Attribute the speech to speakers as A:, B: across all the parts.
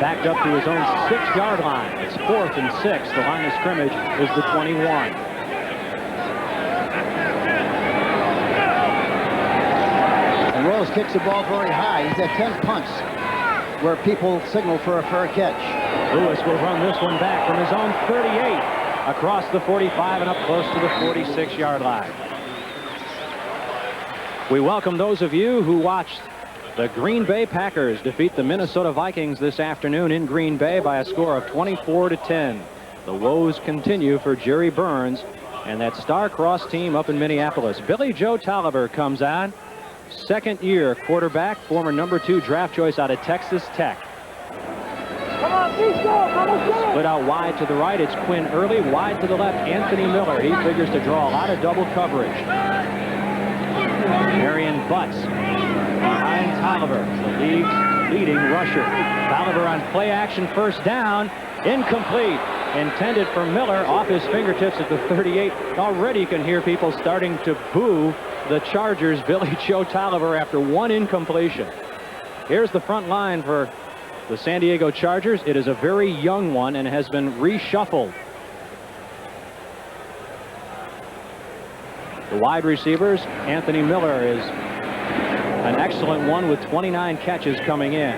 A: backed up to his own 6-yard line. It's 4th and 6. The line of scrimmage is the 21.
B: And Rose kicks the ball very high. He's at 10 punts where people signal for a fair catch.
A: Lewis will run this one back from his own 38 across the 45 and up close to the 46-yard line. We welcome those of you who watched the Green Bay Packers defeat the Minnesota Vikings this afternoon in Green Bay by a score of 24-10. The woes continue for Jerry Burns and that star-crossed team up in Minneapolis. Billy Joe Tolliver comes on, second-year quarterback, former #2 draft choice out of Texas Tech. Split out wide to the right. It's Quinn Early. Wide to the left, Anthony Miller. He figures to draw a lot of double coverage. Marion Butts behind Tolliver, the league's leading rusher. Tolliver on play action, first down, incomplete. Intended for Miller, off his fingertips at the 38. Already you can hear people starting to boo the Chargers' Billy Joe Tolliver after one incompletion. Here's the front line for the San Diego Chargers. It is a very young one and has been reshuffled. The wide receivers, Anthony Miller is an excellent one with 29 catches coming in.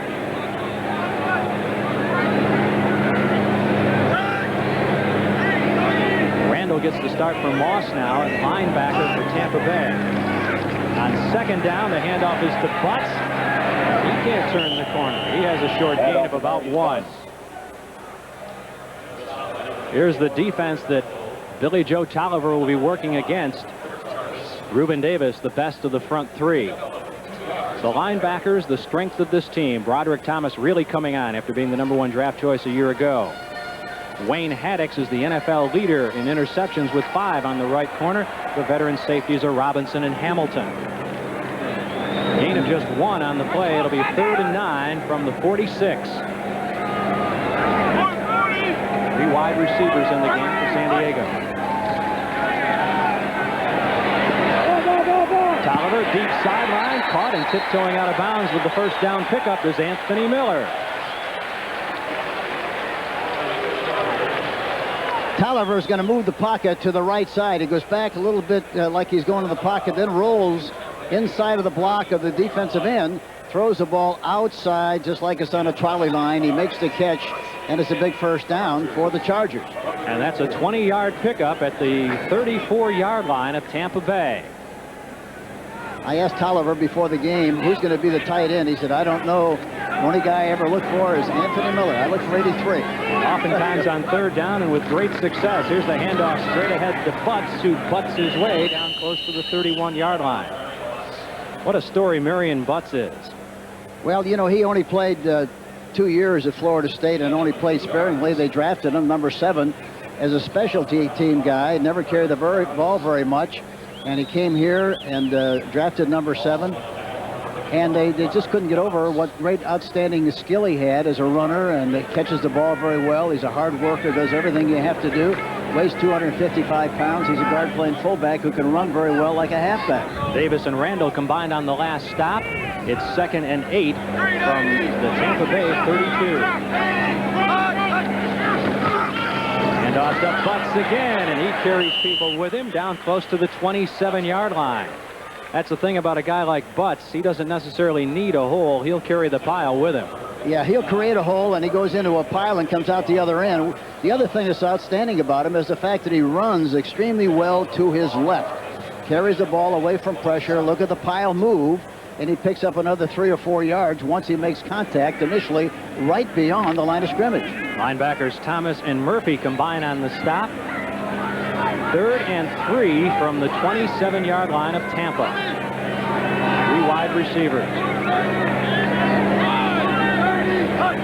A: Randall gets the start for Moss now at linebacker for Tampa Bay. On second down, the handoff is to Butts. He can't turn the corner. He has a short gain of about 1. Here's the defense that Billy Joe Tolliver will be working against. Reuben Davis, the best of the front 3. The linebackers, the strength of this team. Broderick Thomas really coming on after being the #1 draft choice a year ago. Wayne Haddix is the NFL leader in interceptions with 5 on the right corner. The veteran safeties are Robinson and Hamilton. Gain of just 1 on the play. It'll be 3rd and 9 from the 46. 3 wide receivers in the game for San Diego. Tolliver, deep sideline, caught and tiptoeing out of bounds with the first down pickup is Anthony Miller.
B: Tolliver is going to move the pocket to the right side. He goes back a little bit like he's going to the pocket, then rolls inside of the block of the defensive end, throws the ball outside just like it's on a trolley line. He makes the catch, and it's a big first down for the Chargers.
A: And that's a 20-yard pickup at the 34-yard line of Tampa Bay.
B: I asked Tolliver before the game who's going to be the tight end. He said, I don't know. The only guy I ever look for is Anthony Miller. I look for 83.
A: Oftentimes on third down and with great success. Here's the handoff straight ahead to Butts, who butts his way down close to the 31-yard line. What a story Marion Butts is.
B: Well, you know, he only played 2 years at Florida State and only played sparingly. They drafted him #7 as a specialty team guy. Never carried the ball very much. And he came here and drafted #7. And they just couldn't get over what great outstanding skill he had as a runner, and catches the ball very well. He's a hard worker, does everything you have to do. Weighs 255 pounds. He's a guard playing fullback who can run very well like a halfback.
A: Davis and Randall combined on the last stop. It's 2nd and 8 from the Tampa Bay 32. And off to Butts again, and he carries people with him down close to the 27-yard line. That's the thing about a guy like Butts. He doesn't necessarily need a hole. He'll carry the pile with him.
B: Yeah, he'll create a hole, and he goes into a pile and comes out the other end. The other thing that's outstanding about him is the fact that he runs extremely well to his left. Carries the ball away from pressure. Look at the pile move, and he picks up another 3 or 4 yards once he makes contact initially right beyond the line of scrimmage.
A: Linebackers Thomas and Murphy combine on the stop. 3rd and 3 from the 27-yard line of Tampa. 3 wide receivers. On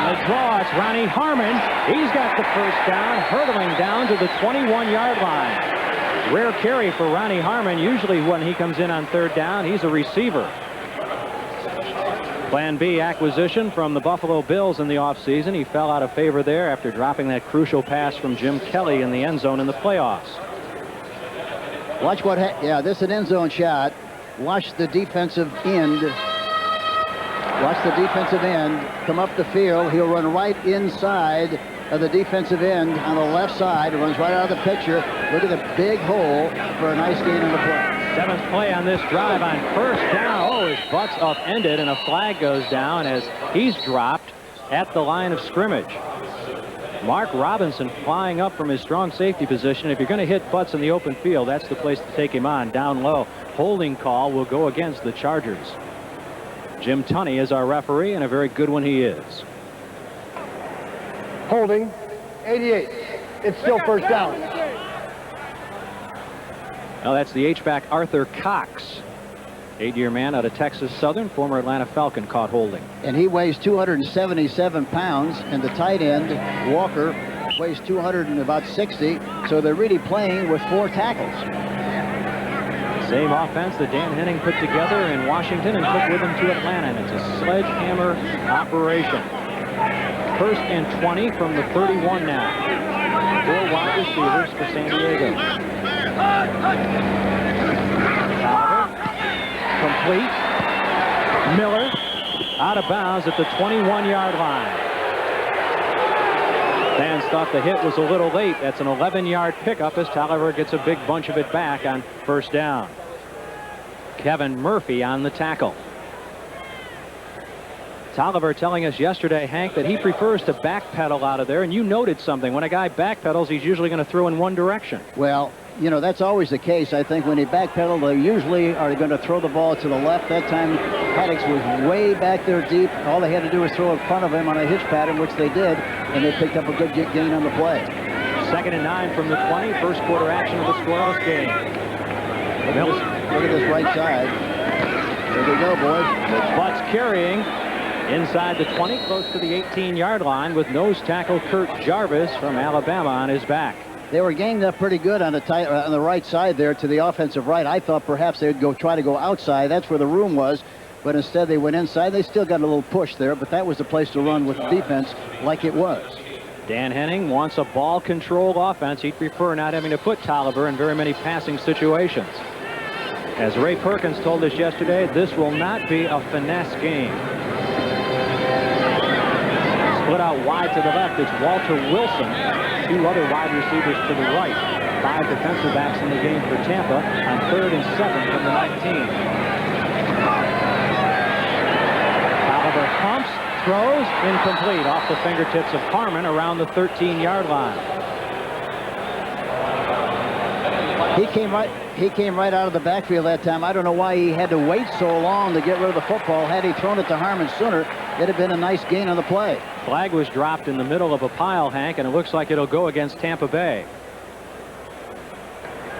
A: the draw, it's Ronnie Harmon. He's got the first down, hurtling down to the 21-yard line. Rare carry for Ronnie Harmon. Usually when he comes in on 3rd down, he's a receiver. Plan B acquisition from the Buffalo Bills in the offseason. He fell out of favor there after dropping that crucial pass from Jim Kelly in the end zone in the playoffs.
B: Watch this is an end zone shot. Watch the defensive end Watch the defensive end come up the field. He'll run right inside of the defensive end on the left side. It runs right out of the picture. Look at the big hole for a nice gain on the play.
A: 7th play on this drive on first down. Oh, his butt's upended, and a flag goes down as he's dropped at the line of scrimmage. Mark Robinson flying up from his strong safety position. If you're going to hit butts in the open field, that's the place to take him on, down low. Holding call will go against the Chargers. Jim Tunney is our referee, and a very good one he is.
C: Holding, 88. It's still first down.
A: Now that's the H-back Arthur Cox. 8-year man out of Texas Southern, former Atlanta Falcon, caught holding.
B: And he weighs 277 pounds, and the tight end, Walker, weighs 260. So they're really playing with 4 tackles.
A: Same offense that Dan Henning put together in Washington and took with him to Atlanta, and it's a sledgehammer operation. 1st and 20 from the 31 now. 4 wide receivers for San Diego. Oliver, complete. Miller out of bounds at the 21-yard line. Fans thought the hit was a little late. That's an 11-yard pickup as Tolliver gets a big bunch of it back on first down. Kevin Murphy on the tackle. Tolliver telling us yesterday, Hank, that he prefers to backpedal out of there, and you noted something. When a guy backpedals, he's usually going to throw in one direction.
B: Well, you know, that's always the case. I think when they backpedal, they usually are going to throw the ball to the left. That time, Haddix was way back there deep. All they had to do was throw in front of him on a hitch pattern, which they did, and they picked up a good gain on the play.
A: 2nd and 9 from the 20, first quarter action of the scoreless game.
B: Look at this right side. There we go, boys.
A: Butts carrying inside the 20, close to the 18-yard line, with nose tackle Kurt Jarvis from Alabama on his back.
B: They were ganged up pretty good on the right side there to the offensive right. I thought perhaps they would try to go outside. That's where the room was. But instead they went inside. They still got a little push there, but that was the place to run with defense like it was.
A: Dan Henning wants a ball-controlled offense. He'd prefer not having to put Tolliver in very many passing situations. As Ray Perkins told us yesterday, this will not be a finesse game. Split out wide to the left is Walter Wilson. 2 other wide receivers to the right. 5 defensive backs in the game for Tampa on 3rd and 7 from the 19. Tolliver pumps, throws, incomplete off the fingertips of Harmon around the 13-yard line.
B: He came right out of the backfield that time. I don't know why he had to wait so long to get rid of the football. Had he thrown it to Harmon sooner, it'd have been a nice gain on the play.
A: Flag was dropped in the middle of a pile, Hank, and it looks like it'll go against Tampa Bay.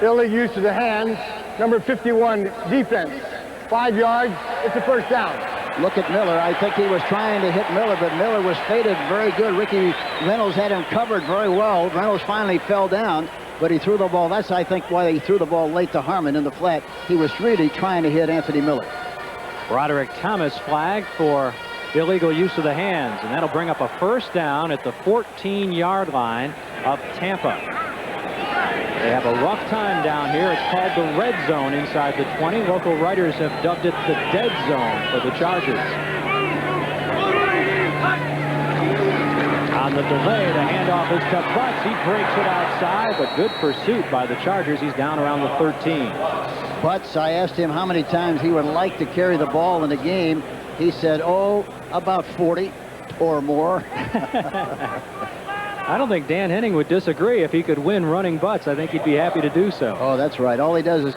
C: Illegal use of the hands. Number 51, defense. 5 yards. It's a first down.
B: Look at Miller. I think he was trying to hit Miller, but Miller was faded very good. Ricky Reynolds had him covered very well. Reynolds finally fell down, but he threw the ball. That's, I think, why he threw the ball late to Harmon in the flat. He was really trying to hit Anthony Miller.
A: Broderick Thomas flagged for illegal use of the hands, and that'll bring up a first down at the 14-yard line of Tampa. They have a rough time down here. It's called the red zone inside the 20. Local writers have dubbed it the dead zone for the Chargers. On the delay, the handoff is to Butts. He breaks it outside, but good pursuit by the Chargers. He's down around the 13.
B: Butts, I asked him how many times he would like to carry the ball in the game. He said, oh, about 40 or more.
A: I don't think Dan Henning would disagree. If he could win running Butts, I think he'd be happy to do so.
B: Oh, that's right. All he does is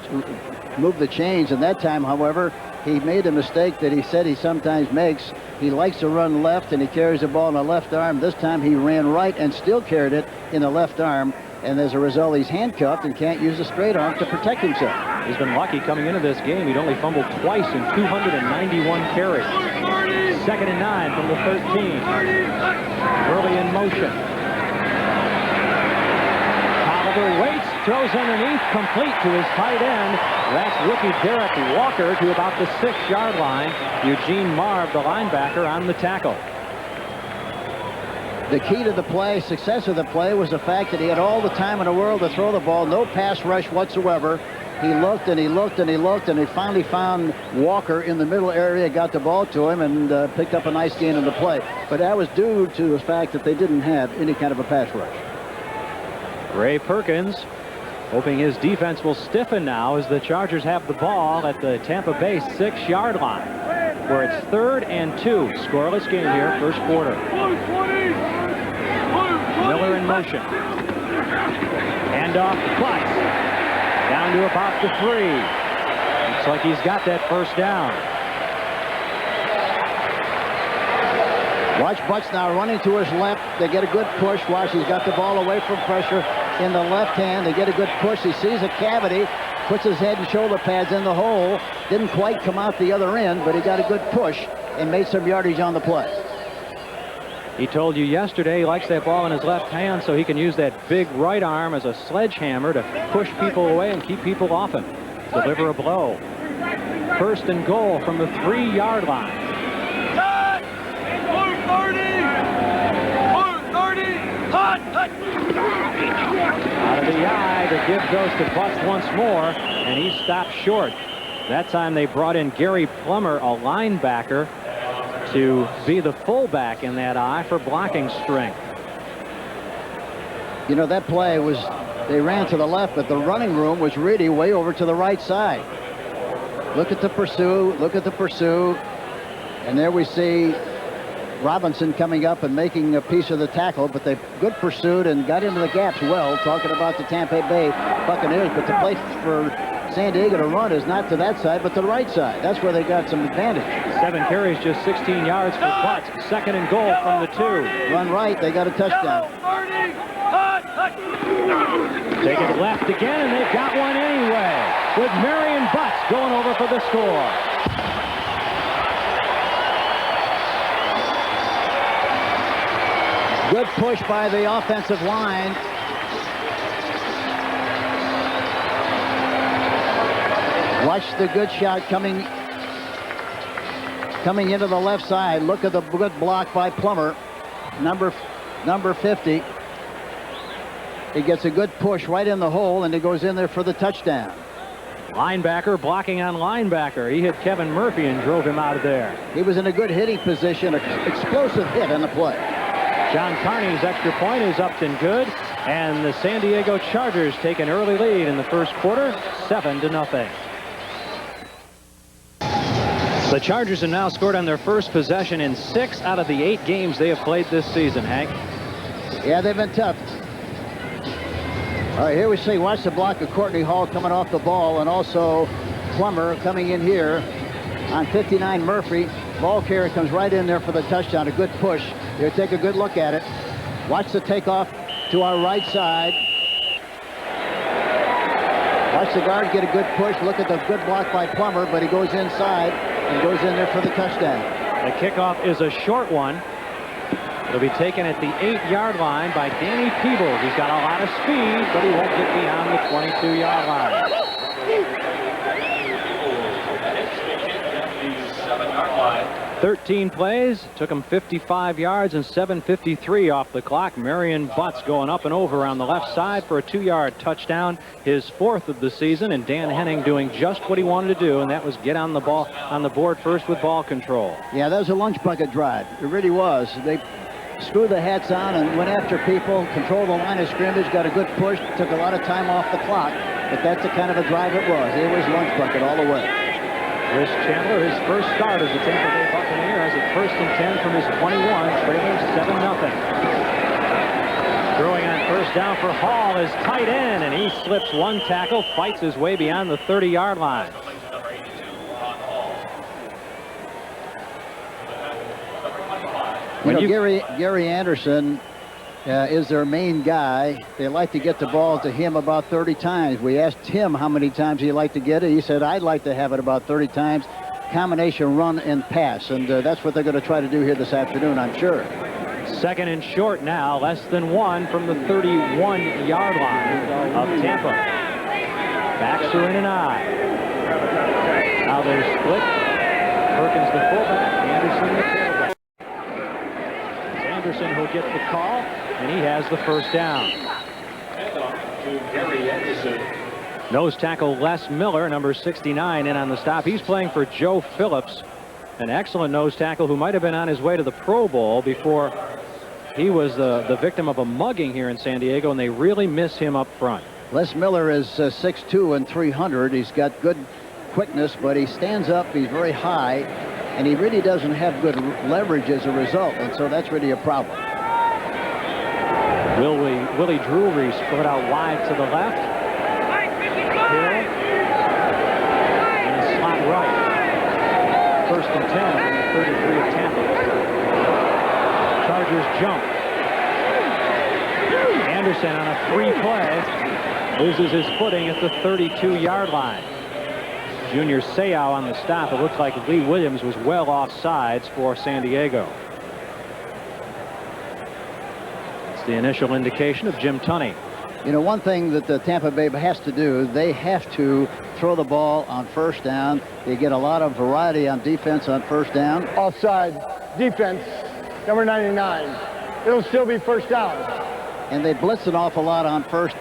B: move the chains. And that time, however, he made a mistake that he said he sometimes makes. He likes to run left, and he carries the ball in the left arm. This time he ran right and still carried it in the left arm. And as a result, he's handcuffed and can't use the straight arm to protect himself.
A: He's been lucky coming into this game. He'd only fumbled twice in 291 carries. 2nd and 9 from the 13. Early in motion. Tolliver waits, throws underneath, complete to his tight end. That's rookie Derek Walker to about the 6-yard line. Eugene Marv, the linebacker, on the tackle.
B: The key to the play, success of the play, was the fact that he had all the time in the world to throw the ball, no pass rush whatsoever. He looked and he looked and he looked, and he finally found Walker in the middle area, got the ball to him, and picked up a nice gain in the play. But that was due to the fact that they didn't have any kind of a pass rush.
A: Ray Perkins hoping his defense will stiffen now as the Chargers have the ball at the Tampa Bay 6-yard line, where it's 3rd and 2. Scoreless game here, first quarter. Miller in motion. Handoff to Butts. Down to about the 3. Looks like he's got that first down.
B: Watch Butts now running to his left. They get a good push. Watch, he's got the ball away from pressure in the left hand. They get a good push. He sees a cavity, puts his head and shoulder pads in the hole. Didn't quite come out the other end, but he got a good push and made some yardage on the play.
A: He told you yesterday he likes that ball in his left hand so he can use that big right arm as a sledgehammer to push people away and keep people off him. Deliver a blow. 1st and goal from the 3-yard line. Out of the eye, the give goes to Butts once more, and he stopped short. That time they brought in Gary Plummer, a linebacker, to be the fullback in that eye for blocking strength.
B: You know, that play was, they ran to the left, but the running room was really way over to the right side. Look at the pursue, look at the pursue, and there we see Robinson coming up and making a piece of the tackle, but they good pursued and got into the gaps well, talking about the Tampa Bay Buccaneers, but the place for San Diego to run is not to that side, but to the right side. That's where they got some advantage.
A: 7 carries, just 16 yards for Butts. 2nd and goal from the 2.
B: Run right, they got a touchdown.
A: Take it left again, and they've got one anyway, with Marion Butts going over for the score.
B: Good push by the offensive line. Watch the good shot coming into the left side. Look at the good block by Plummer, number 50. He gets a good push right in the hole, and he goes in there for the touchdown.
A: Linebacker blocking on linebacker. He hit Kevin Murphy and drove him out of there.
B: He was in a good hitting position, an explosive hit on the play.
A: John Carney's extra point is up and good, and the San Diego Chargers take an early lead in the first quarter, 7-0. The Chargers have now scored on their first possession in 6 out of the 8 games they have played this season, Hank.
B: Yeah, they've been tough. All right, here we see, watch the block of Courtney Hall coming off the ball, and also Plummer coming in here on 59 Murphy. Ball carrier comes right in there for the touchdown, a good push. Here, take a good look at it. Watch the takeoff to our right side. Watch the guard get a good push. Look at the good block by Plummer, but he goes inside and goes in there for the touchdown.
A: The kickoff is a short one. It'll be taken at the 8-yard line by Danny Peebles. He's got a lot of speed, but he won't get beyond the 22-yard line. 13 plays, took him 55 yards and 7:53 off the clock. Marion Butts going up and over on the left side for a 2-yard touchdown, his 4th of the season, and Dan Henning doing just what he wanted to do, and that was get on the ball on the board first with ball control.
B: Yeah, that was a lunch bucket drive. It really was. They screwed the hats on and went after people, controlled the line of scrimmage, got a good push, took a lot of time off the clock, but that's the kind of a drive it was. It was lunch bucket all the way.
A: Chris Chandler, his first start as a Tampa Bay Buccaneer, has a 1st and 10 from his 21, trailing 7-0. Throwing on first down for Hall is tight end, and he slips one tackle, fights his way beyond the 30-yard line.
B: You know, Gary Anderson is their main guy. They like to get the ball to him about 30 times. We asked him how many times he'd like to get it. He said, I'd like to have it about 30 times. Combination run and pass, and that's what they're going to try to do here this afternoon, I'm sure.
A: 2nd and short now, less than 1 from the 31-yard line of Tampa. Backs are in an eye. Now they're split. Perkins the fullback, Anderson the tailback. Henderson who'll get the call, and he has the first down. Nose tackle Les Miller, number 69, in on the stop. He's playing for Joe Phillips, an excellent nose tackle who might have been on his way to the Pro Bowl before he was the victim of a mugging here in San Diego, and they really miss him up front.
B: Les Miller is 6'2" and 300. He's got good quickness, but he stands up. He's very high, and he really doesn't have good leverage as a result, and so that's really a problem.
A: Willie Drury split out wide to the left. Hill in the slot right. 1st and 10 from the 33 of Tampa. Chargers jump. Henderson on a free play loses his footing at the 32-yard line. Junior Seau on the stop. It looks like Lee Williams was well off sides for San Diego. It's the initial indication of Jim Tunney.
B: You know, one thing that the Tampa Bay has to do, they have to throw the ball on 1st down. They get a lot of variety on defense on 1st down.
C: Offside defense, number 99. It'll still be 1st down.
B: And they blitz an awful lot on first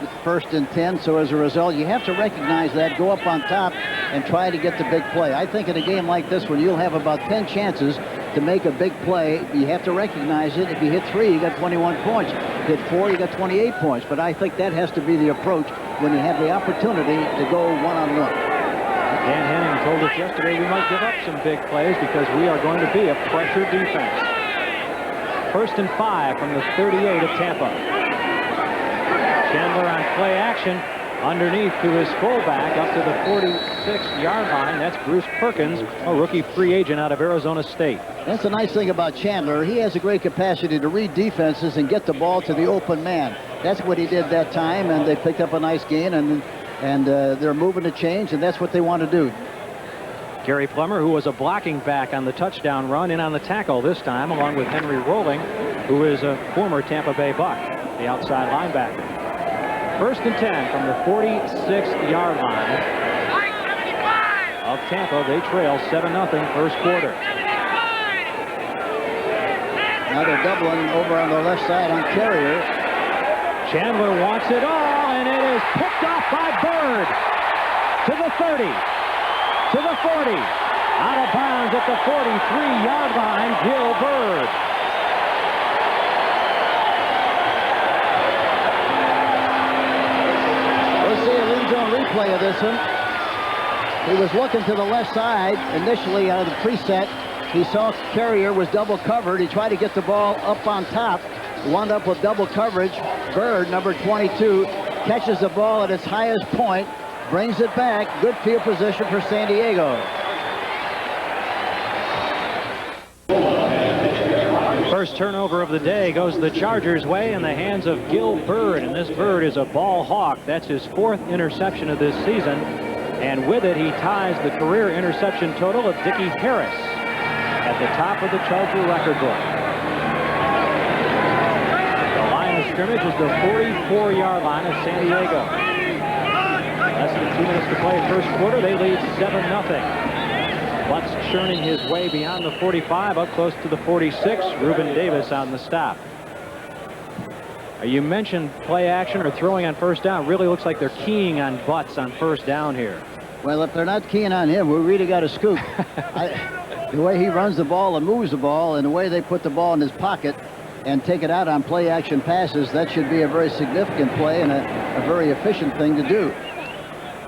B: and 10, so as a result, you have to recognize that, go up on top, and try to get the big play. I think in a game like this one, you'll have about 10 chances to make a big play. You have to recognize it. If you hit 3, you got 21 points. Hit 4, you got 28 points. But I think that has to be the approach when you have the opportunity to go one-on-one.
A: Dan Henning told us yesterday we might give up some big plays because we are going to be a pressure defense. 1st and 5 from the 38 of Tampa. Chandler on play action underneath to his fullback up to the 46-yard line. That's Bruce Perkins, a rookie free agent out of Arizona State.
B: That's the nice thing about Chandler. He has a great capacity to read defenses and get the ball to the open man. That's what he did that time, and they picked up a nice gain, and they're moving to change, and that's what they want to do.
A: Gary Plummer, who was a blocking back on the touchdown run, in on the tackle this time, along with Henry Rolling, who is a former Tampa Bay Buck, the outside linebacker. 1st and 10 from the 46-yard line of Tampa. They trail 7-0 first quarter.
B: Now they're doubling over on the left side on Carrier.
A: Chandler wants it all, and it is picked off by Bird to the 30, to the 40, out of bounds at the 43-yard line. Gil Bird.
B: Replay of this one. He was looking to the left side initially out of the preset. He saw Carrier was double covered. He tried to get the ball up on top. Wound up with double coverage. Bird, number 22, catches the ball at its highest point, brings it back. Good field position for San Diego.
A: First turnover of the day goes the Chargers' way in the hands of Gil Bird, and this Bird is a ball hawk. That's his 4th interception of this season, and with it he ties the career interception total of Dickie Harris at the top of the Charger record book. The line of scrimmage is the 44-yard line of San Diego. Less than 2 minutes to play first quarter. They lead 7-0. Lutz churning his way beyond the 45, up close to the 46. Ruben Davis on the stop. You mentioned play action or throwing on 1st down. Really looks like they're keying on Butts on 1st down here.
B: Well, if they're not keying on him, we really got to scoop. The way he runs the ball and moves the ball, and the way they put the ball in his pocket and take it out on play action passes, that should be a very significant play and a very efficient thing to do.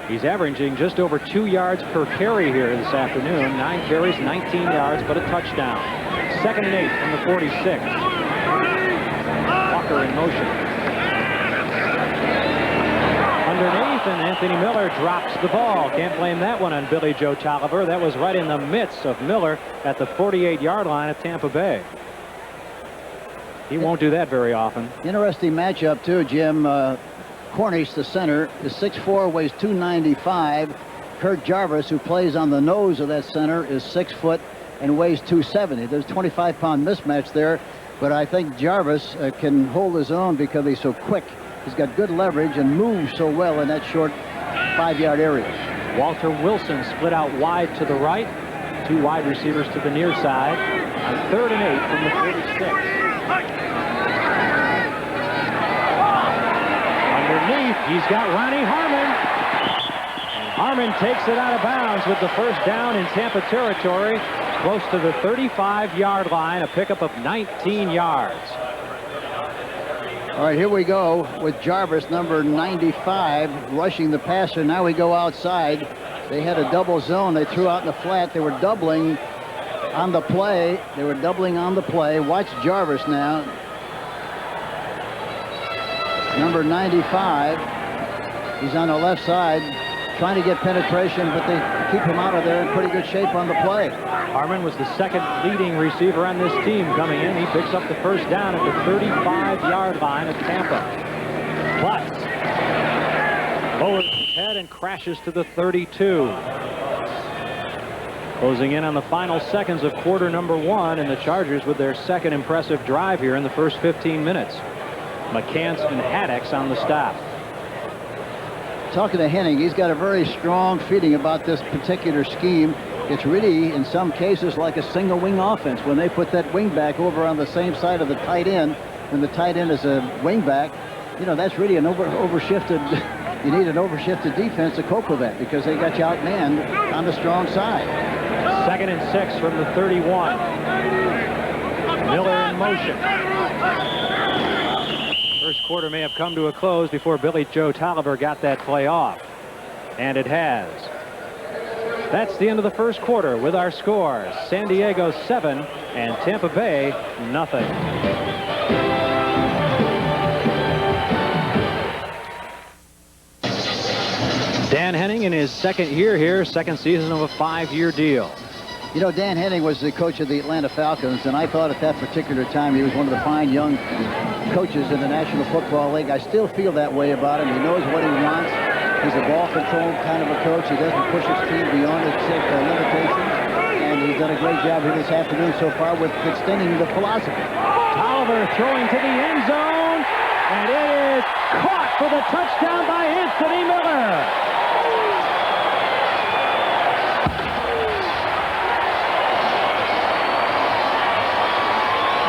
A: He's averaging just over 2 yards per carry here this afternoon. 9 carries, 19 yards, but a touchdown. 2nd and 8 from the 46. Walker in motion. Underneath, and Anthony Miller drops the ball. Can't blame that one on Billy Joe Tolliver. That was right in the midst of Miller at the 48-yard line of Tampa Bay. He won't do that very often.
B: Interesting matchup, too, Jim. Cornish, the center, is 6'4", weighs 295. Kurt Jarvis, who plays on the nose of that center, is 6 foot and weighs 270. There's a 25-pound mismatch there, but I think Jarvis can hold his own because he's so quick. He's got good leverage and moves so well in that short 5-yard area.
A: Walter Wilson split out wide to the right. 2 wide receivers to the near side. On 3rd and 8 from the 46. Underneath, he's got Ronnie Harmon. Harmon takes it out of bounds with the first down in Tampa territory, close to the 35-yard line, a pickup of 19 yards.
B: All right, here we go with Jarvis, number 95, rushing the passer. Now we go outside. They had a double zone. They threw out in the flat. They were doubling on the play. Watch Jarvis now. Number 95. He's on the left side, trying to get penetration, but they keep him out of there in pretty good shape on the play.
A: Harmon was the second leading receiver on this team coming in. He picks up the first down at the 35-yard line of Tampa. Plus, lowers his head and crashes to the 32. Closing in on the final seconds of quarter number 1, and the Chargers with their second impressive drive here in the first 15 minutes. McCants and Haddix on the stop.
B: Talking to Henning, he's got a very strong feeling about this particular scheme. It's really, in some cases, like a single wing offense. When they put that wing back over on the same side of the tight end, when the tight end is a wing back, you know, that's really an overshifted, you need an overshifted defense to cope with that because they got you outmanned on the strong side.
A: 2nd and 6 from the 31. Miller in motion. First quarter may have come to a close before Billy Joe Tolliver got that play off. And it has. That's the end of the first quarter with our scores. San Diego 7 and Tampa Bay nothing. Dan Henning in his second year here, second season of a 5-year deal.
B: You know, Dan Henning was the coach of the Atlanta Falcons, and I thought at that particular time he was one of the fine young coaches in the National Football League. I still feel that way about him. He knows what he wants. He's a ball control kind of a coach. He doesn't push his team beyond its limitations, and he's done a great job here this afternoon so far with extending the philosophy.
A: Tolliver throwing to the end zone, and it is caught for the touchdown by Anthony Miller.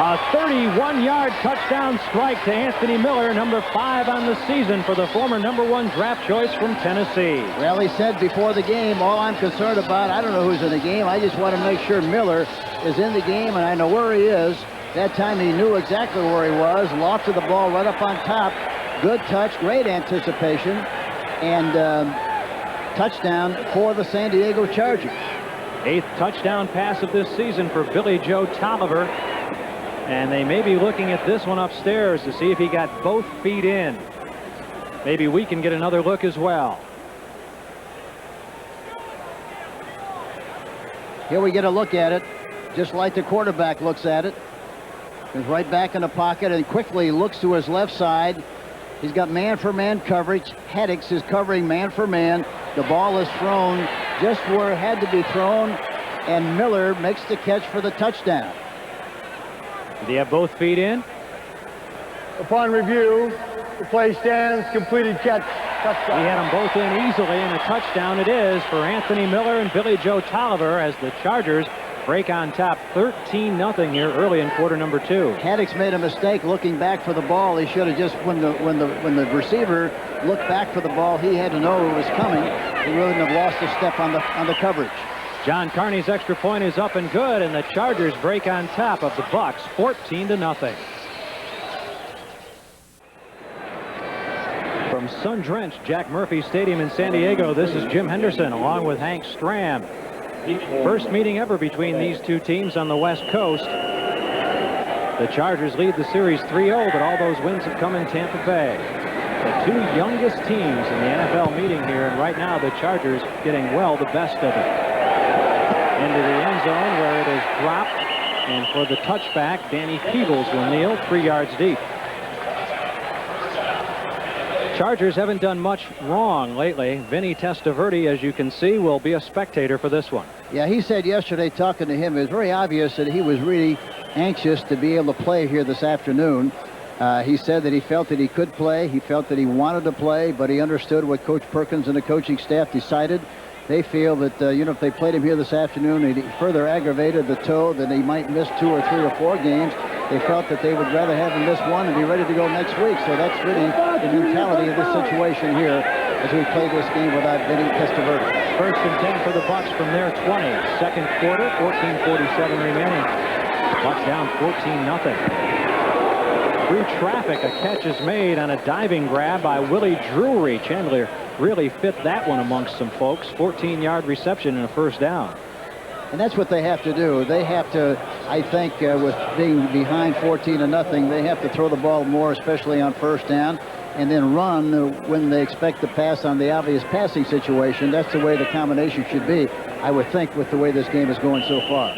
A: A 31-yard touchdown strike to Anthony Miller, number 5 on the season for the former number 1 draft choice from Tennessee.
B: Well, he said before the game, all I'm concerned about, I don't know who's in the game. I just want to make sure Miller is in the game, and I know where he is. That time he knew exactly where he was. Lofted the ball right up on top. Good touch, great anticipation, and touchdown for the San Diego Chargers.
A: 8th touchdown pass of this season for Billy Joe Tolliver. And they may be looking at this one upstairs to see if he got both feet in. Maybe we can get another look as well.
B: Here we get a look at it, just like the quarterback looks at it. He's right back in the pocket and quickly looks to his left side. He's got man-for-man coverage. Haddix is covering man-for-man. The ball is thrown just where it had to be thrown, and Miller makes the catch for the touchdown.
A: Did he have both feet in?
C: Upon review, the play stands, completed catch, touchdown.
A: He had them both in easily, and a touchdown it is for Anthony Miller and Billy Joe Tolliver as the Chargers break on top 13-0 here early in quarter number 2.
B: Haddix made a mistake looking back for the ball. He should have just, when the receiver looked back for the ball, he had to know it was coming. He wouldn't have lost a step on the coverage.
A: John Carney's extra point is up and good, and the Chargers break on top of the Bucs 14-0. From sun-drenched Jack Murphy Stadium in San Diego, this is Jim Henderson along with Hank Stram. First meeting ever between these two teams on the West Coast. The Chargers lead the series 3-0, but all those wins have come in Tampa Bay. The two youngest teams in the NFL meeting here, and right now the Chargers getting well the best of it. Into the end zone where it is dropped, and for the touchback, Danny Peebles will kneel 3 yards deep. Chargers haven't done much wrong lately. Vinny Testaverde, as you can see, will be a spectator for this one.
B: Yeah, he said yesterday, talking to him, it was very obvious that he was really anxious to be able to play here this afternoon. He said that he felt that he could play. He felt that he wanted to play, but he understood what Coach Perkins and the coaching staff decided. They feel that, if they played him here this afternoon, he further aggravated the toe, that he might miss 2 or 3 or 4 games. They felt that they would rather have him miss one and be ready to go next week. So that's really the mentality of this situation here. as we play this game without Vinny Testaverde.
A: 1st and 10 for the Bucs from their 20. Second quarter, 14:47 remaining. Bucs down 14-0. Through traffic, a catch is made on a diving grab by Willie Drury. Chandler really fit that one amongst some folks. 14-yard reception and a first down.
B: And that's what they have to do. They have to, I think, with being behind 14-0, they have to throw the ball more, especially on first down, and then run when they expect to pass on the obvious passing situation. That's the way the combination should be, I would think, with the way this game is going so far.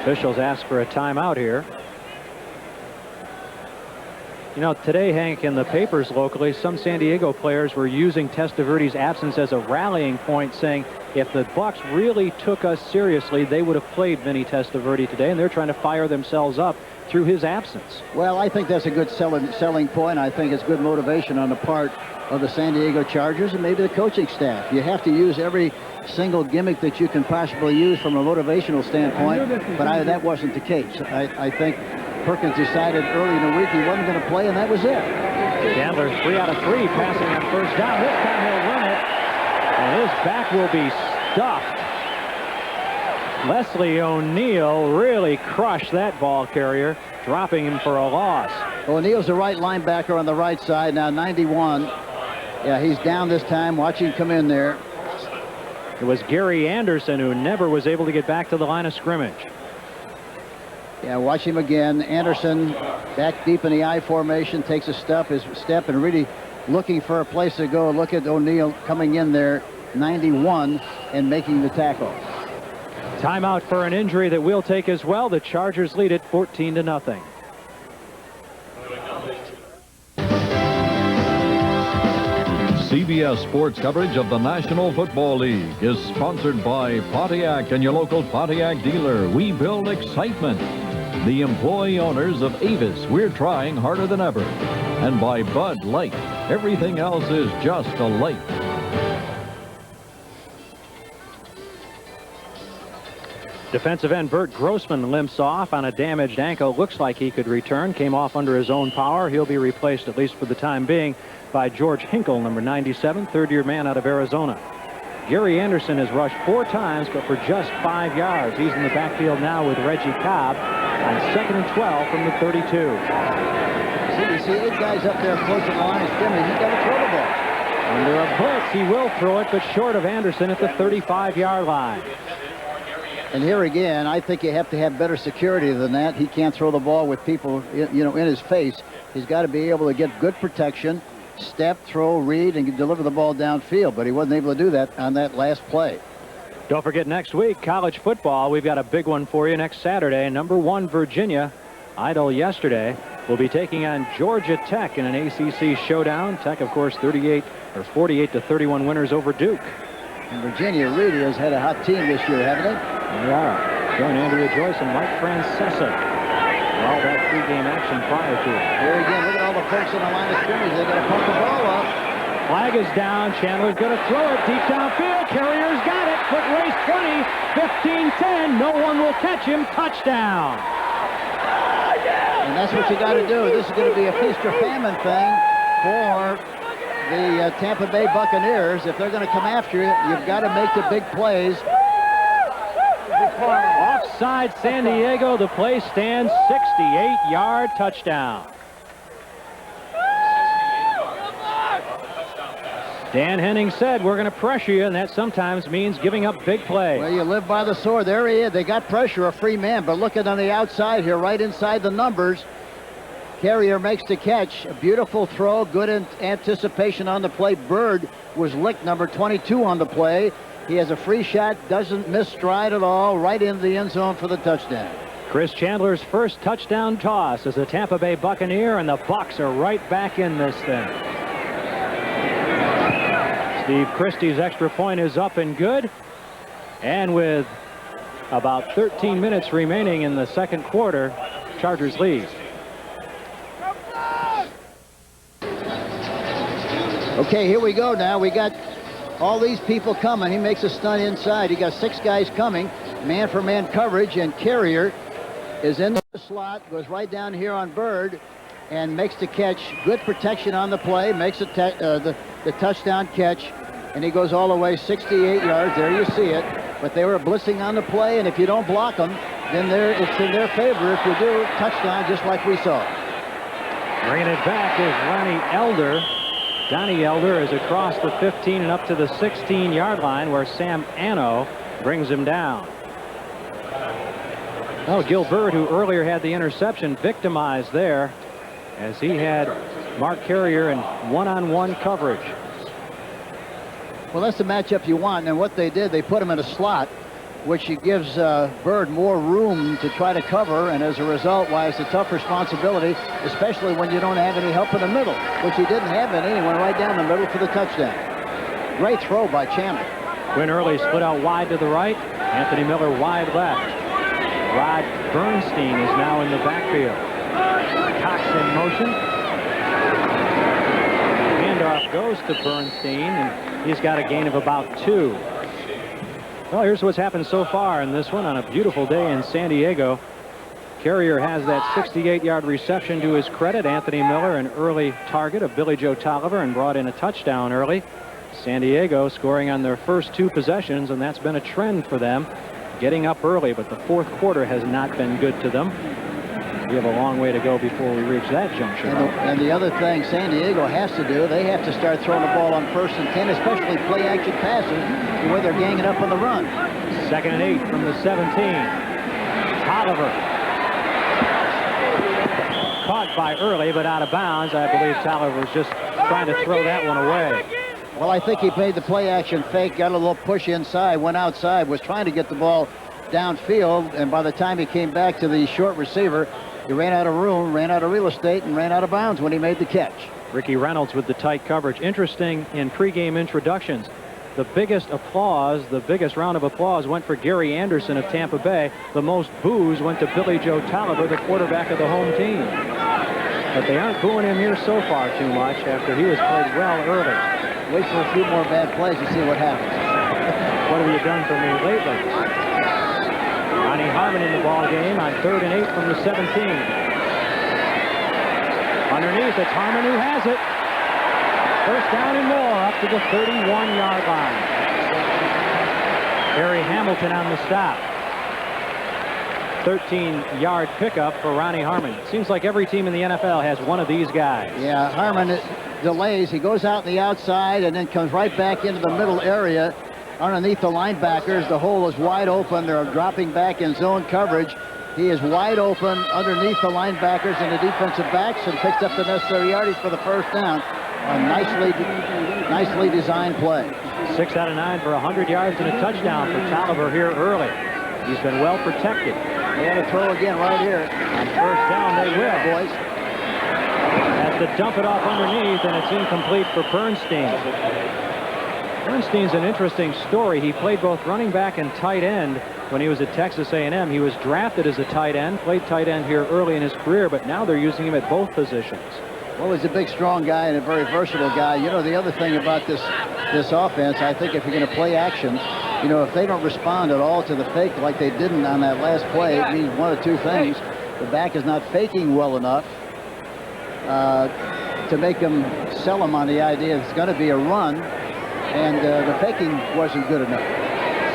A: Officials ask for a timeout here. You know, today, Hank, in the papers locally, some San Diego players were using Testaverde's absence as a rallying point, saying if the Bucs really took us seriously, they would have played Vinny Testaverde today, and they're trying to fire themselves up through his absence.
B: Well, I think that's a good selling point. I think it's good motivation on the part of the San Diego Chargers and maybe the coaching staff. You have to use every single gimmick that you can possibly use from a motivational standpoint, but that wasn't the case. I think Perkins decided early in the week he wasn't going to play, and that was it.
A: Chandler 3 out of 3 passing on first down. This time he'll run it, and his back will be stuffed. Leslie O'Neal really crushed that ball carrier, dropping him for a loss.
B: O'Neal's the right linebacker on the right side now, 91. Yeah, he's down this time. Watch him come in there.
A: It was Gary Anderson who never was able to get back to the line of scrimmage.
B: Yeah, watch him again. Anderson back deep in the I formation, takes a step and really looking for a place to go. Look at O'Neal coming in there, 91, and making the tackle.
A: Timeout for an injury that we'll take as well. The Chargers lead it 14-0.
D: CBS Sports coverage of the National Football League is sponsored by Pontiac and your local Pontiac dealer. We build excitement. The employee owners of Avis, we're trying harder than ever. And by Bud Light, everything else is just a light.
A: Defensive end Bert Grossman limps off on a damaged ankle. Looks like he could return. Came off under his own power. He'll be replaced, at least for the time being, by George Hinkle, number 97, third-year man out of Arizona. Gary Anderson has rushed 4 times, but for just 5 yards. He's in the backfield now with Reggie Cobb on 2nd and 12 from the 32.
B: You see 8 guys up there close to the line of scrimmage. He's got to throw the ball.
A: Under a blitz, he will throw it, but short of Anderson at the 35-yard line.
B: And here again, I think you have to have better security than that. He can't throw the ball with people, in his face. He's got to be able to get good protection, step, throw, read, and deliver the ball downfield. But he wasn't able to do that on that last play.
A: Don't forget, next week, college football. We've got a big one for you next Saturday. Number 1 Virginia, idle yesterday, will be taking on Georgia Tech in an ACC showdown. Tech, of course, 48-31 winners over Duke.
B: And Virginia really has had a hot team this year, haven't they?
A: They are. Join Andrea Joyce and Mike Francesa. All that pregame action prior to it.
B: Here again, look at all the folks in the line of scrimmage. They're going to pump the ball up.
A: Flag is down. Chandler's going to throw it deep downfield. Carrier's got it. Foot race 20. 15-10. No one will catch him. Touchdown.
B: And that's what you got to do. This is going to be a feast or famine thing for the Tampa Bay Buccaneers. If they're going to come after you, you've got to make the big plays.
A: Offside San Diego. The play stands. 68-yard touchdown. Dan Henning said, we're going to pressure you, and that sometimes means giving up big plays.
B: Well, you live by the sword. There he is. They got pressure, a free man, but look at on the outside here, right inside the numbers. Carrier makes the catch. A beautiful throw, good anticipation on the play. Bird was licked, number 22 on the play. He has a free shot, doesn't miss stride at all, right into the end zone for the touchdown.
A: Chris Chandler's first touchdown toss as a Tampa Bay Buccaneer, and the Bucs are right back in this thing. Steve Christie's extra point is up and good. And with about 13 minutes remaining in the second quarter, Chargers lead.
B: Okay, here we go now. We got all these people coming. He makes a stunt inside. He got 6 guys coming, man-for-man coverage, and Carrier is in the slot, goes right down here on Bird, and makes the catch. Good protection on the play, makes the touchdown catch, and he goes all the way 68 yards. There you see it. But they were blitzing on the play, and if you don't block them, then it's in their favor. If you do, touchdown, just like we saw.
A: Bringing it back is Ronnie Elder. Donnie Elder is across the 15 and up to the 16-yard line, where Sam Anno brings him down. Well, Gilbert, who earlier had the interception, victimized there as he had Mark Carrier in one-on-one coverage.
B: Well, that's the matchup you want, and what they did, they put him in a slot, which gives Bird more room to try to cover, and as a result, why it's a tough responsibility, especially when you don't have any help in the middle, which he didn't have any. He went right down the middle for the touchdown. Great throw by Chandler.
A: Quinn Early split out wide to the right. Anthony Miller wide left. Rod Bernstein is now in the backfield. Cox in motion. Handoff goes to Bernstein, and he's got a gain of about 2. Well, here's what's happened so far in this one on a beautiful day in San Diego. Carrier has that 68-yard reception to his credit. Anthony Miller, an early target of Billy Joe Tolliver, and brought in a touchdown early. San Diego scoring on their first 2 possessions, and that's been a trend for them, getting up early, but the fourth quarter has not been good to them. We have a long way to go before we reach that juncture.
B: And the other thing San Diego has to do, they have to start throwing the ball on 1st and 10, especially play-action passes, the way they're ganging up on the run.
A: 2nd and 8 from the 17. Tolliver. Caught by Early, but out of bounds. I believe Tolliver was just trying to throw that one away.
B: Well, I think he made the play-action fake, got a little push inside, went outside, was trying to get the ball downfield, and by the time he came back to the short receiver, he ran out of room, ran out of real estate, and ran out of bounds when he made the catch.
A: Ricky Reynolds with the tight coverage. Interesting in pregame introductions. The biggest applause, the biggest round of applause went for Gary Anderson of Tampa Bay. The most boos went to Billy Joe Tolliver, the quarterback of the home team. But they aren't booing him here so far too much after he was played well early.
B: Wait for a few more bad plays and see what happens.
A: What have you done for me lately? Ronnie Harmon in the ball game on 3rd and 8 from the 17. Underneath, it's Harmon who has it. First down and more up to the 31-yard line. Harry Hamilton on the stop. 13-yard pickup for Ronnie Harmon. Seems like every team in the NFL has one of these guys.
B: Yeah, Harmon delays. He goes out the outside and then comes right back into the middle area underneath the linebackers. The hole is wide open. They're dropping back in zone coverage. He is wide open underneath the linebackers and the defensive backs and picks up the necessary yardage for the first down. A nicely designed play.
A: 6 out of 9 for 100 yards and a touchdown for Tolliver here early. He's been well protected.
B: They had a throw again right here.
A: On first down, they will.
B: Boys.
A: Has to dump it off underneath, and it's incomplete for Bernstein. Bernstein's an interesting story. He played both running back and tight end when he was at Texas A&M. He was drafted as a tight end, played tight end here early in his career, but now they're using him at both positions.
B: Well, he's a big, strong guy and a very versatile guy. You know, the other thing about this offense, I think if you're going to play action, you know, if they don't respond at all to the fake like they didn't on that last play, it means one of 2 things. The back is not faking well enough to make them sell them on the idea it's going to be a run, and the faking wasn't good enough.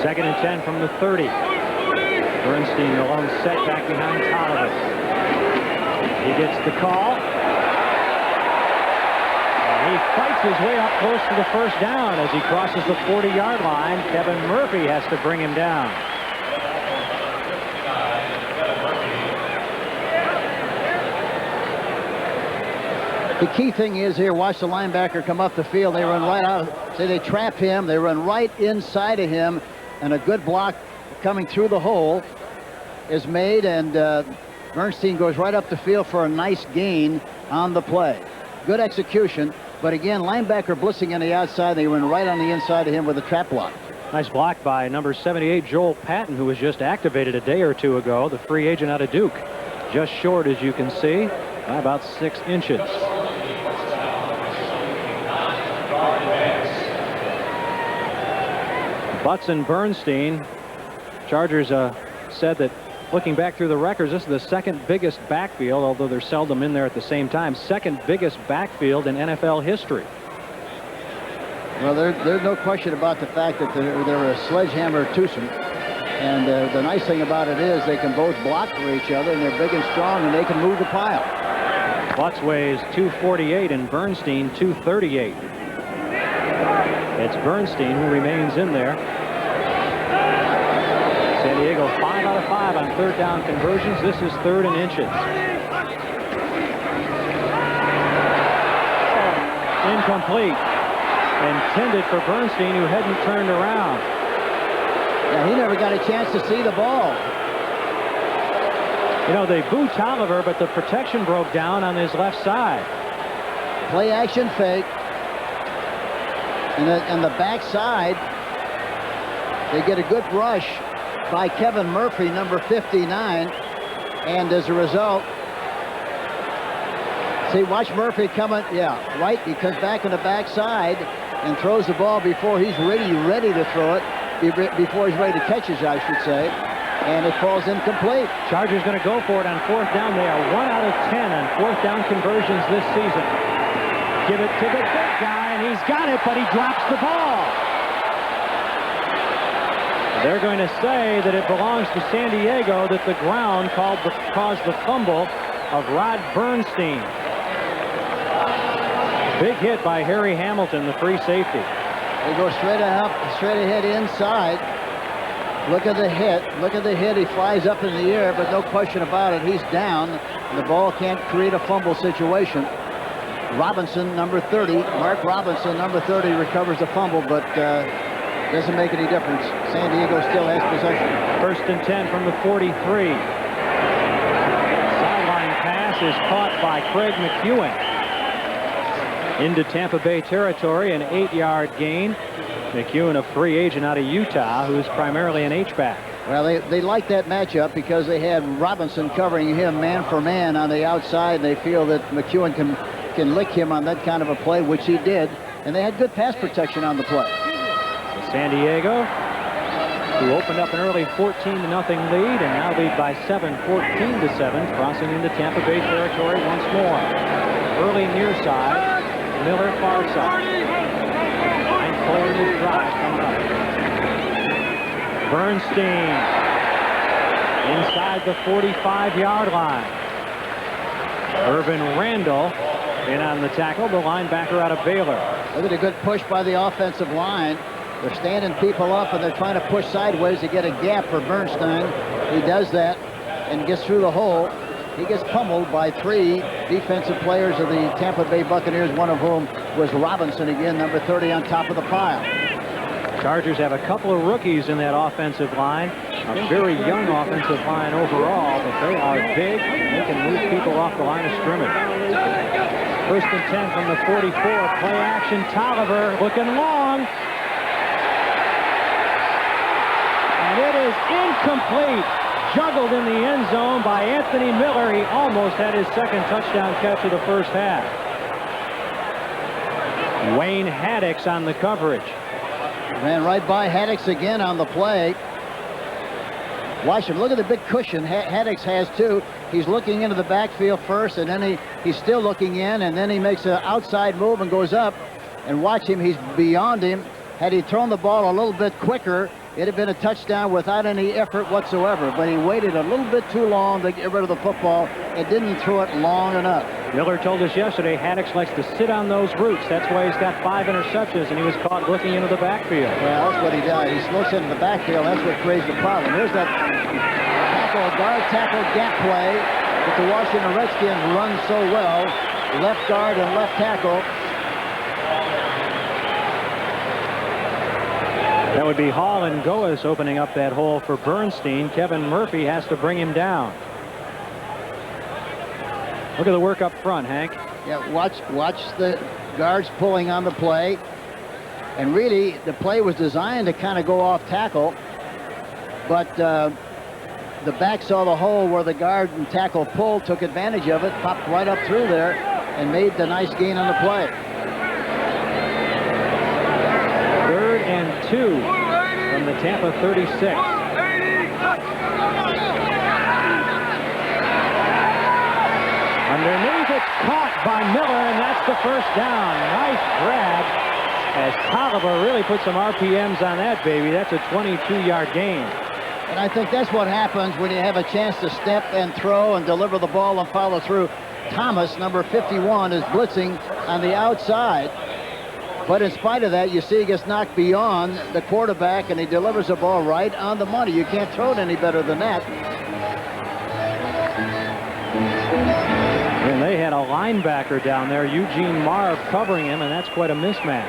A: 2nd and 10 from the 30. Bernstein alone set back behind Tolliver. He gets the call. He fights his way up close to the first down as he crosses the 40-yard line. Kevin Murphy has to bring him down.
B: The key thing is here, watch the linebacker come up the field. They run right out. Say they trap him. They run right inside of him, and a good block coming through the hole is made, and Bernstein goes right up the field for a nice gain on the play. Good execution. But again, linebacker blitzing on the outside. They went right on the inside of him with a trap block.
A: Nice block by number 78, Joel Patton, who was just activated a day or 2 ago, the free agent out of Duke. Just short, as you can see, by about 6 inches. Butts and Bernstein. Chargers said that Looking back through the records, this is the second biggest backfield, although they're seldom in there at the same time. Second biggest backfield in NFL history.
B: Well, there's no question about the fact that they're a sledgehammer twosome. And the nice thing about it is they can both block for each other, and they're big and strong, and they can move the pile.
A: Klutz weighs 248 and Bernstein 238. It's Bernstein who remains in there. San Diego 5 out of 5 on third down conversions. This is third and inches. Incomplete. Intended for Bernstein, who hadn't turned around.
B: Yeah, he never got a chance to see the ball.
A: You know, they booed Tolliver, but the protection broke down on his left side.
B: Play action fake. And the backside, they get a good rush by Kevin Murphy, number 59. And as a result, see, watch Murphy coming. Yeah, right. He comes back on the backside and throws the ball before he's ready to throw it, before he's ready to catch it, I should say. And it falls incomplete.
A: Chargers going to go for it on fourth down. They are 1 out of 10 on fourth down conversions this season. Give it to the big guy, and he's got it, but he drops the ball. They're going to say that it belongs to San Diego, that the ground caused the fumble of Rod Bernstein. Big hit by Harry Hamilton, the free safety.
B: They go straight ahead inside. Look at the hit. Look at the hit. He flies up in the air, but no question about it, he's down. The ball can't create a fumble situation. Robinson, number 30, Mark Robinson, number 30, recovers the fumble, but doesn't make any difference. San Diego still has possession.
A: First and 10 from the 43. Sideline pass is caught by Craig McEwen. Into Tampa Bay territory, an 8-yard gain. McEwen, a free agent out of Utah, who is primarily an H-back.
B: Well, they like that matchup because they had Robinson covering him man for man on the outside. And they feel that McEwen can lick him on that kind of a play, which he did. And they had good pass protection on the play.
A: So San Diego, who opened up an early 14-0 lead, and now lead by 7, 14-7, crossing into Tampa Bay territory once more. Early near side, Miller far side. 9th play in this drive coming up. Bernstein inside the 45-yard line. Irvin Randall in on the tackle, the linebacker out of Baylor.
B: Look at a good push by the offensive line. They're standing people up, and they're trying to push sideways to get a gap for Bernstein. He does that and gets through the hole. He gets pummeled by 3 defensive players of the Tampa Bay Buccaneers, one of whom was Robinson, again, number 30 on top of the pile.
A: Chargers have a couple of rookies in that offensive line. A very young offensive line overall, but they are big, and they can move people off the line of scrimmage. First and 10 from the 44. Play action. Tolliver looking long. And it is incomplete. Juggled in the end zone by Anthony Miller. He almost had his second touchdown catch of the first half. Wayne Haddix on the coverage.
B: Ran right by Haddix again on the play. Watch him. Look at the big cushion Haddix has, too. He's looking into the backfield first, and then he's still looking in, and then he makes an outside move and goes up. And watch him. He's beyond him. Had he thrown the ball a little bit quicker, it'd have been a touchdown without any effort whatsoever. But he waited a little bit too long to get rid of the football and didn't throw it long enough.
A: Miller told us yesterday Haddix likes to sit on those routes. That's why he's got 5 interceptions, and he was caught looking into the backfield.
B: Well, that's what he does. He looks into the backfield. That's what creates the problem. Here's that guard tackle gap play that the Washington Redskins run so well. Left guard and left tackle.
A: That would be Hall and Goas opening up that hole for Bernstein. Kevin Murphy has to bring him down. Look at the work up front, Hank.
B: Yeah, watch the guards pulling on the play. And really, the play was designed to kind of go off tackle. But the back saw the hole where the guard and tackle pulled, took advantage of it, popped right up through there, and made the nice gain on the play.
A: 3rd and 2 from the Tampa 36. Underneath, it's caught by Miller, and that's the first down. Nice grab as Tolliver really put some RPMs on that baby. That's a 22-yard gain.
B: And I think that's what happens when you have a chance to step and throw and deliver the ball and follow through. Thomas, number 51, is blitzing on the outside. But in spite of that, you see he gets knocked beyond the quarterback, and he delivers the ball right on the money. You can't throw it any better than that.
A: And they had a linebacker down there, Eugene Marv, covering him, and that's quite a mismatch.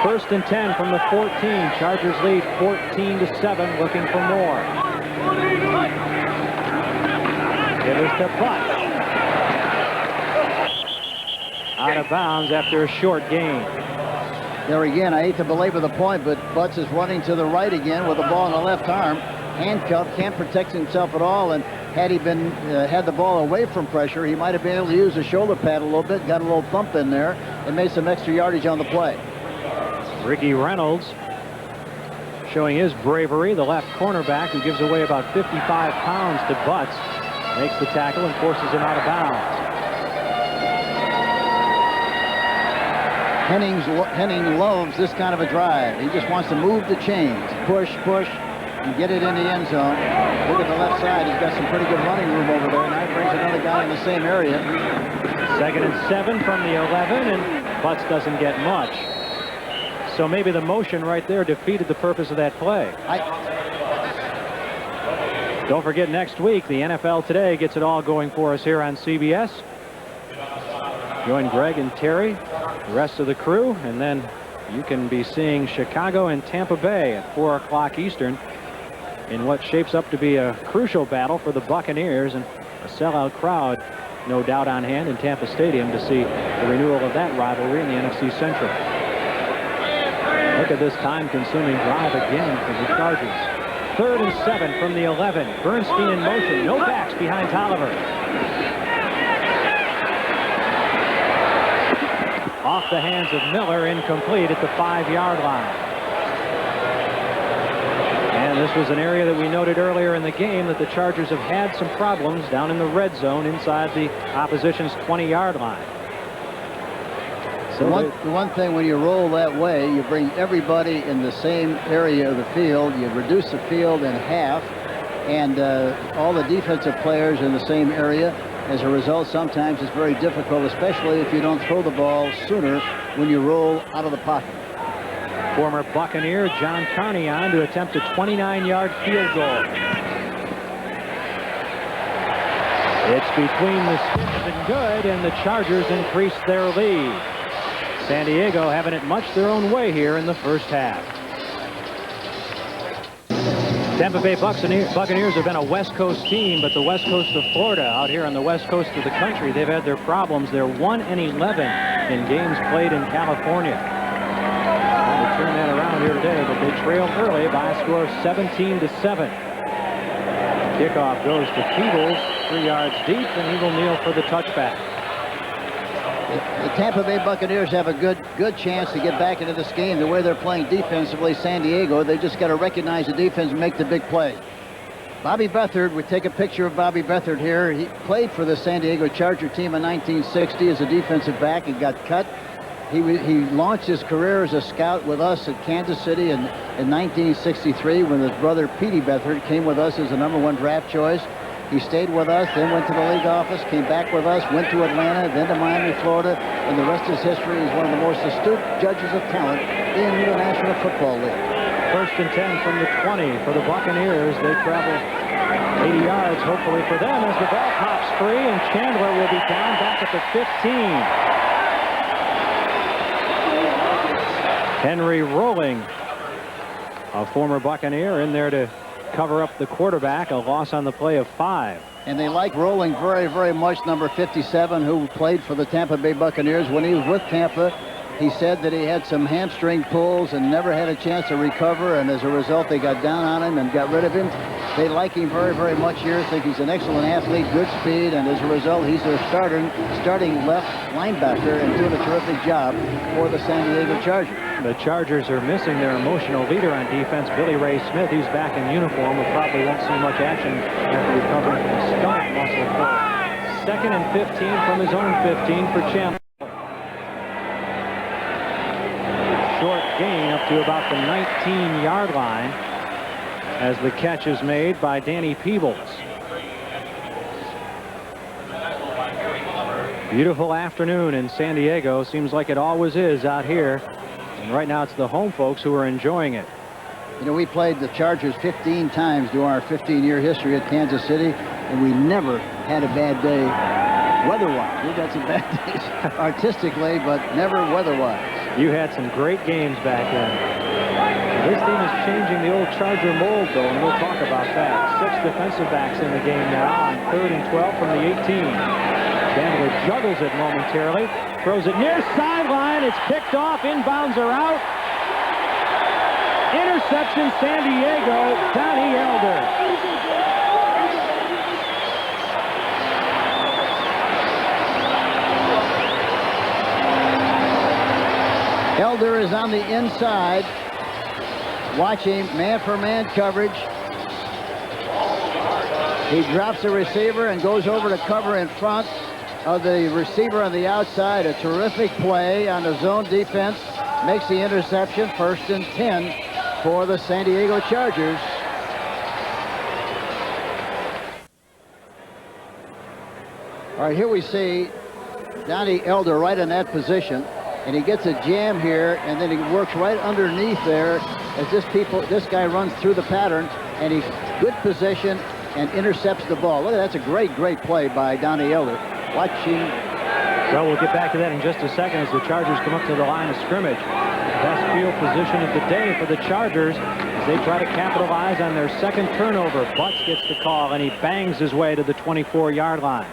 A: 1st and 10 from the 14. Chargers lead 14-7, looking for more. It is to Butts. Out of bounds after a short gain.
B: There again, I hate to belabor the point, but Butts is running to the right again with the ball in the left arm. Handcuffed, can't protect himself at all, and had he been had the ball away from pressure, he might have been able to use the shoulder pad a little bit, got a little thump in there, and made some extra yardage on the play.
A: Ricky Reynolds showing his bravery, the left cornerback who gives away about 55 pounds to Butts, makes the tackle and forces him out of bounds.
B: Henning loves this kind of a drive. He just wants to move the chains, push, and get it in the end zone. Look at the left side. He's got some pretty good running room over there. Now he brings another guy in the same area.
A: 2nd and 7 from the 11, and Butts doesn't get much. So maybe the motion right there defeated the purpose of that play. Don't forget, next week, the NFL Today gets it all going for us here on CBS. Join Greg and Terry, the rest of the crew, and then you can be seeing Chicago and Tampa Bay at 4 o'clock Eastern in what shapes up to be a crucial battle for the Buccaneers, and a sellout crowd, no doubt, on hand in Tampa Stadium to see the renewal of that rivalry in the NFC Central. Look at this time-consuming drive again for the Chargers. 3rd and 7 from the 11. Bernstein in motion. No backs behind Tolliver. Off the hands of Miller, incomplete at the 5-yard line. And this was an area that we noted earlier in the game that the Chargers have had some problems down in the red zone inside the opposition's 20-yard line. So
B: the one thing, when you roll that way, you bring everybody in the same area of the field. You reduce the field in half, and all the defensive players in the same area. As a result, sometimes it's very difficult, especially if you don't throw the ball sooner when you roll out of the pocket.
A: Former Buccaneer John Carney on to attempt a 29-yard field goal. It's between the sticks and good, and the Chargers increase their lead. San Diego having it much their own way here in the first half. Tampa Bay Buccaneers have been a West Coast team, but the West Coast of Florida, out here on the West Coast of the country, they've had their problems. They're 1-11 in games played in California. Trying to turn that around here today, but they trail early by a score of 17-7. Kickoff goes to Peebles, 3 yards deep, and he will kneel for the touchback.
B: The Tampa Bay Buccaneers have a good chance to get back into this game. The way they're playing defensively, San Diego, they just got to recognize the defense and make the big play. Bobby Beathard, we take a picture of Bobby Beathard here. He played for the San Diego Charger team in 1960 as a defensive back and got cut. He launched his career as a scout with us at Kansas City in 1963 when his brother Petey Beathard came with us as the #1 draft choice. He stayed with us, then went to the league office, came back with us, went to Atlanta, then to Miami, Florida, and the rest is history. He's one of the most astute judges of talent in the National Football League.
A: 1st and 10 from the 20 for the Buccaneers. They travel 80 yards, hopefully for them, as the ball pops free, and Chandler will be down back at the 15. Henry Rolling, a former Buccaneer, in there to cover up the quarterback. A loss on the play of 5.
B: And they like Rolling very, very much, number 57, who played for the Tampa Bay Buccaneers. When he was with Tampa, he said that he had some hamstring pulls and never had a chance to recover, and as a result, they got down on him and got rid of him. They like him very, very much here. Think he's an excellent athlete, good speed, and as a result, he's their starting left linebacker and doing a terrific job for the San Diego Chargers.
A: The Chargers are missing their emotional leader on defense, Billy Ray Smith. He's back in uniform. We probably won't see much action after recovering from a stomach muscle pull. 2nd and 15 from his own 15 for Champ. Short gain up to about the 19-yard line as the catch is made by Danny Peebles. Beautiful afternoon in San Diego. Seems like it always is out here. And right now it's the home folks who are enjoying it.
B: You know, we played the Chargers 15 times during our 15-year history at Kansas City, and we never had a bad day weather-wise. We've got some bad days artistically, but never weather-wise.
A: You had some great games back then. This team is changing the old Charger mold, though, and we'll talk about that. 6 defensive backs in the game now on 3rd and 12 from the 18. Chandler juggles it momentarily, throws it near sideline. It's picked off. Inbounds are out. Interception, San Diego. Donnie Elder.
B: Elder is on the inside, watching man-for-man coverage. He drops the receiver and goes over to cover in front of the receiver on the outside. A terrific play on the zone defense. Makes the interception. 1st and 10 for the San Diego Chargers. All right, here we see Donnie Elder right in that position. And he gets a jam here, and then he works right underneath there as this guy runs through the pattern, and he's good position and intercepts the ball. Look, that's a great play by Donnie Elder. Watch him.
A: Well, we'll get back to that in just a second as the Chargers come up to the line of scrimmage. Best field position of the day for the Chargers as they try to capitalize on their 2nd turnover. Butts gets the call, and he bangs his way to the 24-yard line.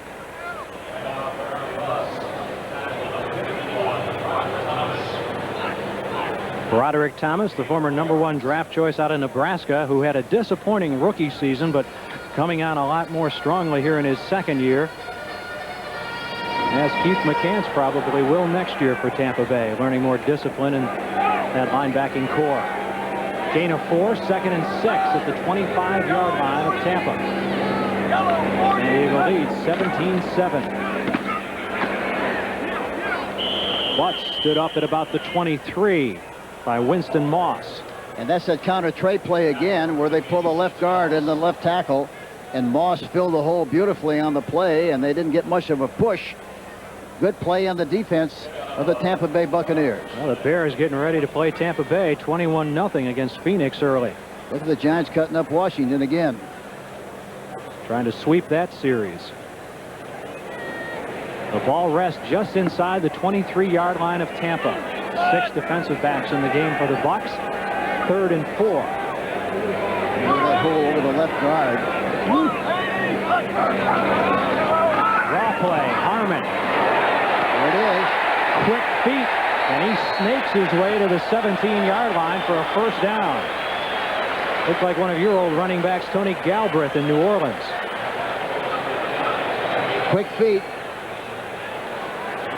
A: Broderick Thomas, the former #1 draft choice out of Nebraska, who had a disappointing rookie season, but coming on a lot more strongly here in his 2nd year, as Keith McCants probably will next year for Tampa Bay, learning more discipline in that linebacking core. Gain of 4, 2nd and 6 at the 25-yard line of Tampa. San Diego leads 17-7. Butts stood up at about the 23 by Winston Moss.
B: And that's that counter trey play again, where they pull the left guard and the left tackle, and Moss filled the hole beautifully on the play, and they didn't get much of a push. Good play on the defense of the Tampa Bay Buccaneers.
A: Well, the Bears getting ready to play Tampa Bay 21-0 against Phoenix early.
B: Look at the Giants cutting up Washington again.
A: Trying to sweep that series. The ball rests just inside the 23-yard line of Tampa. 6 defensive backs in the game for the Bucs. 3rd and 4.
B: Look at that hole over the left guard.
A: Draw play, Harmon.
B: There it is.
A: Quick feet, and he snakes his way to the 17-yard line for a 1st down. Looks like one of your old running backs, Tony Galbraith in New Orleans.
B: Quick feet.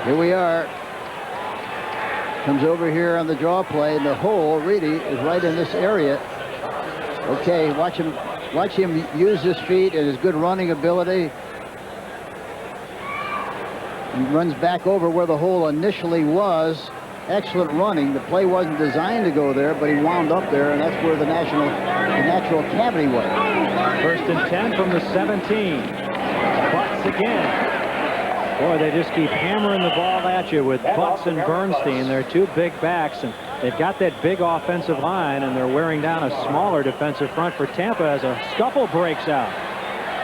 B: Here we are. Comes over here on the draw play, and the hole really is right in this area. Okay, watch him use his feet and his good running ability. He runs back over where the hole initially was. Excellent running. The play wasn't designed to go there, but he wound up there, and that's where the natural cavity was.
A: 1st and 10 from the 17. Butts again. Boy, they just keep hammering the ball at you with Butts and Bernstein. They're 2 big backs, and they've got that big offensive line, and they're wearing down a smaller defensive front for Tampa as a scuffle breaks out.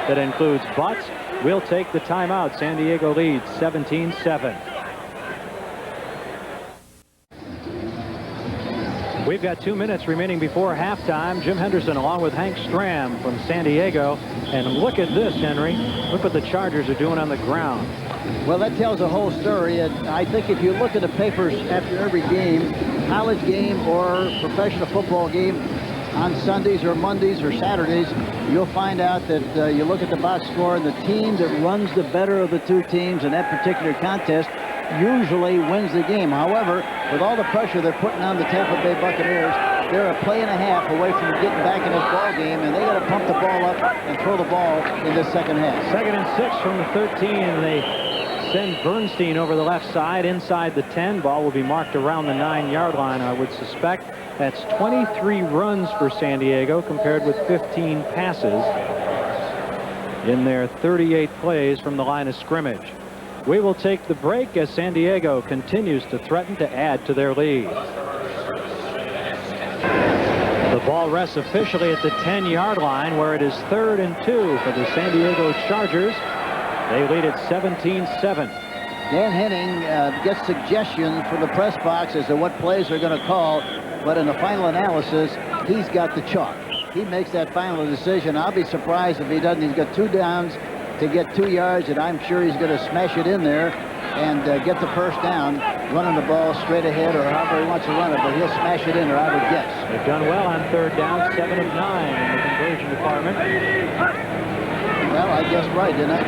A: That includes Butts. Will take the timeout. San Diego leads 17-7. We've got 2 minutes remaining before halftime. Jim Henderson along with Hank Stram from San Diego. And look at this, Henry. Look what the Chargers are doing on the ground.
B: Well, that tells the whole story. And I think if you look at the papers after every game, college game or professional football game, on Sundays or Mondays or Saturdays, you'll find out that you look at the box score, and the team that runs the better of the 2 teams in that particular contest usually wins the game. However, with all the pressure they're putting on the Tampa Bay Buccaneers, they're a play and a half away from getting back in this ball game, and they got to pump the ball up and throw the ball in this second half.
A: 2nd and 6 from the 13, and they send Bernstein over the left side inside the 10. Ball will be marked around the 9-yard line, I would suspect. That's 23 runs for San Diego compared with 15 passes in their 38 plays from the line of scrimmage. We will take the break as San Diego continues to threaten to add to their lead. The ball rests officially at the 10-yard line, where it is 3rd and 2 for the San Diego Chargers. They lead at 17-7.
B: Dan Henning gets suggestion from the press box as to what plays they're going to call, but in the final analysis, he's got the chalk. He makes that final decision. I'll be surprised if he doesn't. He's got 2 downs to get 2 yards, and I'm sure he's going to smash it in there and get the first down, running the ball straight ahead or however he wants to run it, but he'll smash it in there, I would guess.
A: They've done well on 3rd down, 7 of 9 in the conversion department.
B: Well, I guessed right, didn't I?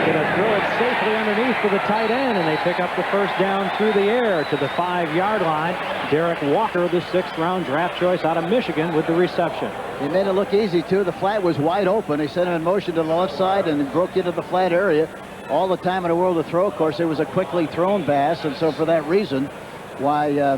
A: Going to throw it safely underneath for the tight end, and they pick up the first down through the air to the 5-yard line. Derek Walker, the 6th-round draft choice out of Michigan, with the reception.
B: He made it look easy, too. The flat was wide open. He sent him in motion to the left side and broke into the flat area. All the time in the world to throw. Of course, it was a quickly thrown pass, and so for that reason, why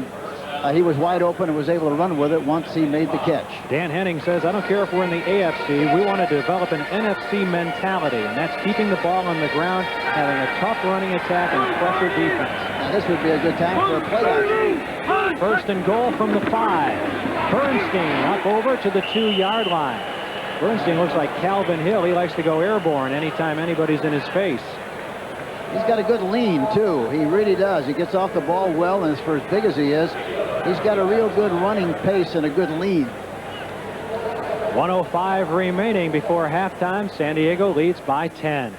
B: he was wide open and was able to run with it once he made the catch.
A: Dan Henning says, I don't care if we're in the AFC, we want to develop an NFC mentality, and that's keeping the ball on the ground, having a tough running attack and pressure defense.
B: Now, this would be a good time for a play action.
A: 1st and goal from the 5. Bernstein up over to the 2-yard line. Bernstein looks like Calvin Hill. He likes to go airborne anytime anybody's in his face.
B: He's got a good lean, too. He really does. He gets off the ball well, and for as big as he is, he's got a real good running pace and a good lead.
A: 1:05 remaining before halftime. San Diego leads by 10.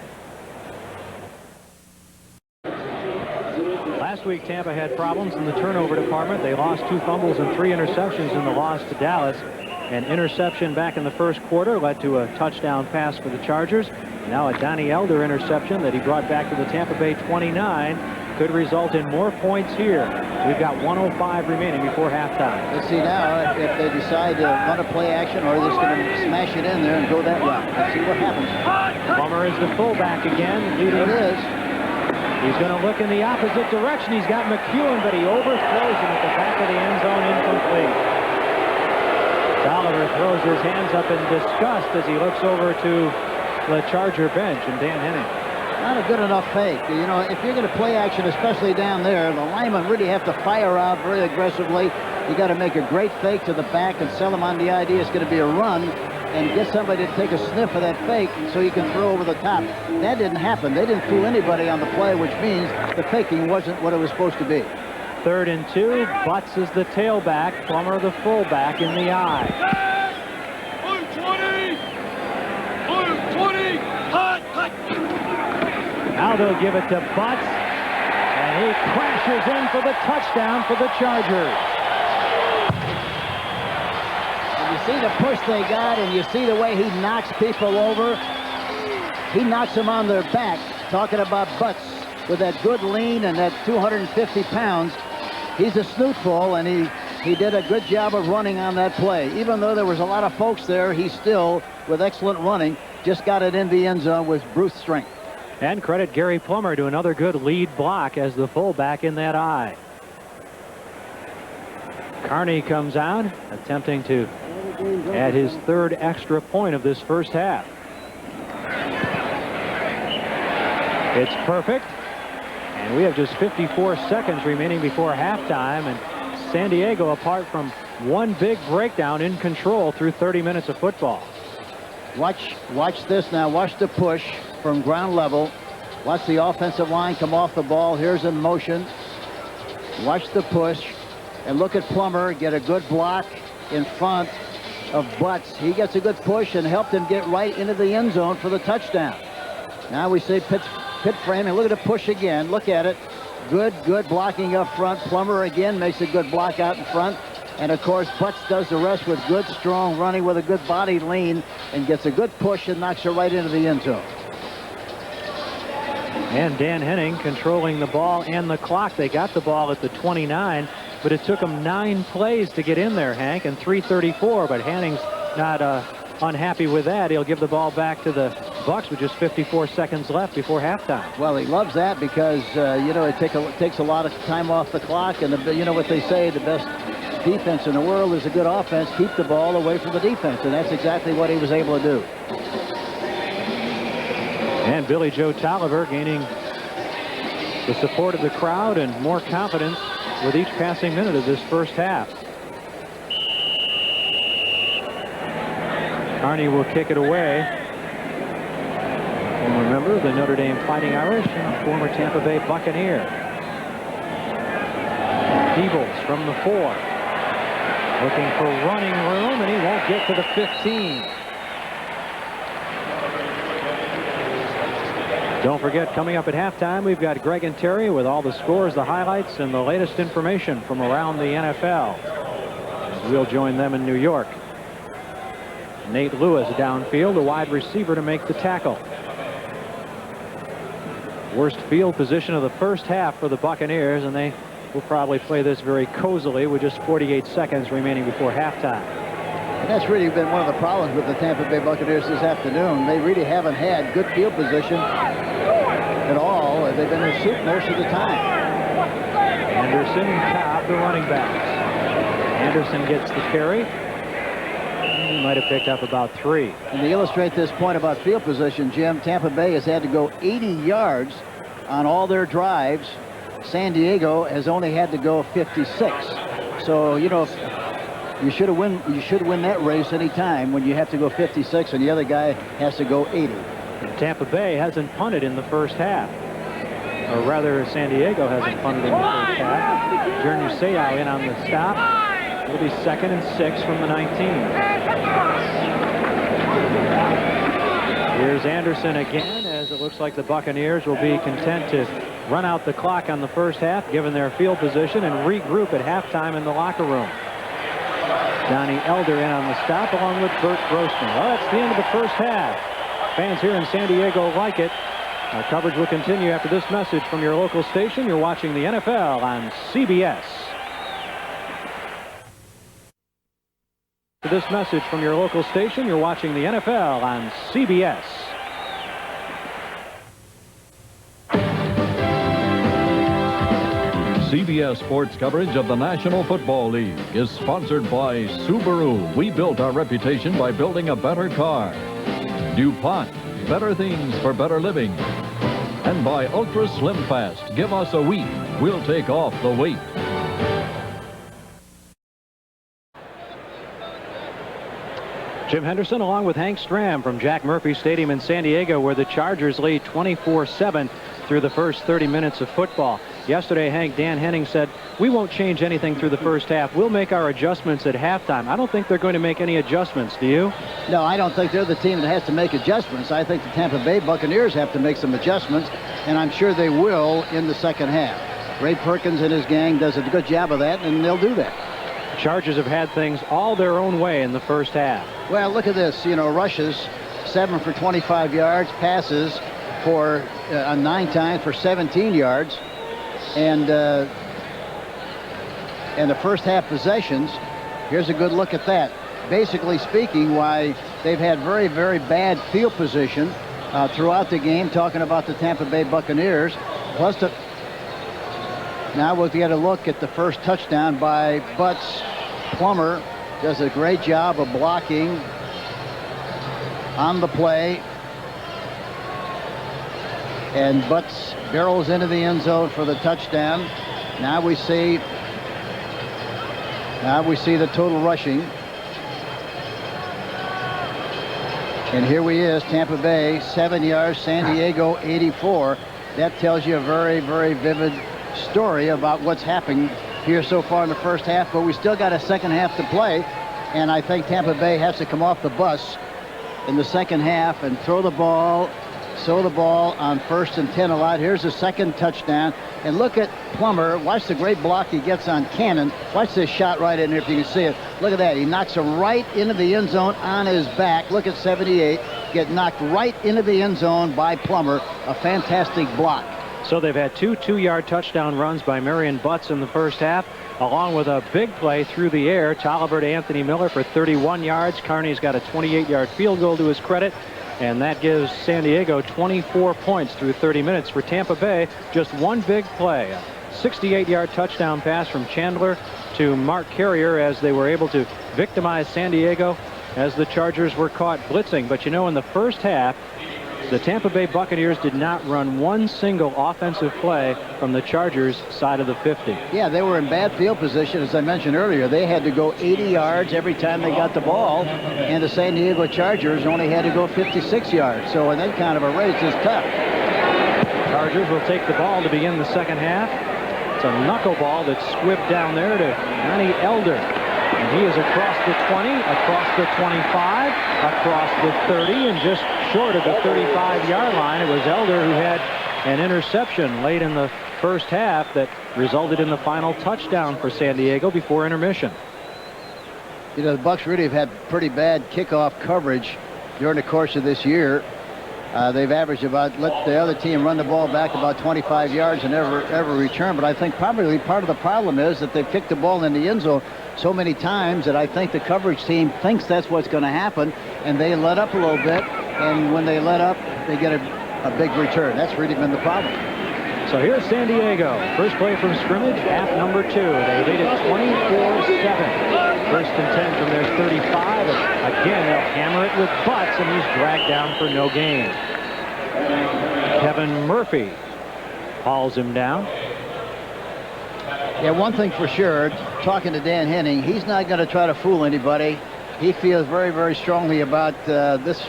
A: Last week, Tampa had problems in the turnover department. They lost 2 fumbles and 3 interceptions in the loss to Dallas. An interception back in the first quarter led to a touchdown pass for the Chargers. Now a Donnie Elder interception that he brought back to the Tampa Bay 29 could result in more points here. We've got 1:05 remaining before halftime.
B: Let's see now if they decide to run a play action or they're just going to smash it in there and go that route. Let's see what happens.
A: Plummer is the fullback again.
B: There it is.
A: He's going to look in the opposite direction. He's got McEwen, but he overthrows him at the back of the end zone, incomplete. Oliver throws his hands up in disgust as he looks over to the Charger bench and Dan Henning.
B: Not a good enough fake. You know, if you're going to play action, especially down there, the linemen really have to fire out very aggressively. You got to make a great fake to the back and sell them on the idea it's going to be a run and get somebody to take a sniff of that fake so you can throw over the top. That didn't happen. They didn't fool anybody on the play, which means the faking wasn't what it was supposed to be.
A: 3rd and 2. Butts is the tailback. Plummer the fullback in the eye.
E: Blue 20, hot.
A: Now they'll give it to Butts, and he crashes in for the touchdown for the Chargers.
B: And you see the push they got, and you see the way he knocks people over. He knocks them on their back. Talking about Butts with that good lean and that 250 pounds. He's a snootful, and he did a good job of running on that play. Even though there was a lot of folks there, he still, with excellent running, just got it in the end zone with brute strength.
A: And credit Gary Plummer to another good lead block as the fullback in that eye. Carney comes out, attempting to add his 3rd extra point of this first half. It's perfect. And we have just 54 seconds remaining before halftime, and San Diego, apart from one big breakdown, in control through 30 minutes of football.
B: Watch this now. Watch the push from ground level. Watch the offensive line come off the ball. Here's in motion. Watch the push. And look at Plummer get a good block in front of Butts. He gets a good push and helped him get right into the end zone for the touchdown. Now we see pit frame, and look at the push again. Look at it. Good blocking up front. Plummer again makes a good block out in front. And of course, Butts does the rest with good, strong running with a good body lean and gets a good push and knocks her right into the end zone. And
A: Dan Henning controlling the ball and the clock. They got the ball at the 29. but it took him 9 plays to get in there, Hank, and 3:34. But Hanning's not unhappy with that. He'll give the ball back to the Bucs with just 54 seconds left before halftime.
B: Well, he loves that because, you know, it takes a lot of time off the clock. And, you know what they say, the best defense in the world is a good offense. Keep the ball away from the defense. And that's exactly what he was able to do.
A: And Billy Joe Tolliver gaining the support of the crowd and more confidence with each passing minute of this first half. Carney will kick it away. And remember, the Notre Dame Fighting Irish and former Tampa Bay Buccaneer. Peebles from the 4. Looking for running room, and he won't get to the 15. Don't forget, coming up at halftime, we've got Greg and Terry with all the scores, the highlights, and the latest information from around the NFL. We'll join them in New York. Nate Lewis downfield, the wide receiver to make the tackle. Worst field position of the first half for the Buccaneers, and they will probably play this very cozily with just 48 seconds remaining before halftime.
B: And that's really been one of the problems with the Tampa Bay Buccaneers this afternoon. They really haven't had good field position at all. They've been in soup most of the time.
A: Henderson and Cobb, the running backs. Henderson gets the carry. He might have picked up about 3.
B: And to illustrate this point about field position, Jim, Tampa Bay has had to go 80 yards on all their drives. San Diego has only had to go 56. So, you know, you should win that race any time when you have to go 56 and the other guy has to go 80.
A: Tampa Bay hasn't punted in the first half. Or rather, San Diego hasn't punted in the first half. Junior Seau in on the stop. It'll be 2nd and 6 from the 19. Here's Anderson again, as it looks like the Buccaneers will be content to run out the clock on the first half, given their field position, and regroup at halftime in the locker room. Donnie Elder in on the stop, along with Bert Grossman. Well, that's the end of the first half. Fans here in San Diego like it. Our coverage will continue after this message from your local station. You're watching the NFL on CBS. This message from your local station. You're watching the NFL on CBS.
D: CBS Sports coverage of the National Football League is sponsored by Subaru. We built our reputation by building a better car. DuPont, better things for better living. And by Ultra Slim Fast. Give us a week. We'll take off the weight.
A: Jim Henderson along with Hank Stram from Jack Murphy Stadium in San Diego, where the Chargers lead 24-7 through the first 30 minutes of football. Yesterday, Hank, Dan Henning said, we won't change anything through the first half. We'll make our adjustments at halftime. I don't think they're going to make any adjustments. Do you?
B: No, I don't think they're the team that has to make adjustments. I think the Tampa Bay Buccaneers have to make some adjustments, and I'm sure they will in the second half. Ray Perkins and his gang does a good job of that, and they'll do that.
A: Chargers have had things all their own way in the first half.
B: Well, look at this. You know, rushes 7 for 25 yards, passes for 9 times for 17 yards, and the first half possessions. Here's a good look at that. Basically speaking, why they've had very, very bad field position throughout the game. Talking about the Tampa Bay Buccaneers, plus the. Now we'll get a look at the first touchdown by Butts. Plummer does a great job of blocking on the play. And Butts barrels into the end zone for the touchdown. Now we see the total rushing. And here he is, Tampa Bay, 7 yards, San Diego, 84. That tells you a very, very vivid story about what's happening here so far in the first half, but we still got a second half to play, and I think Tampa Bay has to come off the bus in the second half and throw the ball on 1st and 10 a lot. Here's the second touchdown, and look at Plummer. Watch the great block he gets on Cannon. Watch this shot right in there if you can see it. Look at that. He knocks him right into the end zone on his back. Look at 78 get knocked right into the end zone by Plummer. A fantastic block.
A: So they've had two 2-yard touchdown runs by Marion Butts in the first half, along with a big play through the air. Tolliver to Anthony Miller for 31 yards. Carney's got a 28-yard field goal to his credit, and that gives San Diego 24 points through 30 minutes. For Tampa Bay, just one big play. A 68-yard touchdown pass from Chandler to Mark Carrier as they were able to victimize San Diego as the Chargers were caught blitzing. But you know, in the first half, the Tampa Bay Buccaneers did not run one single offensive play from the Chargers side of the 50.
B: Yeah, they were in bad field position, as I mentioned earlier. They had to go 80 yards every time they got the ball, and the San Diego Chargers only had to go 56 yards. So in that kind of a race, it's tough.
A: Chargers will take the ball to begin the second half. It's a knuckleball that's squibbed down there to Ronnie Elder. And he is across the 20, across the 25, across the 30, and just short of the 35-yard line. It was Elder who had an interception late in the first half that resulted in the final touchdown for San Diego before intermission.
B: You know, the Bucs really have had pretty bad kickoff coverage during the course of this year. They've averaged about, let the other team run the ball back about 25 yards in every return. But I think probably part of the problem is that they've kicked the ball in the end zone so many times that I think the coverage team thinks that's what's going to happen, and they let up a little bit. And when they let up, they get a big return. That's really been the problem.
A: So here's San Diego. First play from scrimmage, half number 2. They lead it 24-7. First and 10 from their 35. And again, they'll hammer it with Butts, and he's dragged down for no gain. Kevin Murphy hauls him down.
B: Yeah, one thing for sure, talking to Dan Henning, he's not going to try to fool anybody. He feels very, very strongly about this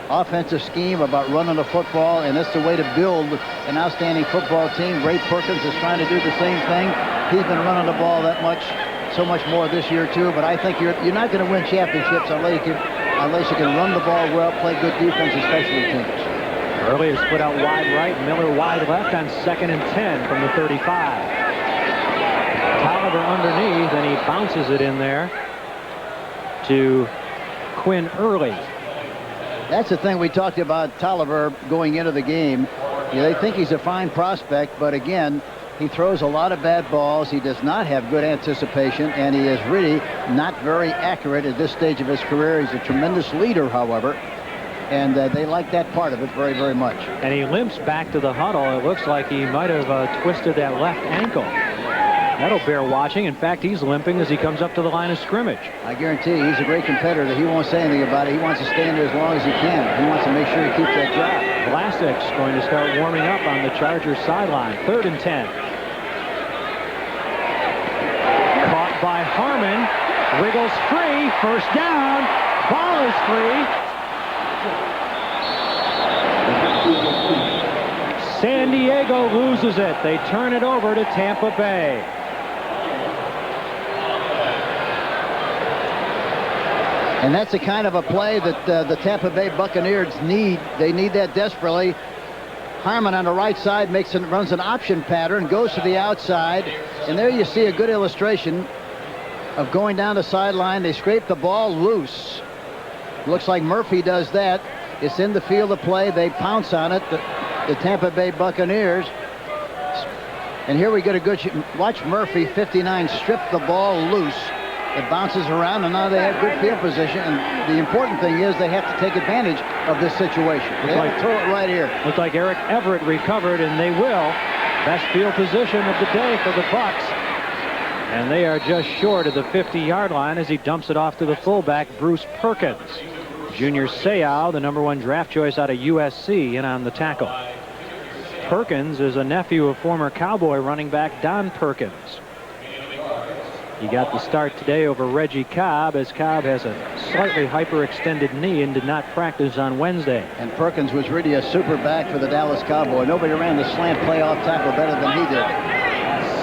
B: offensive scheme, about running the football, and it's the way to build an outstanding football team. Ray Perkins is trying to do the same thing. He's been running the ball that much, so much more this year too. But I think you're not going to win championships unless you can run the ball well, play good defense, especially teams.
A: Early is split out wide right, Miller wide left on 2nd and 10 from the 35. Tolliver underneath, and he bounces it in there to Quinn Early.
B: That's the thing we talked about Tolliver going into the game. They think he's a fine prospect, but again, he throws a lot of bad balls. He does not have good anticipation, and he is really not very accurate at this stage of his career. He's a tremendous leader, however, and they like that part of it very, very much.
A: And he limps back to the huddle. It looks like he might have twisted that left ankle. That'll bear watching. In fact, he's limping as he comes up to the line of scrimmage.
B: I guarantee you, he's a great competitor. He won't say anything about it. He wants to stay in there as long as he can. He wants to make sure he keeps that job.
A: Vlasic's going to start warming up on the Chargers sideline. 3rd and 10. Caught by Harmon. Wiggles free. First down. Ball is free. San Diego loses it. They turn it over to Tampa Bay.
B: And that's the kind of a play that the Tampa Bay Buccaneers need. They need that desperately. Harmon on the right side runs an option pattern, goes to the outside, and there you see a good illustration of going down the sideline. They scrape the ball loose. Looks like Murphy does that. It's in the field of play. They pounce on it, the Tampa Bay Buccaneers. And here we get a good watch Murphy, 59, strip the ball loose. It bounces around, and now they have good field position. And the important thing is they have to take advantage of this situation. They have to throw it right here.
A: Looks like Eric Everett recovered, and they will. Best field position of the day for the Bucs. And they are just short of the 50-yard line as he dumps it off to the fullback, Bruce Perkins. Junior Seau, the #1 draft choice out of USC, in on the tackle. Perkins is a nephew of former Cowboy running back Don Perkins. He got the start today over Reggie Cobb, as Cobb has a slightly hyperextended knee and did not practice on Wednesday.
B: And Perkins was really a super back for the Dallas Cowboy. Nobody ran the slant playoff tackle better than he did.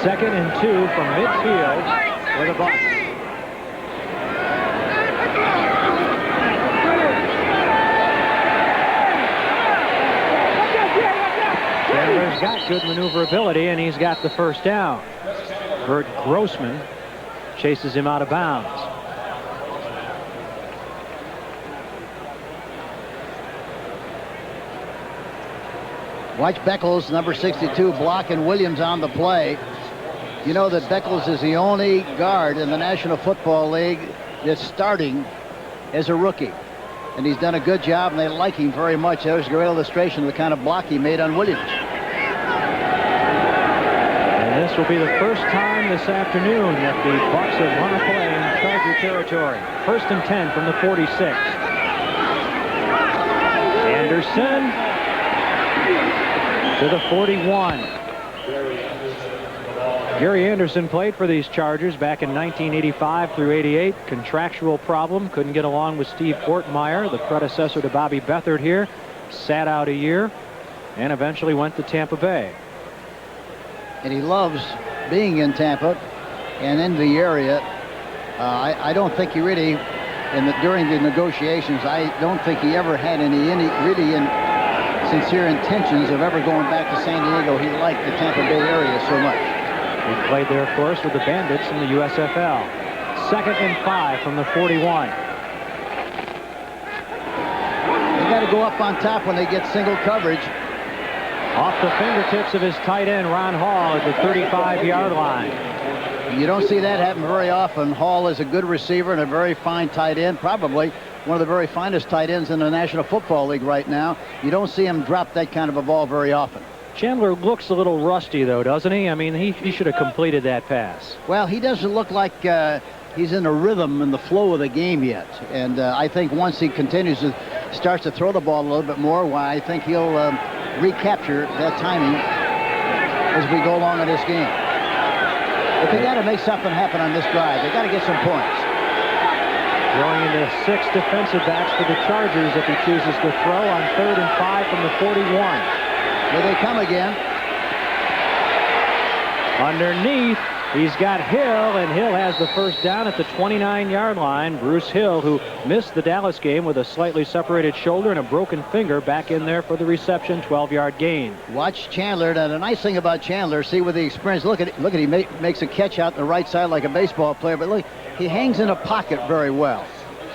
A: 2nd and 2 from midfield for the Bucs. Chandler's got good maneuverability, and he's got the first down. Bert Grossman chases him out of bounds.
B: Watch Beckles, number 62, blocking Williams on the play. You know that Beckles is the only guard in the National Football League that's starting as a rookie. And he's done a good job, and they like him very much. There's a great illustration of the kind of block he made on Williams.
A: And this will be the first time this afternoon that the Bucs have run a play in Charger territory. 1st and 10 from the 46. Henderson to the 41. Gary Anderson played for these Chargers back in 1985 through 88. Contractual problem. Couldn't get along with Steve Ortmeyer, the predecessor to Bobby Beathard here. Sat out a year and eventually went to Tampa Bay.
B: And he loves being in Tampa and in the area. I don't think he really, during the negotiations, I don't think he ever had any really sincere intentions of ever going back to San Diego. He liked the Tampa Bay area so much.
A: He played there, of course, with the Bandits in the USFL. 2nd and 5 from the 41.
B: They got to go up on top when they get single coverage.
A: Off the fingertips of his tight end, Ron Hall, at the 35-yard line.
B: You don't see that happen very often. Hall is a good receiver and a very fine tight end, probably one of the very finest tight ends in the National Football League right now. You don't see him drop that kind of a ball very often.
A: Chandler looks a little rusty, though, doesn't he? I mean, he should have completed that pass.
B: Well, he doesn't look like he's in the rhythm and the flow of the game yet. And I think once he starts to throw the ball a little bit more, I think he'll recapture that timing as we go along in this game. But they got to make something happen on this drive. They got to get some points.
A: Throwing into 6 defensive backs for the Chargers if he chooses to throw on 3rd and 5 from the 41.
B: Here they come again.
A: Underneath, he's got Hill, and Hill has the first down at the 29-yard line. Bruce Hill, who missed the Dallas game with a slightly separated shoulder and a broken finger, back in there for the reception, 12-yard gain.
B: Watch Chandler. Now, the nice thing about Chandler, see with the experience, look at he makes a catch out the right side like a baseball player, but look, he hangs in a pocket very well.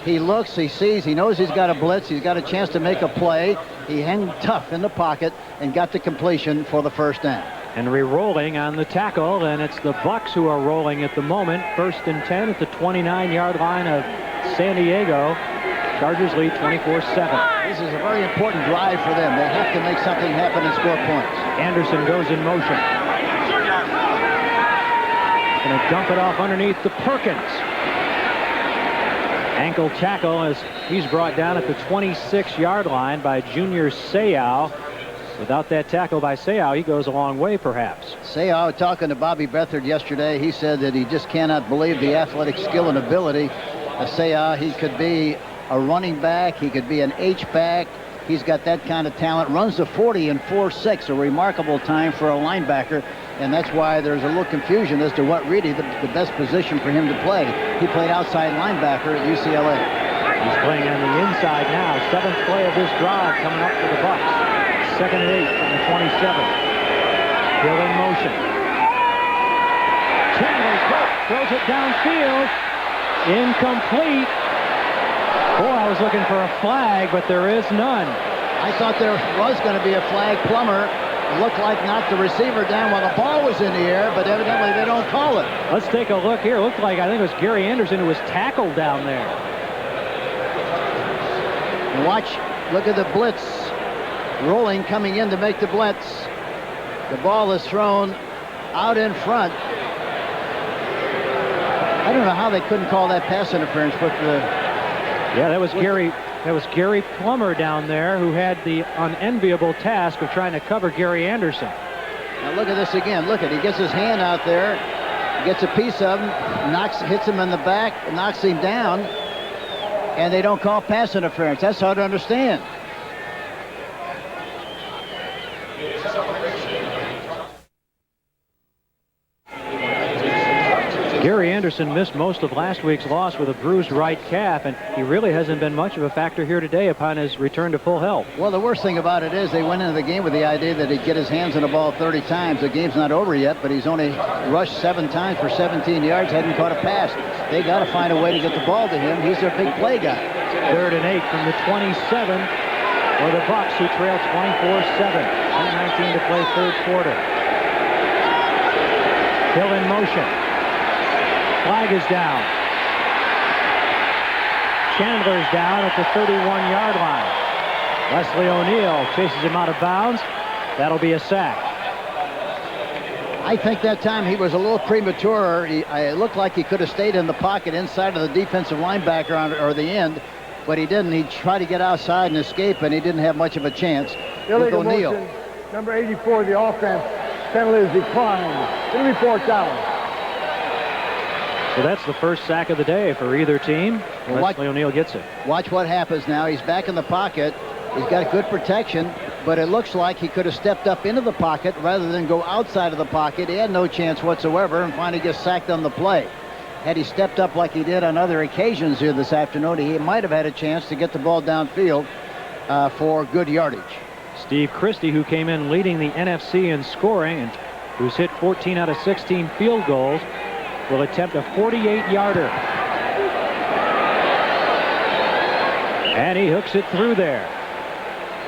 B: He looks, he sees, he knows he's got a blitz, he's got a chance to make a play. He hung tough in the pocket and got the completion for the first down.
A: Henry rolling on the tackle, and it's the Bucs who are rolling at the moment. 1st and 10 at the 29-yard line of San Diego. Chargers lead 24-7.
B: This is a very important drive for them. They have to make something happen and score points.
A: Anderson goes in motion. Going to dump it off underneath to Perkins. Ankle tackle as he's brought down at the 26-yard line by Junior Seau. Without that tackle by Seau, he goes a long way, perhaps.
B: Seau, talking to Bobby Beathard yesterday, he said that he just cannot believe the athletic skill and ability of Seau. He could be a running back. He could be an H-back. He's got that kind of talent. Runs the 40 in 4.6, a remarkable time for a linebacker. And that's why there's a little confusion as to what really the best position for him to play. He played outside linebacker at UCLA.
A: He's playing on the inside now. 7th play of this drive coming up for the Bucs. 2nd and 8 from the 27. Hill in motion. Chandler throws it downfield. Incomplete. Boy, I was looking for a flag, but there is none.
B: I thought there was going to be a flag. Plummer looked like knocked the receiver down while the ball was in the air, but evidently they don't call it.
A: Let's take a look here. It looked like, I think it was Gary Anderson who was tackled down there.
B: And watch, look at the blitz. Rolling, coming in to make the blitz. The ball is thrown out in front. I don't know how they couldn't call that pass interference, but
A: yeah, that was Gary Plummer down there who had the unenviable task of trying to cover Gary Anderson.
B: Now look at this again. Look at, he gets his hand out there, gets a piece of him, hits him in the back, knocks him down, and they don't call pass interference. That's hard to understand.
A: Gary Anderson missed most of last week's loss with a bruised right calf, and he really hasn't been much of a factor here today upon his return to full health.
B: Well, the worst thing about it is they went into the game with the idea that he'd get his hands on the ball 30 times. The game's not over yet, but he's only rushed 7 times for 17 yards, hadn't caught a pass. They got to find a way to get the ball to him. He's their big play guy.
A: 3rd and 8 from the 27. for the Bucs, who trail 24-7. 10:19 to play third quarter. Hill in motion. Flag is down. Chandler's down at the 31-yard line. Leslie O'Neal chases him out of bounds. That'll be a sack.
B: I think that time he was a little premature. It looked like he could have stayed in the pocket inside of the defensive linebacker or the end, but he didn't. He tried to get outside and escape, and he didn't have much of a chance with O'Neal.
C: Number 84, the offense. Penalty is declined. It'll be fourth down.
A: So that's the first sack of the day for either team.
B: Well,
A: Leslie O'Neal gets it.
B: Watch what happens now. He's back in the pocket. He's got good protection, but it looks like he could have stepped up into the pocket rather than go outside of the pocket. He had no chance whatsoever and finally gets sacked on the play. Had he stepped up like he did on other occasions here this afternoon, he might have had a chance to get the ball downfield for good yardage.
A: Steve Christie, who came in leading the NFC in scoring and who's hit 14 out of 16 field goals, will attempt a 48-yarder. And he hooks it through there.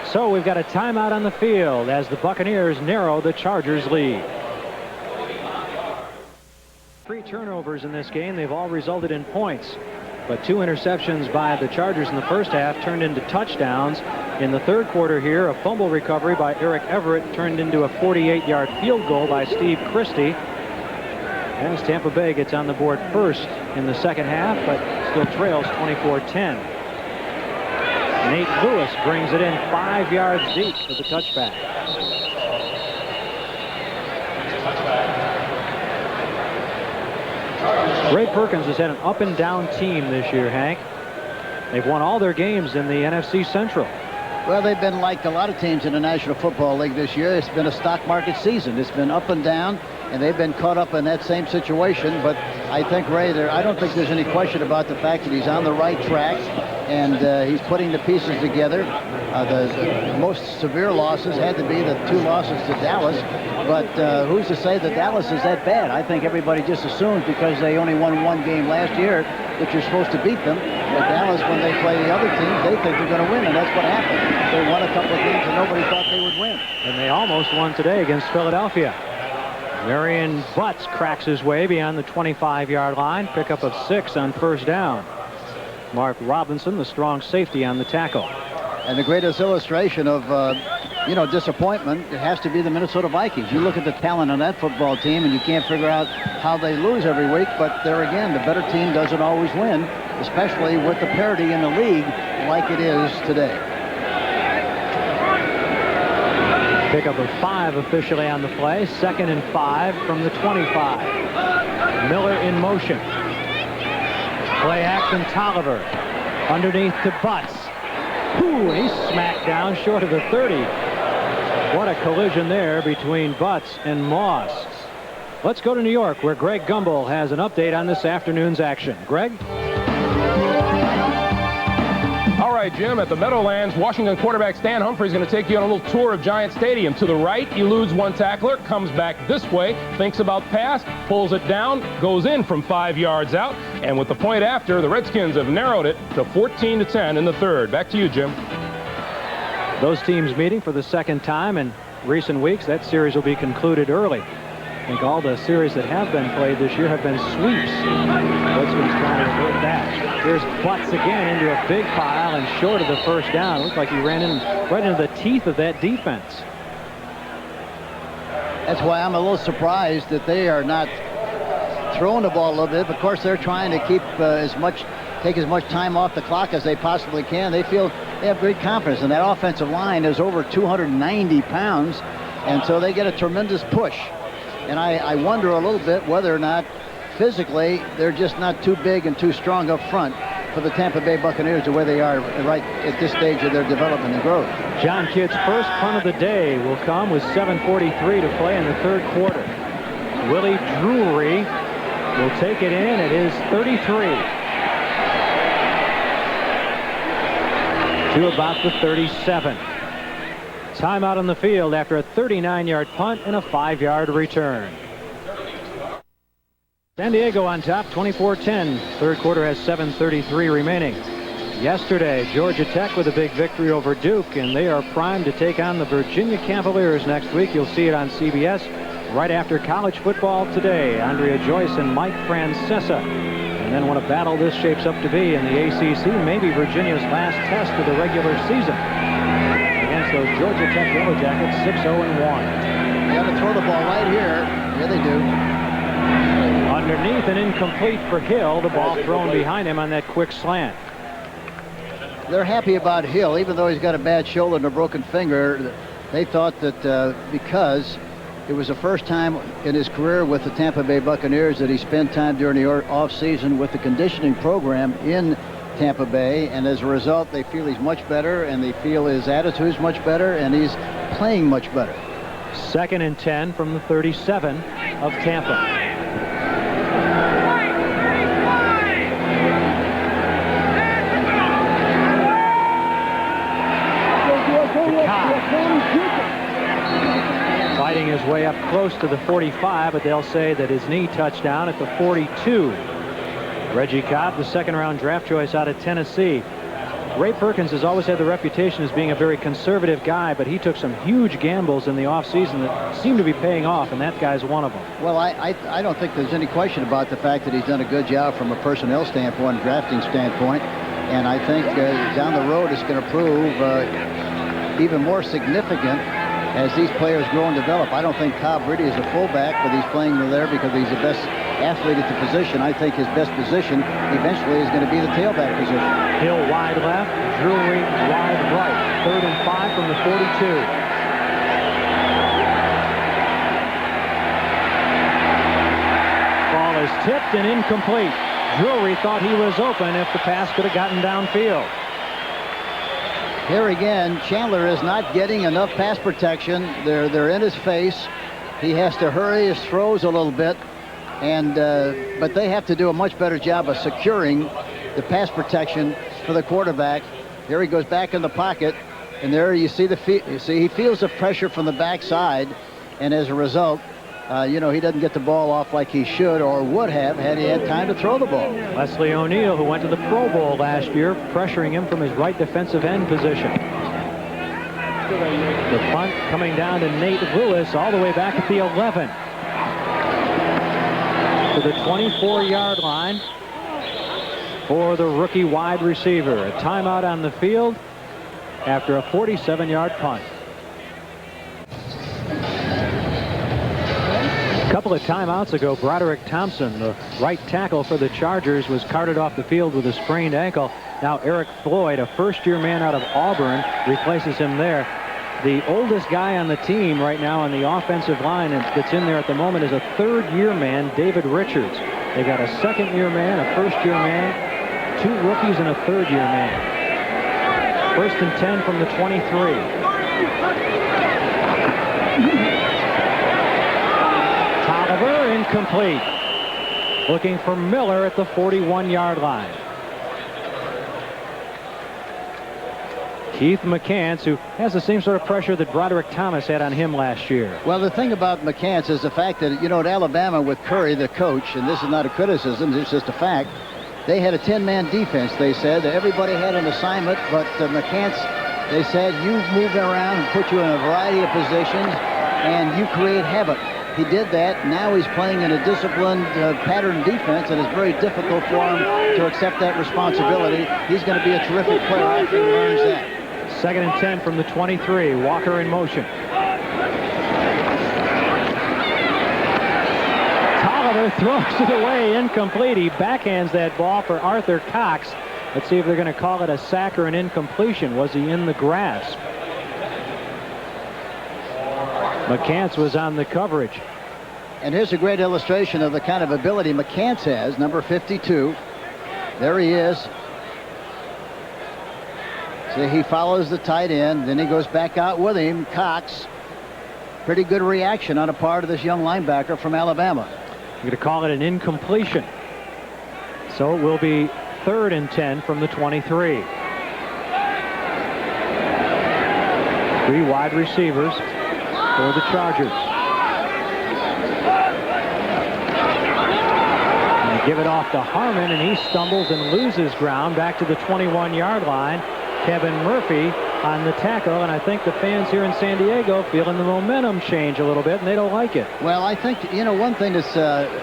A: So we've got a timeout on the field as the Buccaneers narrow the Chargers' lead. 3 turnovers in this game. They've all resulted in points. But 2 interceptions by the Chargers in the first half turned into touchdowns. In the third quarter here, a fumble recovery by Eric Everett turned into a 48-yard field goal by Steve Christie. As Tampa Bay gets on the board first in the second half, but still trails 24-10. Nate Lewis brings it in 5 yards deep for the touchback. Ray Perkins has had an up and down team this year, Hank. They've won all their games in the NFC Central.
B: Well, they've been like a lot of teams in the National Football League this year. It's been a stock market season. It's been up and down, and they've been caught up in that same situation. But I think, Ray, I don't think there's any question about the fact that he's on the right track, and he's putting the pieces together. The most severe losses had to be the 2 losses to Dallas. But who's to say that Dallas is that bad? I think everybody just assumes because they only won 1 game last year that you're supposed to beat them. But Dallas, when they play the other teams, they think they're going to win, and that's what happened. They won a couple of games and nobody thought they would win.
A: And they almost won today against Philadelphia. Marion Butts cracks his way beyond the 25-yard line. Pickup of 6 on first down. Mark Robinson, the strong safety, on the tackle.
B: And the greatest illustration of, disappointment, it has to be the Minnesota Vikings. You look at the talent on that football team, and you can't figure out how they lose every week. But there again, the better team doesn't always win, especially with the parity in the league like it is today.
A: Pickup of 5 officially on the play. 2nd and 5 from the 25. Miller in motion. Play action, Tolliver. Underneath to Butts. Ooh, he's smacked down short of the 30. What a collision there between Butts and Moss. Let's go to New York, where Greg Gumbel has an update on this afternoon's action. Greg?
F: All right, Jim, at the Meadowlands, Washington quarterback Stan Humphrey is going to take you on a little tour of Giant Stadium. To the right, eludes 1 tackler, comes back this way, thinks about pass, pulls it down, goes in from 5 yards out, and with the point after, the Redskins have narrowed it to 14-10 in the third. Back to you, Jim.
A: Those teams meeting for the second time in recent weeks. That series will be concluded early. I think all the series that have been played this year have been sweeps. Redskins trying to avoid that. Here's Butts again into a big pile and short of the first down. Looks like he ran in right into the teeth of that defense.
B: That's why I'm a little surprised that they are not throwing the ball a little bit. Of course, they're trying to keep take as much time off the clock as they possibly can. They feel they have great confidence, and that offensive line is over 290 pounds, and so they get a tremendous push. And I wonder a little bit whether or not physically they're just not too big and too strong up front for the Tampa Bay Buccaneers the way they are right at this stage of their development and growth.
A: John Kidd's first punt of the day will come with 7:43 to play in the third quarter. Willie Drury will take it in at his 33. To about the 37. Timeout on the field after a 39-yard punt and a 5-yard return. San Diego on top, 24-10. Third quarter has 7:33 remaining. Yesterday, Georgia Tech with a big victory over Duke, and they are primed to take on the Virginia Cavaliers next week. You'll see it on CBS right after college football today. Andrea Joyce and Mike Francesa. And then what a battle this shapes up to be in the ACC, maybe Virginia's last test of the regular season against those Georgia Tech Yellow Jackets, 6-0-1.
B: They got to throw the ball right here. Yeah, they do.
A: Underneath and incomplete for Hill. The ball thrown behind him on that quick slant.
B: They're happy about Hill, even though he's got a bad shoulder and a broken finger. They thought that because it was the first time in his career with the Tampa Bay Buccaneers that he spent time during the off-season with the conditioning program in Tampa Bay, and as a result, they feel he's much better, and they feel his attitude's much better, and he's playing much better.
A: 2nd and 10 from the 37 of Tampa. Fighting his way up close to the 45, but they'll say that his knee touched down at the 42. Reggie Cobb, the 2nd-round draft choice out of Tennessee. Ray Perkins has always had the reputation as being a very conservative guy, but he took some huge gambles in the offseason that seem to be paying off, and that guy's one of them.
B: Well, I don't think there's any question about the fact that he's done a good job from a personnel standpoint, drafting standpoint, and I think down the road it's going to prove even more significant as these players grow and develop. I don't think Cobb really is a fullback, but he's playing there because he's the best athlete at the position. I think his best position eventually is going to be the tailback position.
A: Hill wide left, Drury wide right. 3rd and 5 from the 42. Ball is tipped and incomplete. Drury thought he was open if the pass could have gotten downfield.
B: Here again, Chandler is not getting enough pass protection. They're in his face. He has to hurry his throws a little bit, and but they have to do a much better job of securing the pass protection for the quarterback. Here he goes back in the pocket, and there you see he feels the pressure from the backside, and as a result, he doesn't get the ball off like he should or would have had he had time to throw the ball.
A: Leslie O'Neal, who went to the Pro Bowl last year, pressuring him from his right defensive end position. The punt coming down to Nate Lewis all the way back at the 11. To the 24-yard line for the rookie wide receiver. A timeout on the field after a 47-yard punt. A couple of timeouts ago, Broderick Thompson, the right tackle for the Chargers, was carted off the field with a sprained ankle. Now Eric Floyd, a first-year man out of Auburn, replaces him there. The oldest guy on the team right now on the offensive line that's in there at the moment is a 3rd-year man, David Richards. They got a 2nd-year man, a 1st-year man, 2 rookies, and a 3rd-year man. 1st and 10 from the 23. Tolliver, incomplete. Looking for Miller at the 41-yard line. Keith McCants, who has the same sort of pressure that Broderick Thomas had on him last year.
B: Well, the thing about McCants is the fact that, at Alabama with Curry, the coach, and this is not a criticism, it's just a fact, they had a 10-man defense, they said. Everybody had an assignment, but McCants, they said, you move around and put you in a variety of positions, and you create havoc. He did that. Now he's playing in a disciplined pattern defense, and it's very difficult for him to accept that responsibility. He's going to be a terrific player after he learns that.
A: 2nd and 10 from the 23. Walker in motion. Tolliver throws it away, incomplete. He backhands that ball for Arthur Cox. Let's see if they're going to call it a sack or an incompletion. Was he in the grasp? McCants was on the coverage.
B: And here's a great illustration of the kind of ability McCants has, number 52. There he is. See, he follows the tight end, then he goes back out with him, Cox. Pretty good reaction on a part of this young linebacker from Alabama.
A: You're going to call it an incompletion. So it will be 3rd and 10 from the 23. 3 wide receivers for the Chargers. And They give it off to Harmon, and he stumbles and loses ground back to the 21-yard line. Kevin Murphy on the tackle, and I think the fans here in San Diego feeling the momentum change a little bit, and they don't like it.
B: Well, I think, one thing that's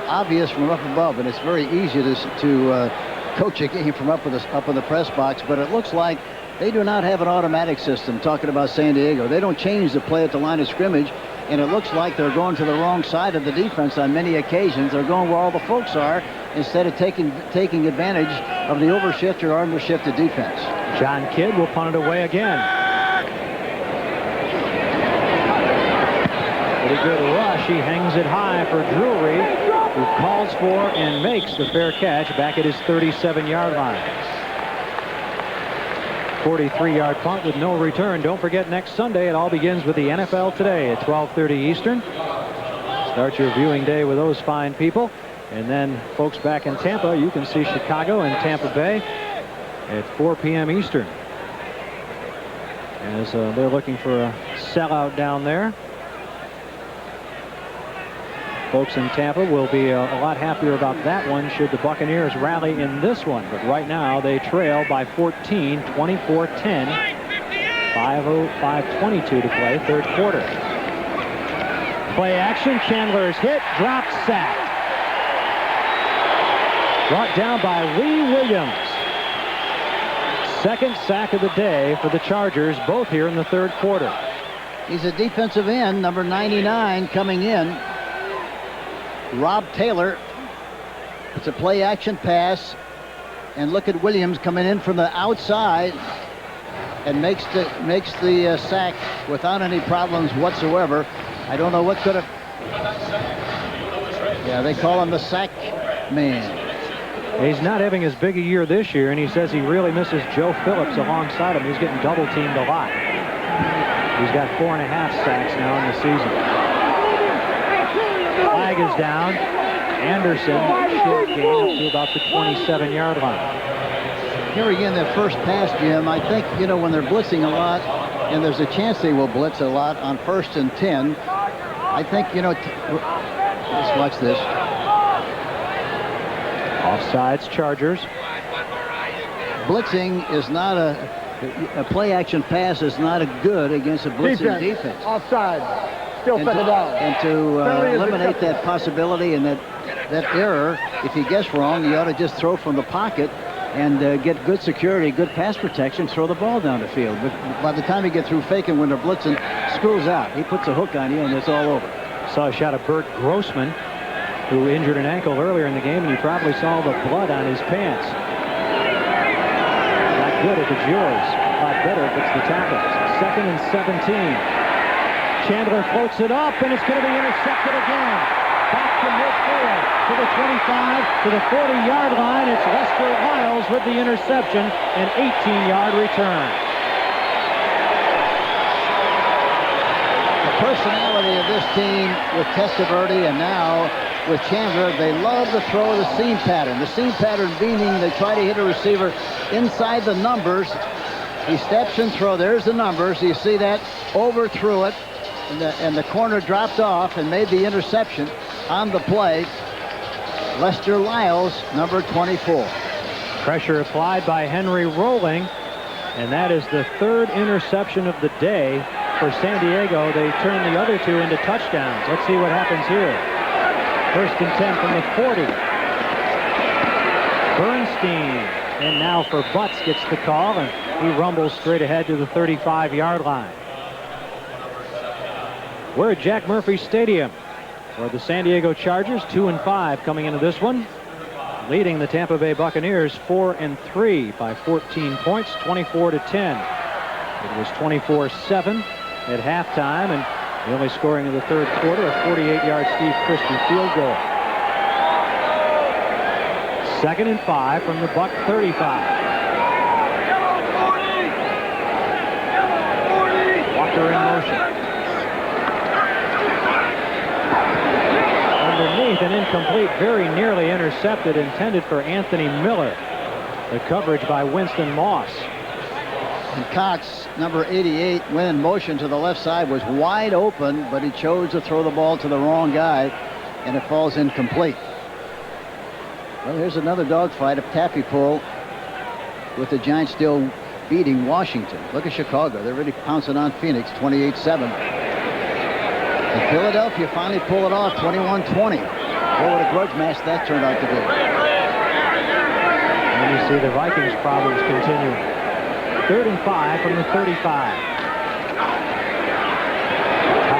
B: obvious from up above, and it's very easy to coach a game from up in the press box, but it looks like they do not have an automatic system, talking about San Diego. They don't change the play at the line of scrimmage, and it looks like they're going to the wrong side of the defense on many occasions. They're going where all the folks are instead of taking advantage of the overshift or undershifted defense.
A: John Kidd will punt it away again. Pretty good rush. He hangs it high for Drury, who calls for and makes the fair catch back at his 37-yard line. 43-yard punt with no return. Don't forget, next Sunday it all begins with the NFL Today at 12:30 Eastern. Start your viewing day with those fine people. And then folks back in Tampa, you can see Chicago and Tampa Bay at 4 p.m. Eastern, as they're looking for a sellout down there. Folks in Tampa will be a lot happier about that one should the Buccaneers rally in this one. But right now they trail by 14, 24-10. 5:22 to play, third quarter. Play action. Chandler's hit, dropped, sack. Brought down by Lee Williams. Second sack of the day for the Chargers, both here in the third quarter.
B: He's a defensive end, number 99, coming in. Rob Taylor. It's a play action pass, and look at Williams coming in from the outside and makes the sack without any problems whatsoever. I don't know what could have. Yeah, they call him the sack man.
A: He's not having as big a year this year, and he says he really misses Joe Phillips alongside him. He's getting double teamed a lot. He's got 4.5 sacks now in the season. Flag is down. Anderson, short gain to about the 27-yard line.
B: Here again, that first pass, Jim, I think, when they're blitzing a lot, and there's a chance they will blitz a lot on 1st and 10, I think, let's watch this.
A: Offsides, Chargers.
B: Blitzing is not a play-action pass is not a good against a blitzing defense.
C: Offside. Still second down.
B: And to eliminate that possibility and that error, if he gets wrong, you ought to just throw from the pocket and get good security, good pass protection, throw the ball down the field. But by the time you get through faking when they're blitzing, screws out. He puts a hook on you, and it's all over.
A: Saw a shot of Bert Grossman, who injured an ankle earlier in the game, and you probably saw the blood on his pants. Not good if it's yours. A lot better if it's the tackles. 2nd and 17. Chandler floats it up, and it's going to be intercepted again. Back to midfield, to the 25, to the 40-yard line. It's Lester Lyles with the interception, an 18-yard return.
B: The personality of this team with Testaverde and now with Chandler, they love to throw the seam pattern. The seam pattern meaning they try to hit a receiver inside the numbers. He steps and throws. There's the numbers. You see that? Overthrew it, and the corner dropped off and made the interception on the play. Lester Lyles, number 24.
A: Pressure applied by Henry Rolling, and that is the 3rd interception of the day for San Diego. They turn the other 2 into touchdowns. Let's see what happens here. 1st and 10 from the 40. Bernstein, and now for Butts gets the call, and he rumbles straight ahead to the 35-yard line. We're at Jack Murphy Stadium for the San Diego Chargers, 2-5 coming into this one, leading the Tampa Bay Buccaneers 4-3 by 14 points, 24-10. It was 24-7 at halftime, and the only scoring in the third quarter, a 48-yard Steve Christie field goal. 2nd and 5 from the Buck 35. Walker in motion. Underneath, an incomplete, very nearly intercepted, intended for Anthony Miller. The coverage by Winston Moss.
B: And Cox, number 88, went in motion to the left side, was wide open, but he chose to throw the ball to the wrong guy, and it falls incomplete. Well, here's another dogfight, a taffy pull with the Giants still beating Washington. Look at Chicago. They're really pouncing on Phoenix, 28-7. And Philadelphia finally pull it off, 21-20. Boy, what a grudge match that turned out to be.
A: And you see the Vikings' problems continuing. 3rd and 5 from the 35.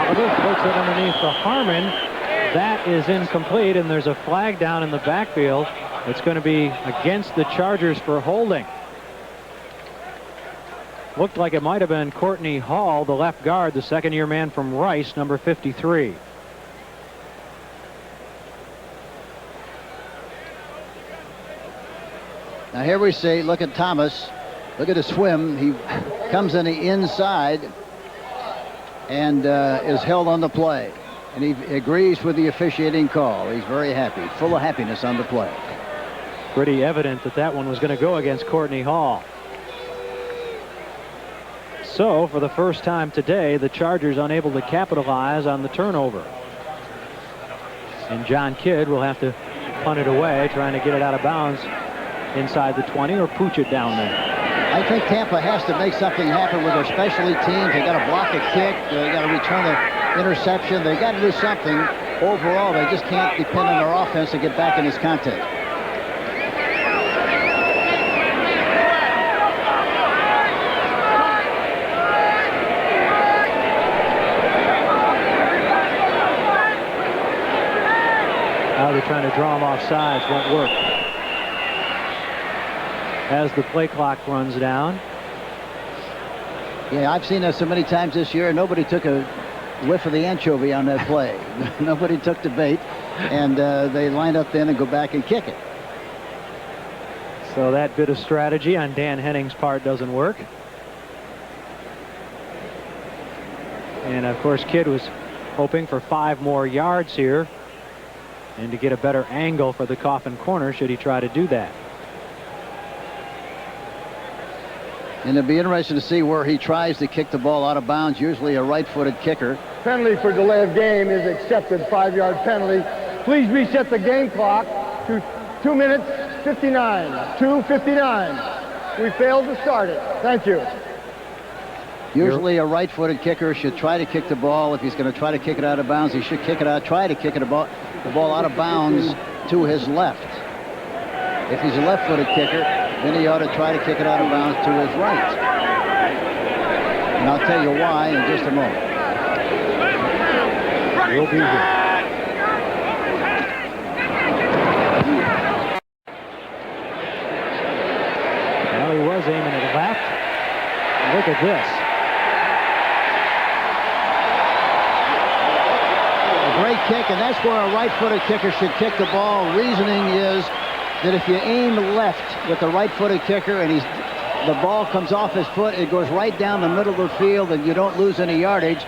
A: Oliver puts it underneath the Harmon. That is incomplete, and there's a flag down in the backfield. It's going to be against the Chargers for holding. Looked like it might have been Courtney Hall, the left guard, the second-year man from Rice, number 53.
B: Now here we see, look at Thomas. Look at the swim. He comes in the inside and is held on the play. And he agrees with the officiating call. He's very happy, full of happiness on the play.
A: Pretty evident that that one was going to go against Courtney Hall. So, for the first time today, the Chargers unable to capitalize on the turnover. And John Kidd will have to punt it away, trying to get it out of bounds inside the 20 or pooch it down there.
B: I think Tampa has to make something happen with their specialty teams. They got to block a kick. They got to return an interception. They got to do something. Overall, they just can't depend on their offense to get back in this contest.
A: Now they're trying to draw them off sides. Won't work. As the play clock runs down.
B: Yeah, I've seen that so many times this year. Nobody took a whiff of the anchovy on that play. Nobody took the bait, and they line up then and go back and kick it.
A: So that bit of strategy on Dan Henning's part doesn't work. And of course, Kidd was hoping for 5 more yards here and to get a better angle for the coffin corner should he try to do that.
B: And it'll be interesting to see where he tries to kick the ball out of bounds, usually a right-footed kicker.
C: Penalty for delay of game is accepted, 5-yard penalty. Please reset the game clock to 2 minutes 59, 2:59. We failed to start it. Thank you.
B: Usually a right-footed kicker should try to kick the ball. If he's going to try to kick it out of bounds, he should kick it out, try to kick it the ball out of bounds to his left. If he's a left-footed kicker, then he ought to try to kick it out of bounds to his right. And I'll tell you why in just a moment.
A: We'll be here. Well, he was aiming at left. Look at this.
B: A great kick, and that's where a right-footed kicker should kick the ball. Reasoning is that if you aim left with the right-footed kicker and the ball comes off his foot, it goes right down the middle of the field and you don't lose any yardage.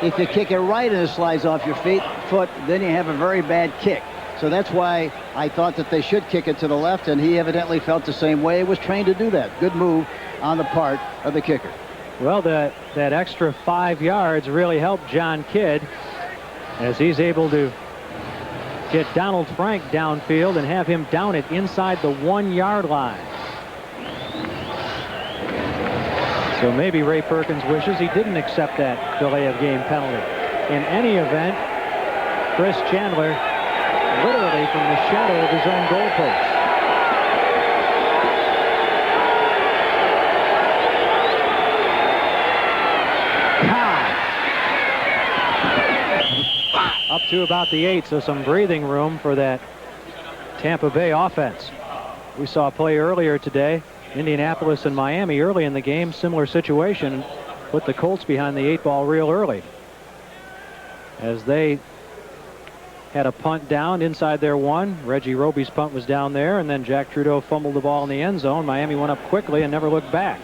B: If you kick it right and it slides off your foot, then you have a very bad kick. So that's why I thought that they should kick it to the left, and he evidently felt the same way. He was trained to do that. Good move on the part of the kicker.
A: Well, that extra 5 yards really helped John Kidd as he's able to get Donald Frank downfield and have him down it inside the 1-yard line. So maybe Ray Perkins wishes he didn't accept that delay of game penalty. In any event, Chris Chandler literally from the shadow of his own goalpost. Up to about the 8, so some breathing room for that Tampa Bay offense. We saw a play earlier today, Indianapolis and Miami early in the game, similar situation, put the Colts behind the 8 ball real early. As they had a punt down inside their 1. Reggie Roby's punt was down there, and then Jack Trudeau fumbled the ball in the end zone. Miami went up quickly and never looked back.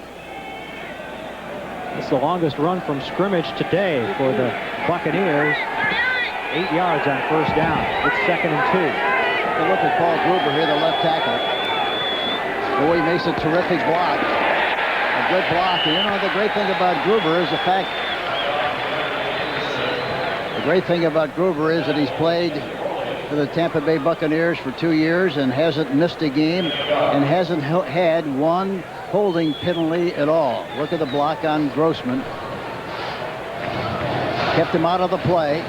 A: It's the longest run from scrimmage today for the Buccaneers. 8 yards on first down. It's 2nd and 2.
B: Look at Paul Gruber here, the left tackle. Boy, he makes a terrific block. A good block. And you know, the great thing about Gruber is that he's played for the Tampa Bay Buccaneers for 2 years and hasn't missed a game and hasn't had one holding penalty at all. Look at the block on Grossman. Kept him out of the play,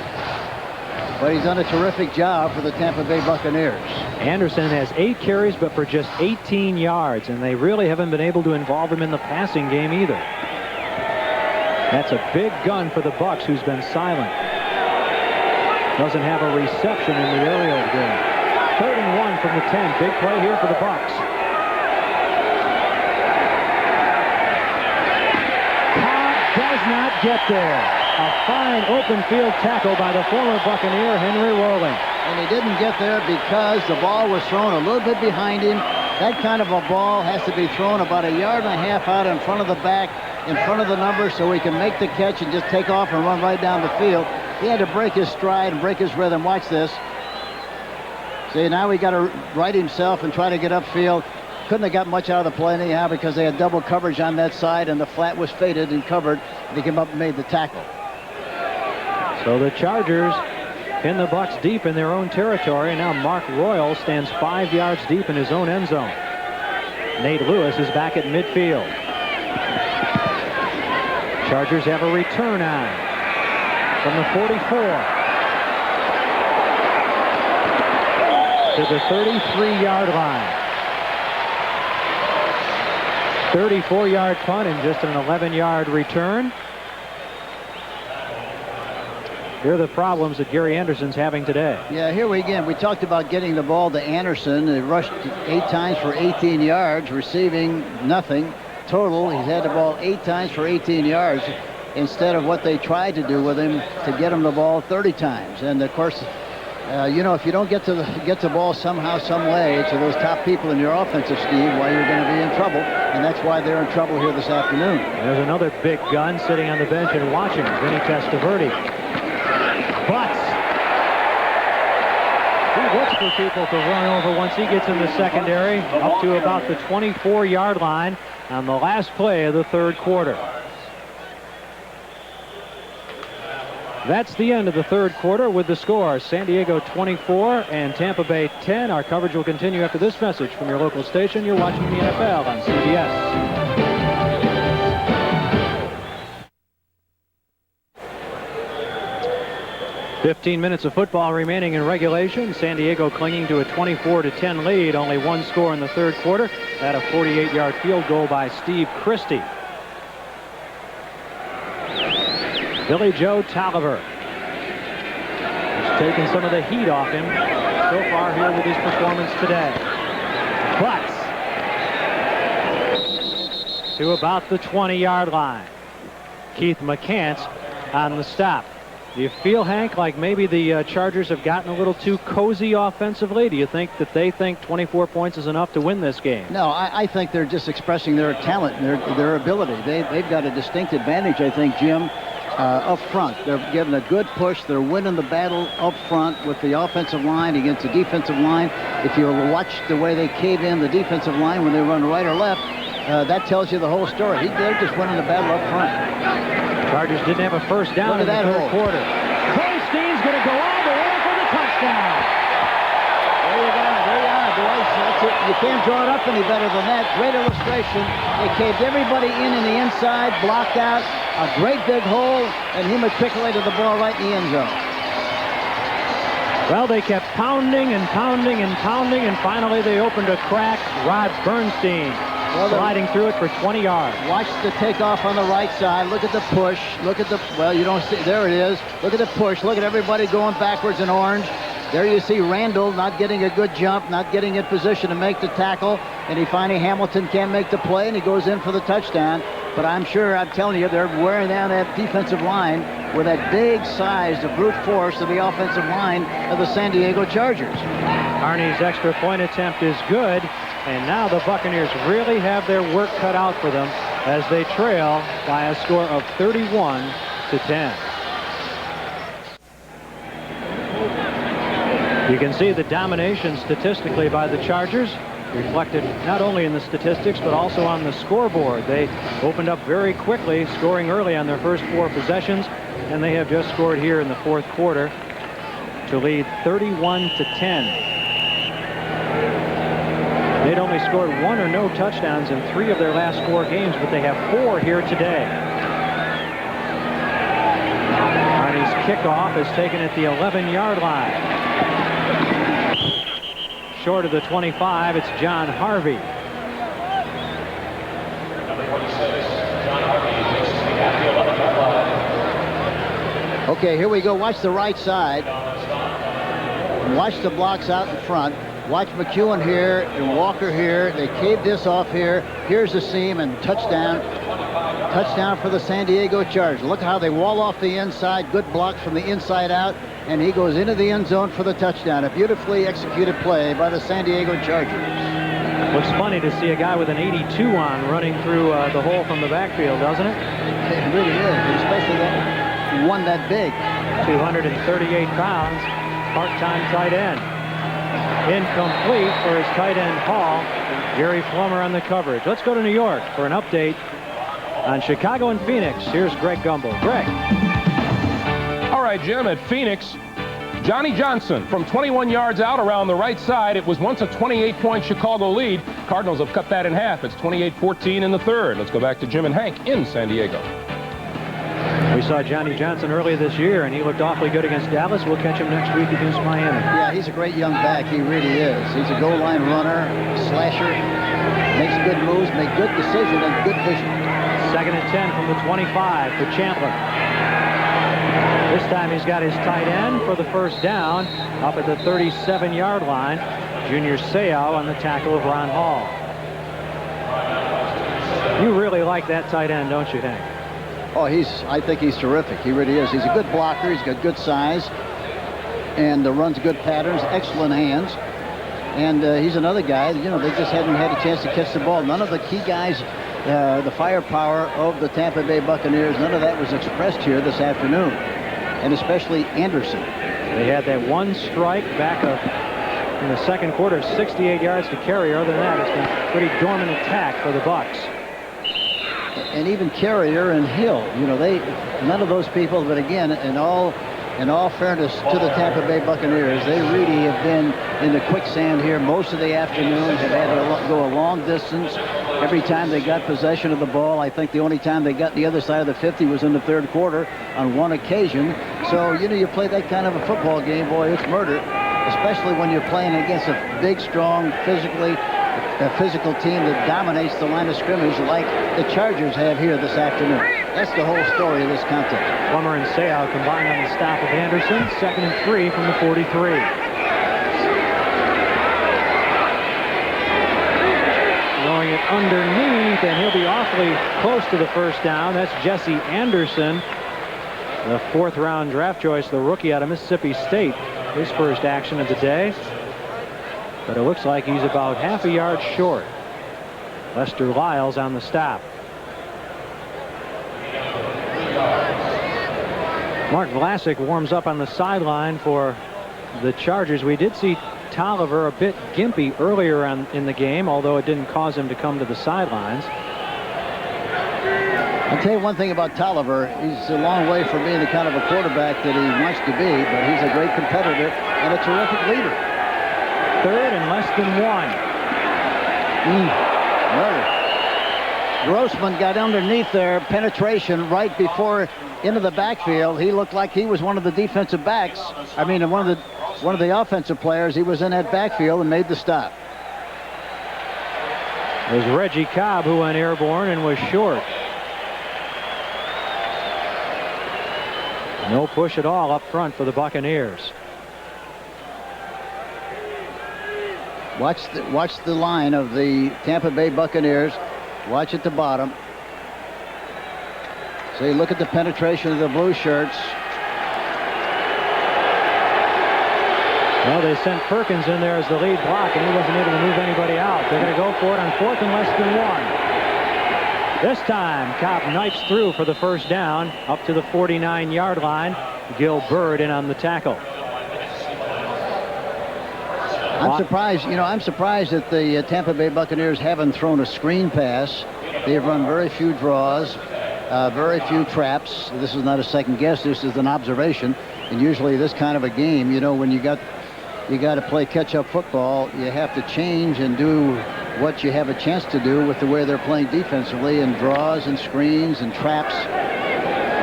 B: but he's done a terrific job for the Tampa Bay Buccaneers.
A: Henderson has 8 carries, but for just 18 yards, and they really haven't been able to involve him in the passing game either. That's a big gun for the Bucs, who's been silent. Doesn't have a reception in the aerial game. 3rd and 1 from the 10. Big play here for the Bucs. Cobb does not get there. A fine open field tackle by the former Buccaneer, Henry Rolling.
B: And he didn't get there because the ball was thrown a little bit behind him. That kind of a ball has to be thrown about 1.5 yards out in front of the back, in front of the number, so he can make the catch and just take off and run right down the field. He had to break his stride and break his rhythm. Watch this. See, now he got to right himself and try to get upfield. Couldn't have got much out of the play anyhow because they had double coverage on that side and the flat was faded and covered. And he came up and made the tackle.
A: So the Chargers pin the Bucs deep in their own territory. Now Mark Royal stands 5 yards deep in his own end zone. Nate Lewis is back at midfield. Chargers have a return on from the 44 to the 33-yard line. 34-yard punt and just an 11-yard return. Here are the problems that Gary Anderson's having today.
B: Yeah, here we again. We talked about getting the ball to Anderson. He rushed 8 times for 18 yards, receiving nothing. Total, he's had the ball 8 times for 18 yards instead of what they tried to do with him to get him the ball 30 times. And of course, you know, if you don't get the ball somehow, some way to those top people in your offensive scheme, well, you're going to be in trouble. And that's why they're in trouble here this afternoon.
A: There's another big gun sitting on the bench and watching, Vinny Testaverde. Butts. He looks for people to run over once he gets in the secondary, up to about the 24-yard line on the last play of the 3rd quarter. That's the end of the 3rd quarter with the score: San Diego 24 and Tampa Bay 10. Our coverage will continue after this message from your local station. You're watching the NFL on CBS. 15 minutes of football remaining in regulation. San Diego clinging to a 24-10 lead. Only one score in the 3rd quarter. That a 48-yard field goal by Steve Christie. Billy Joe Tolliver has taken some of the heat off him so far here with his performance today. Butts to about the 20-yard line. Keith McCants on the stop. Do you feel, Hank, like maybe the Chargers have gotten a little too cozy offensively? Do you think that they think 24 points is enough to win this game?
B: No, I think they're just expressing their talent and their ability. They've got a distinct advantage, I think, Jim, up front. They're giving a good push. They're winning the battle up front with the offensive line against the defensive line. If you watch the way they cave in the defensive line when they run right or left, that tells you the whole story. They're just winning the battle up front.
A: Chargers didn't have a first down in the 3rd quarter. Holstein's going to go all the way for the touchdown.
B: There you are, boys. That's it. You can't draw it up any better than that. Great illustration. They caved everybody in the inside, blocked out a great big hole, and he matriculated the ball right in the end zone.
A: Well, they kept pounding and pounding and pounding, and finally they opened a crack. Rod Bernstein sliding through it for 20 yards.
B: Watch the takeoff on the right side. Look at the push. Look at the, well, you don't see, there it is. Look at the push. Look at everybody going backwards in orange. There you see Randall not getting a good jump, not getting in position to make the tackle, and he finally, Hamilton can't make the play, and he goes in for the touchdown. But I'm sure, I'm telling you, they're wearing down that defensive line with that big size, the brute force of the offensive line of the San Diego Chargers.
A: Arnie's extra point attempt is good, and now the Buccaneers really have their work cut out for them as they trail by a score of 31-10. You can see the domination statistically by the Chargers, reflected not only in the statistics but also on the scoreboard. They opened up very quickly, scoring early on their first 4 possessions, and they have just scored here in the 4th quarter. to lead 31-10. They'd only scored 1 or no touchdowns in 3 of their last 4 games, but they have 4 here today. Arnie's kickoff is taken at the 11-yard line. Short of the 25, it's John Harvey.
B: Okay, here we go. Watch the right side. Watch the blocks out in front. Watch McEwen here and Walker here. They cave this off here. Here's the seam and touchdown. Touchdown for the San Diego Chargers. Look how they wall off the inside. Good blocks from the inside out. And he goes into the end zone for the touchdown. A beautifully executed play by the San Diego Chargers.
A: Looks funny to see a guy with an 82 on running through the hole from the backfield, doesn't it?
B: It really is, especially that one that big.
A: 238 pounds, part-time tight end. Incomplete for his tight end Hall. Jerry Plummer on the coverage. Let's go to New York for an update on Chicago and Phoenix. Here's Greg Gumbel. Greg.
F: All right, Jim, at Phoenix, Johnny Johnson from 21 yards out around the right side. It was once a 28-point Chicago lead. Cardinals have cut that in half. It's 28-14 in the third. Let's go back to Jim and Hank in San Diego.
A: We saw Johnny Johnson earlier this year, and he looked awfully good against Dallas. We'll catch him next week against Miami.
B: Yeah, he's a great young back. He really is. He's a goal line runner, slasher, makes good moves, makes good decisions, and good vision.
A: 2nd and 10 from the 25 for Chandler. This time he's got his tight end for the first down up at the 37-yard line. Junior Seau on the tackle of Ron Hall. You really like that tight end, don't you, Hank?
B: Oh, I think he's terrific. He really is. He's a good blocker. He's got good size and runs good patterns, excellent hands. And he's another guy, you know, they just haven't had a chance to catch the ball. None of the key guys, the firepower of the Tampa Bay Buccaneers, none of that was expressed here this afternoon. And especially Anderson.
A: They had that one strike back up in the second quarter, 68 yards to carry. Other than that, it's been a pretty dormant attack for the Bucs.
B: And even Carrier and Hill, you know, none of those people, but again, in all fairness to the Tampa Bay Buccaneers, they really have been in the quicksand here most of the afternoon, have had to go a long distance. Every time they got possession of the ball, I think the only time they got the other side of the 50 was in the third quarter on one occasion. So, you know, you play that kind of a football game, boy, it's murder, especially when you're playing against a big, strong, physical team that dominates the line of scrimmage like the Chargers have here this afternoon. That's the whole story of this contest.
A: Plummer and Seau combined on the stop of Anderson. 2nd and 3 from the 43. Throwing it underneath, and he'll be awfully close to the first down. That's Jesse Anderson, the 4th-round draft choice, the rookie out of Mississippi State. His first action of the day. But it looks like he's about half a yard short. Lester Lyles on the stop. Mark Vlasic warms up on the sideline for the Chargers. We did see Tolliver a bit gimpy earlier in the game, although it didn't cause him to come to the sidelines.
B: I'll tell you one thing about Tolliver. He's a long way from being the kind of a quarterback that he wants to be, but he's a great competitor and a terrific leader.
A: 3rd and less than 1.
B: Grossman got underneath there, penetration right before into the backfield. He looked like he was one of the defensive backs. I mean, one of the offensive players. He was in that backfield and made the stop.
A: It was Reggie Cobb who went airborne and was short. No push at all up front for the Buccaneers.
B: Watch the line of the Tampa Bay Buccaneers. Watch at the bottom. So you look at the penetration of the blue shirts.
A: Well, they sent Perkins in there as the lead block, and he wasn't able to move anybody out. They're going to go for it on 4th and less than 1. This time, Cobb knifes through for the first down up to the 49-yard line. Gil Byrd in on the tackle.
B: I'm surprised that the Tampa Bay Buccaneers haven't thrown a screen pass. They've run very few draws, very few traps. This is not a second guess. This is an observation. And usually this kind of a game, you know, when you got to play catch-up football, you have to change and do what you have a chance to do with the way they're playing defensively, and draws and screens and traps,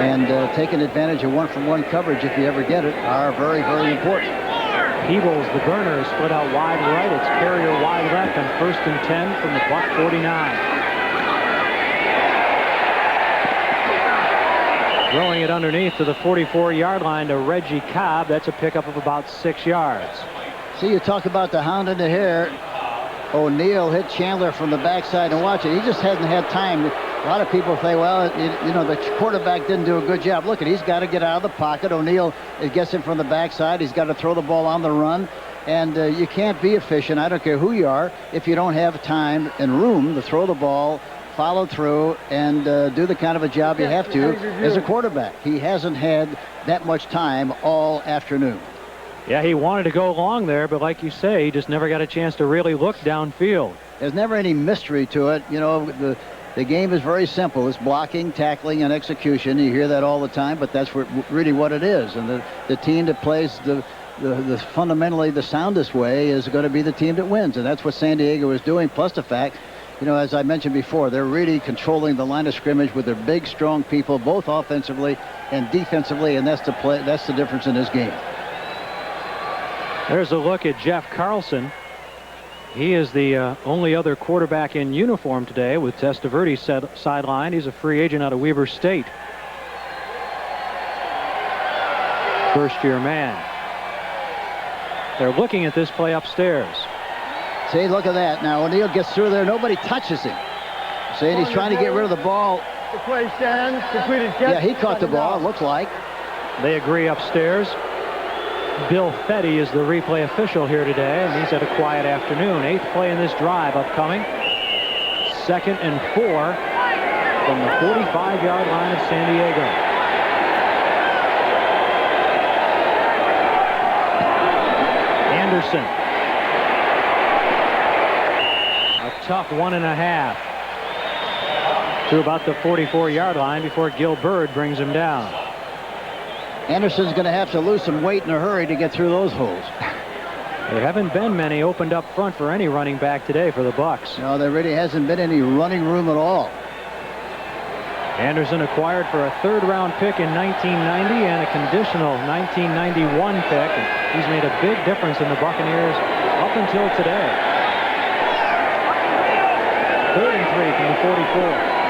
B: and taking advantage of one-from-one coverage, if you ever get it, are very, very important.
A: Peebles, the burner, is split out wide right. It's Carrier wide left on 1st and 10 from the Buck 49. Throwing it underneath to the 44-yard line to Reggie Cobb. That's a pickup of about 6 yards.
B: See, you talk about the hound in the hair. O'Neal hit Chandler from the backside, and watch it. He just hasn't had time. A lot of people say, well, you know, the quarterback didn't do a good job. Look, he's got to get out of the pocket. O'Neal gets him from the backside. He's got to throw the ball on the run. And you can't be efficient, I don't care who you are, if you don't have time and room to throw the ball, follow through, and do the kind of a job you have to as a quarterback. He hasn't had that much time all afternoon.
A: Yeah, he wanted to go long there, but like you say, he just never got a chance to really look downfield.
B: There's never any mystery to it. You know, the game is very simple. It's blocking, tackling, and execution. You hear that all the time, but that's really what it is. And the team that plays the fundamentally the soundest way is going to be the team that wins. And that's what San Diego is doing, plus the fact, you know, as I mentioned before, they're really controlling the line of scrimmage with their big, strong people, both offensively and defensively, and that's the difference in this game.
A: There's a look at Jeff Carlson. He is the only other quarterback in uniform today with Testaverde sidelined. He's a free agent out of Weber State. First-year man. They're looking at this play upstairs.
B: See, look at that. Now, O'Neal gets through there. Nobody touches him. See, he's trying to get rid of the ball.
C: The play stands. Completed catch.
B: Yeah, he caught the ball, it looks like.
A: They agree upstairs. Bill Fetty is the replay official here today, and he's had a quiet afternoon. 8th play in this drive upcoming. 2nd and 4 from the 45-yard line of San Diego. Henderson. A tough 1.5 to about the 44-yard line before Gil Bird brings him down.
B: Anderson's going to have to lose some weight in a hurry to get through those holes.
A: There haven't been many opened up front for any running back today for the Bucks.
B: No, there really hasn't been any running room at all.
A: Anderson acquired for a 3rd-round pick in 1990 and a conditional 1991 pick. And he's made a big difference in the Buccaneers up until today. 3rd and 3 from the 44.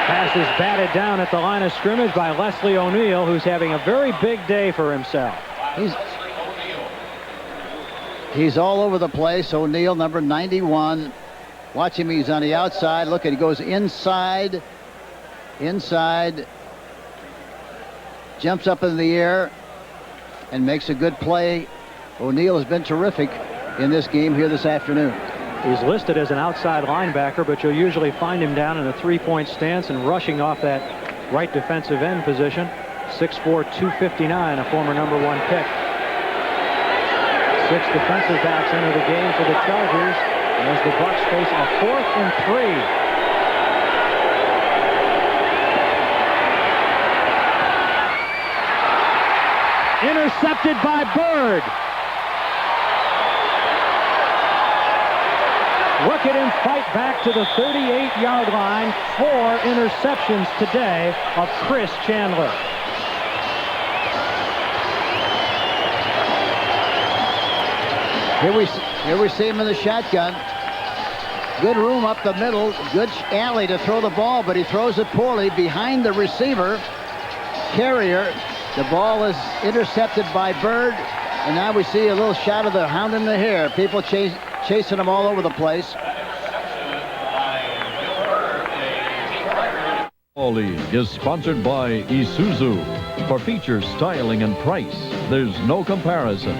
A: Pass is batted down at the line of scrimmage by Leslie O'Neal, who's having a very big day for himself.
B: He's all over the place. O'Neal, number 91. Watch him. He's on the outside. Look, he goes inside. Jumps up in the air and makes a good play. O'Neal has been terrific in this game here this afternoon.
A: He's listed as an outside linebacker, but you'll usually find him down in a 3-point stance and rushing off that right defensive end position. 6'4", 259, a former number 1 pick. 6 defensive backs enter the game for the Chargers as the Bucks face a 4th and 3. Intercepted by Bird. Look at him fight back to the 38-yard line. 4 interceptions today of Chris Chandler.
B: Here we see him in the shotgun. Good room up the middle. Good alley to throw the ball, but he throws it poorly behind the receiver. Carrier. The ball is intercepted by Bird. And now we see a little shot of the hound in the hair. People chasing him all over the place.
D: All League is sponsored by Isuzu. For features, styling, and price, there's no comparison.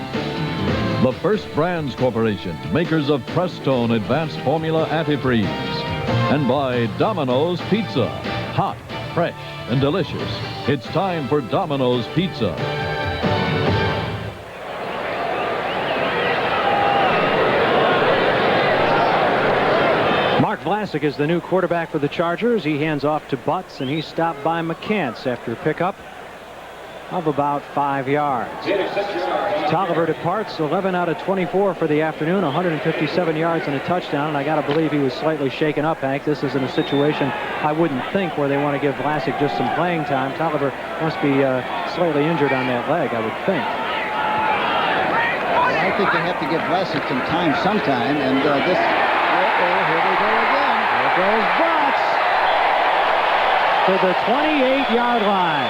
D: The First Brands Corporation, makers of Prestone Advanced Formula Antifreeze. And by Domino's Pizza. Hot, fresh, and delicious. It's time for Domino's Pizza.
A: Vlasic is the new quarterback for the Chargers. He hands off to Butts, and he's stopped by McCants after a pickup of about 5 yards. Tolliver departs 11 out of 24 for the afternoon, 157 yards and a touchdown. And I got to believe he was slightly shaken up, Hank. This isn't a situation I wouldn't think where they want to give Vlasic just some playing time. Tolliver must be slightly injured on that leg, I would think.
B: I think they have to give Vlasic some time sometime. And this, here we go again.
A: There goes Butts to the 28-yard line.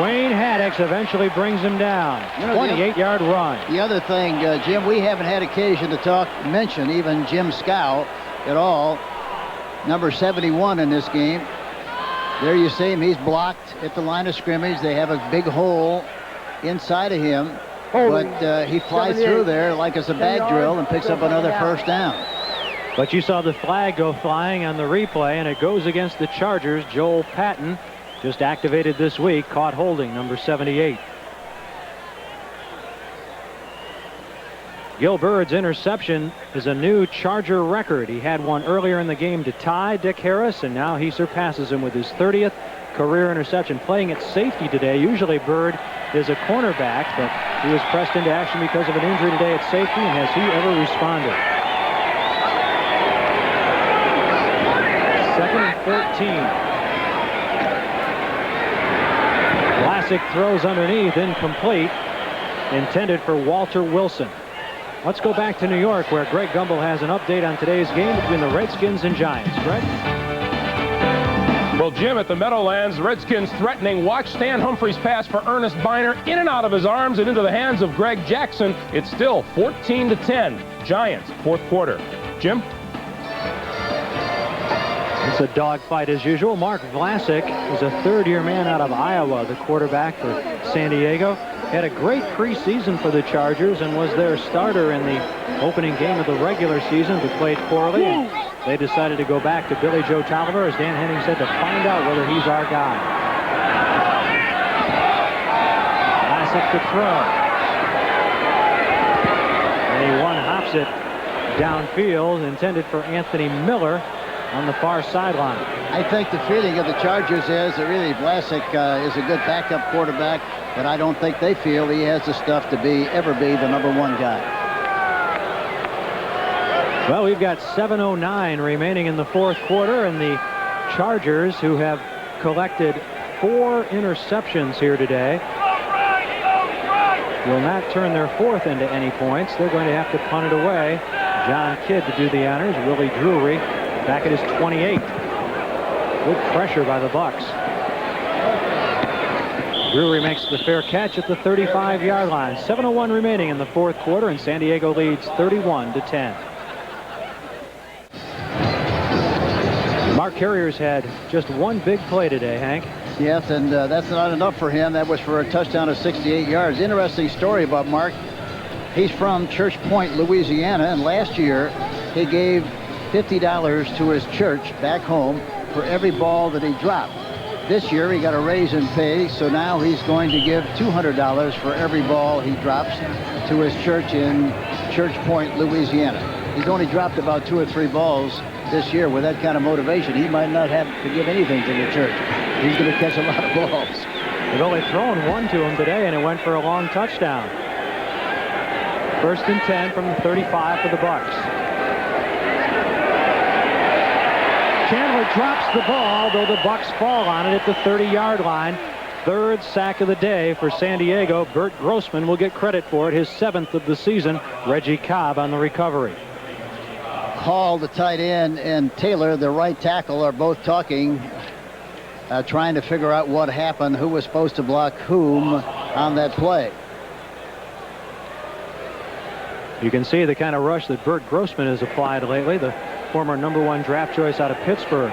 A: Wayne Haddix eventually brings him down. 28-yard run.
B: The other thing, Jim, we haven't had occasion to mention even Jim Scow at all. Number 71 in this game. There you see him. He's blocked at the line of scrimmage. They have a big hole inside of him. But he flies through there like it's a bag drill and picks up another first down.
A: But you saw the flag go flying on the replay, and it goes against the Chargers. Joel Patton, just activated this week, caught holding number 78. Gil Bird's interception is a new Charger record. He had one earlier in the game to tie Dick Harris, and now he surpasses him with his 30th career interception. Playing at safety today. Usually Bird is a cornerback, but he was pressed into action because of an injury today at safety, and has he ever responded? 2nd and 14. Vlasic throws underneath, incomplete, intended for Walter Wilson. Let's go back to New York, where Greg Gumbel has an update on today's game between the Redskins and Giants. Greg?
F: Well, Jim, at the Meadowlands, Redskins threatening. Watch Stan Humphries pass for Ernest Biner, in and out of his arms and into the hands of Greg Jackson. It's still 14-10. Giants, fourth quarter. Jim?
A: It's a dogfight as usual. Mark Vlasic is a third-year man out of Iowa, the quarterback for San Diego. Had a great preseason for the Chargers and was their starter in the opening game of the regular season, but played poorly. And they decided to go back to Billy Joe Tolliver, as Dan Henning said, to find out whether he's our guy. Vlasic to throw. And he one-hops it downfield, intended for Anthony Miller on the far sideline.
B: I think the feeling of the Chargers is that really Vlasic is a good backup quarterback, but I don't think they feel he has the stuff to ever be the #1 guy.
A: Well, we've got 7:09 remaining in the fourth quarter, and the Chargers, who have collected 4 interceptions here today, will not turn their fourth into any points. They're going to have to punt it away. John Kidd to do the honors. Willie Drury back at his 28. Good pressure by the Bucs. Drury makes the fair catch at the 35-yard line. 7:01 remaining in the fourth quarter, and San Diego leads 31-10. Mark Carrier's had just one big play today, Hank.
B: Yes, and that's not enough for him. That was for a touchdown of 68 yards. Interesting story about Mark. He's from Church Point, Louisiana, and last year he gave $50 to his church back home for every ball that he dropped. This year he got a raise in pay, so now he's going to give $200 for every ball he drops to his church in Church Point, Louisiana. He's only dropped about 2 or 3 balls this year. With that kind of motivation, he might not have to give anything to the church. He's going to catch a lot of balls.
A: They've only thrown one to him today, and it went for a long touchdown. 1st and 10 from the 35 for the Bucs. Chandler drops the ball, though the Bucs fall on it at the 30-yard line. 3rd sack of the day for San Diego. Bert Grossman will get credit for it, his 7th of the season. Reggie Cobb on the recovery.
B: Hall, the tight end, and Taylor, the right tackle, are both talking, trying to figure out what happened, who was supposed to block whom on that play.
A: You can see the kind of rush that Bert Grossman has applied lately, the former #1 draft choice out of Pittsburgh.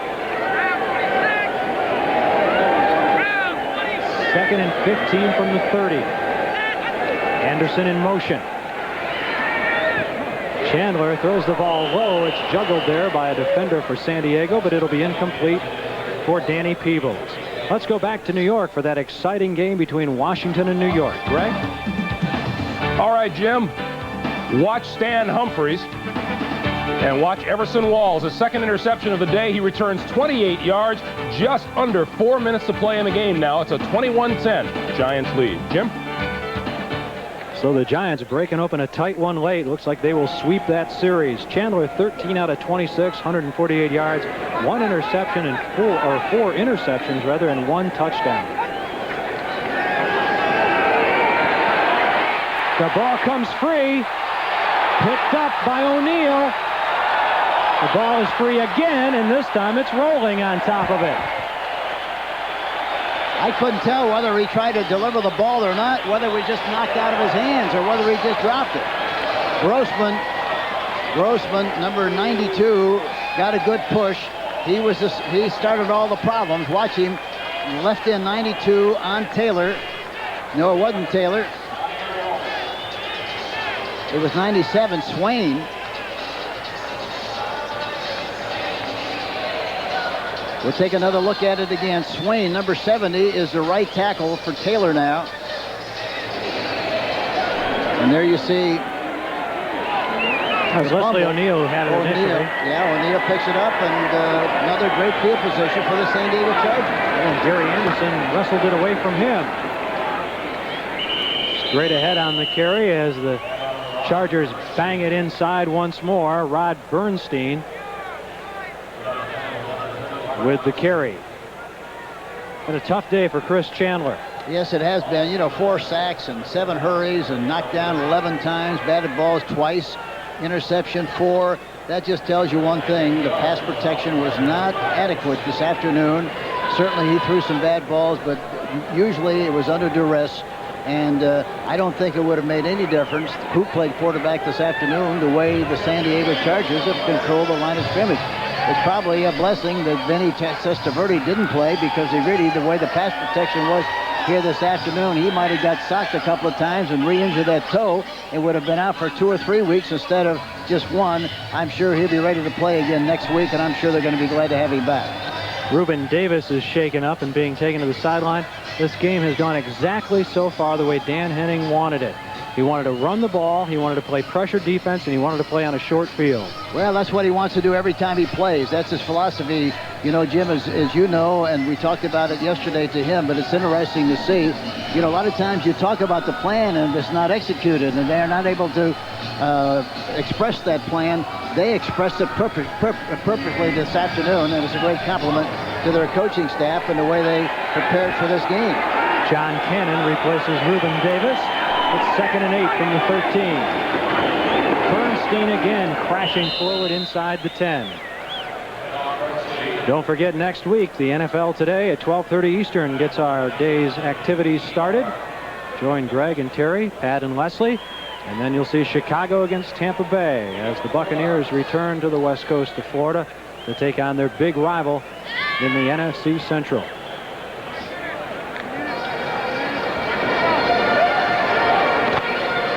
A: 2nd and 15 from the 30. Henderson in motion. Chandler throws the ball low. It's juggled there by a defender for San Diego, but it'll be incomplete for Danny Peebles. Let's go back to New York for that exciting game between Washington and New York. Greg?
F: All right, Jim. Watch Stan Humphries And watch Everson Walls, his second interception of the day. He returns 28 yards, just under 4 minutes to play in the game now. It's a 21-10 Giants lead. Jim?
A: So the Giants breaking open a tight one late. Looks like they will sweep that series. Chandler 13 out of 26, 148 yards, 1 interception and 4 interceptions rather, and 1 touchdown. The ball comes free, picked up by O'Neal. The ball is free again, and this time it's rolling on top of it.
B: I couldn't tell whether he tried to deliver the ball or not, whether it was just knocked out of his hands or whether he just dropped it. Grossman, number 92, got a good push. He started all the problems. Watch him. Left in 92 on Taylor. No, it wasn't Taylor. It was 97, Swain. We'll take another look at it again. Swain, number 70, is the right tackle for Taylor now. And there you see.
A: That was Leslie O'Neal who had it initially.
B: Yeah, O'Neal picks it up, and another great field position for the San Diego Chargers.
A: And Gary Anderson wrestled it away from him. Straight ahead on the carry as the Chargers bang it inside once more. Rod Bernstein with the carry. Been a tough day for Chris Chandler.
B: Yes, it has been. 4 sacks and 7 hurries and knocked down 11 times, batted balls twice, interception 4. That just tells you one thing. The pass protection was not adequate this afternoon. Certainly he threw some bad balls, but usually it was under duress. And I don't think it would have made any difference who played quarterback this afternoon, the way the San Diego Chargers have controlled the line of scrimmage. It's probably a blessing that Vinny Testaverde didn't play, because the way the pass protection was here this afternoon, he might have got socked a couple of times and re-injured that toe and would have been out for 2 or 3 weeks instead of just 1. I'm sure he'll be ready to play again next week, and I'm sure they're going to be glad to have him back.
A: Reuben Davis is shaken up and being taken to the sideline. This game has gone exactly so far the way Dan Henning wanted it. He wanted to run the ball, he wanted to play pressure defense, and he wanted to play on a short field.
B: Well, that's what he wants to do every time he plays. That's his philosophy. Jim, as you know, and we talked about it yesterday to him, but it's interesting to see. A lot of times you talk about the plan and it's not executed, and they're not able to express that plan. They expressed it perfectly this afternoon, and it's a great compliment to their coaching staff and the way they prepared for this game.
A: John Cannon replaces Reuben Davis. It's 2nd and 8 from the 13. Bernstein again crashing forward inside the 10. Don't forget, next week, the NFL Today at 12:30 Eastern gets our day's activities started. Join Greg and Terry, Pat and Leslie. And then you'll see Chicago against Tampa Bay as the Buccaneers return to the west coast of Florida to take on their big rival in the NFC Central.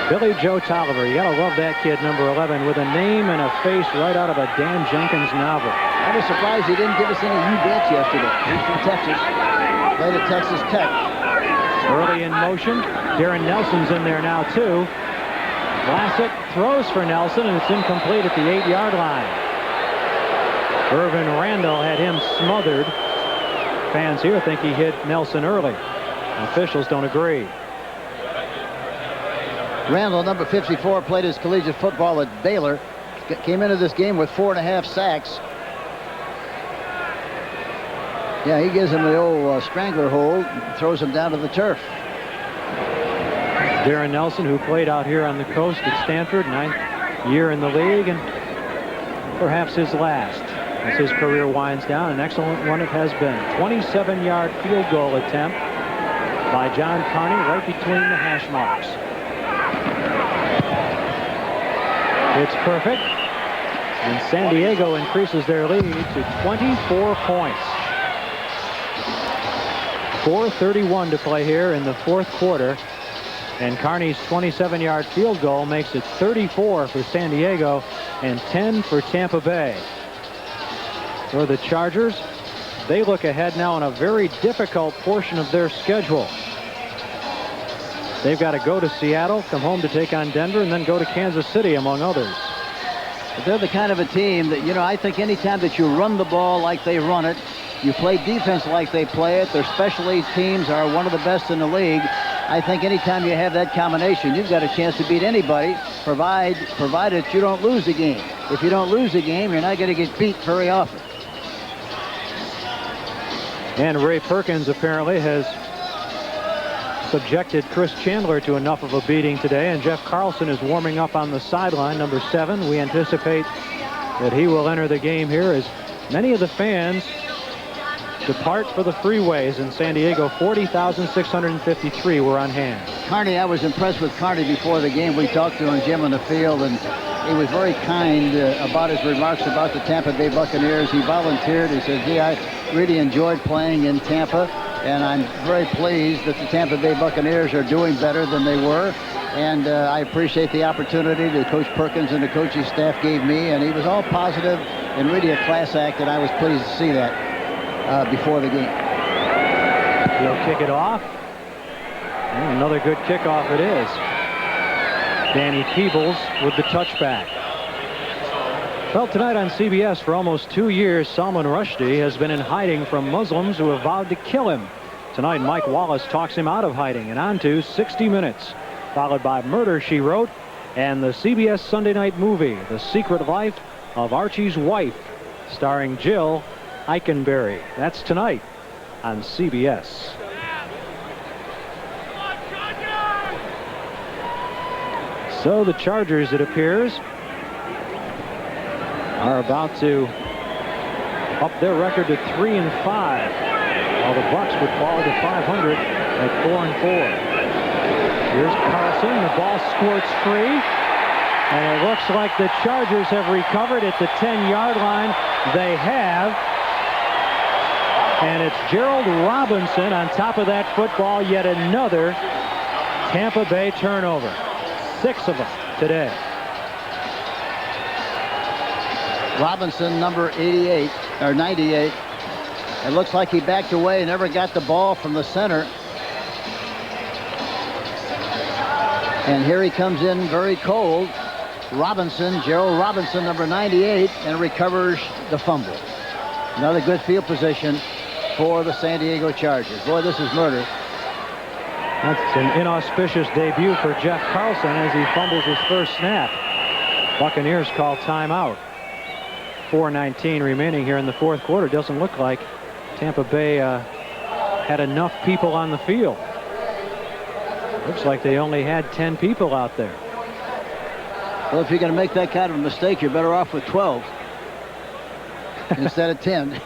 A: Billy Joe Tolliver, you gotta love that kid, number 11, with a name and a face right out of a Dan Jenkins novel.
B: I was surprised he didn't give us any U-Bets yesterday. He's from Texas, played at Texas Tech.
A: Early in motion, Darren Nelson's in there now too. Vlasic throws for Nelson, and it's incomplete at the 8-yard line. Irvin Randall had him smothered. Fans here think he hit Nelson early. Officials don't agree.
B: Randall, number 54, played his collegiate football at Baylor. Came into this game with 4.5 sacks. Yeah, he gives him the old strangler hold, throws him down to the turf.
A: Darren Nelson, who played out here on the coast at Stanford, 9th year in the league, and perhaps his last as his career winds down. An excellent one it has been. 27-yard field goal attempt by John Carney right between the hash marks. It's perfect, and San Diego increases their lead to 24 points. 4:31 to play here in the 4th quarter, and Carney's 27-yard field goal makes it 34 for San Diego and 10 for Tampa Bay. For the Chargers, they look ahead now on a very difficult portion of their schedule. They've got to go to Seattle, come home to take on Denver, and then go to Kansas City, among others.
B: But they're the kind of a team that, you know, I think anytime that you run the ball like they run it, you play defense like they play it, their specialty teams are one of the best in the league. I think anytime you have that combination, you've got a chance to beat anybody, provided you don't lose the game. If you don't lose the game, you're not going to get beat very often.
A: And Ray Perkins apparently has subjected Chris Chandler to enough of a beating today, and Jeff Carlson is warming up on the sideline, number 7. We anticipate that he will enter the game here as many of the fans depart for the freeways in San Diego. 40,653 were on hand.
B: Carney, I was impressed with Carney before the game. We talked to him, Jim, on the field, and he was very kind about his remarks about the Tampa Bay Buccaneers. He volunteered. He said, gee, I really enjoyed playing in Tampa, and I'm very pleased that the Tampa Bay Buccaneers are doing better than they were. And I appreciate the opportunity that Coach Perkins and the coaching staff gave me, and he was all positive and really a class act, and I was pleased to see that before the game.
A: He'll kick it off. And another good kickoff it is. Danny Peebles with the touchback. Well, tonight on CBS, for almost 2 years, Salman Rushdie has been in hiding from Muslims who have vowed to kill him. Tonight, Mike Wallace talks him out of hiding and on to 60 Minutes, followed by Murder, She Wrote, and the CBS Sunday night movie, The Secret Life of Archie's Wife, starring Jill Eikenberry. That's tonight on CBS. So the Chargers, it appears, are about to up their record to 3-5, while the Bucs would fall to 500 at 4-4. Here's Carlson. The ball squirts free, and it looks like the Chargers have recovered at the 10-yard line. They have. And it's Gerald Robinson on top of that football. Yet another Tampa Bay turnover. 6 of them today.
B: Robinson, number 88 or 98. It looks like he backed away, never got the ball from the center. And here he comes in very cold. Robinson, Gerald Robinson, number 98, and recovers the fumble. Another good field position for the San Diego Chargers. Boy, this is murder.
A: That's an inauspicious debut for Jeff Carlson as he fumbles his first snap. Buccaneers call timeout. 4:19 remaining here in the fourth quarter. Doesn't look like Tampa Bay had enough people on the field. Looks like they only had 10 people out there.
B: Well, if you're going to make that kind of a mistake, you're better off with 12 instead of 10.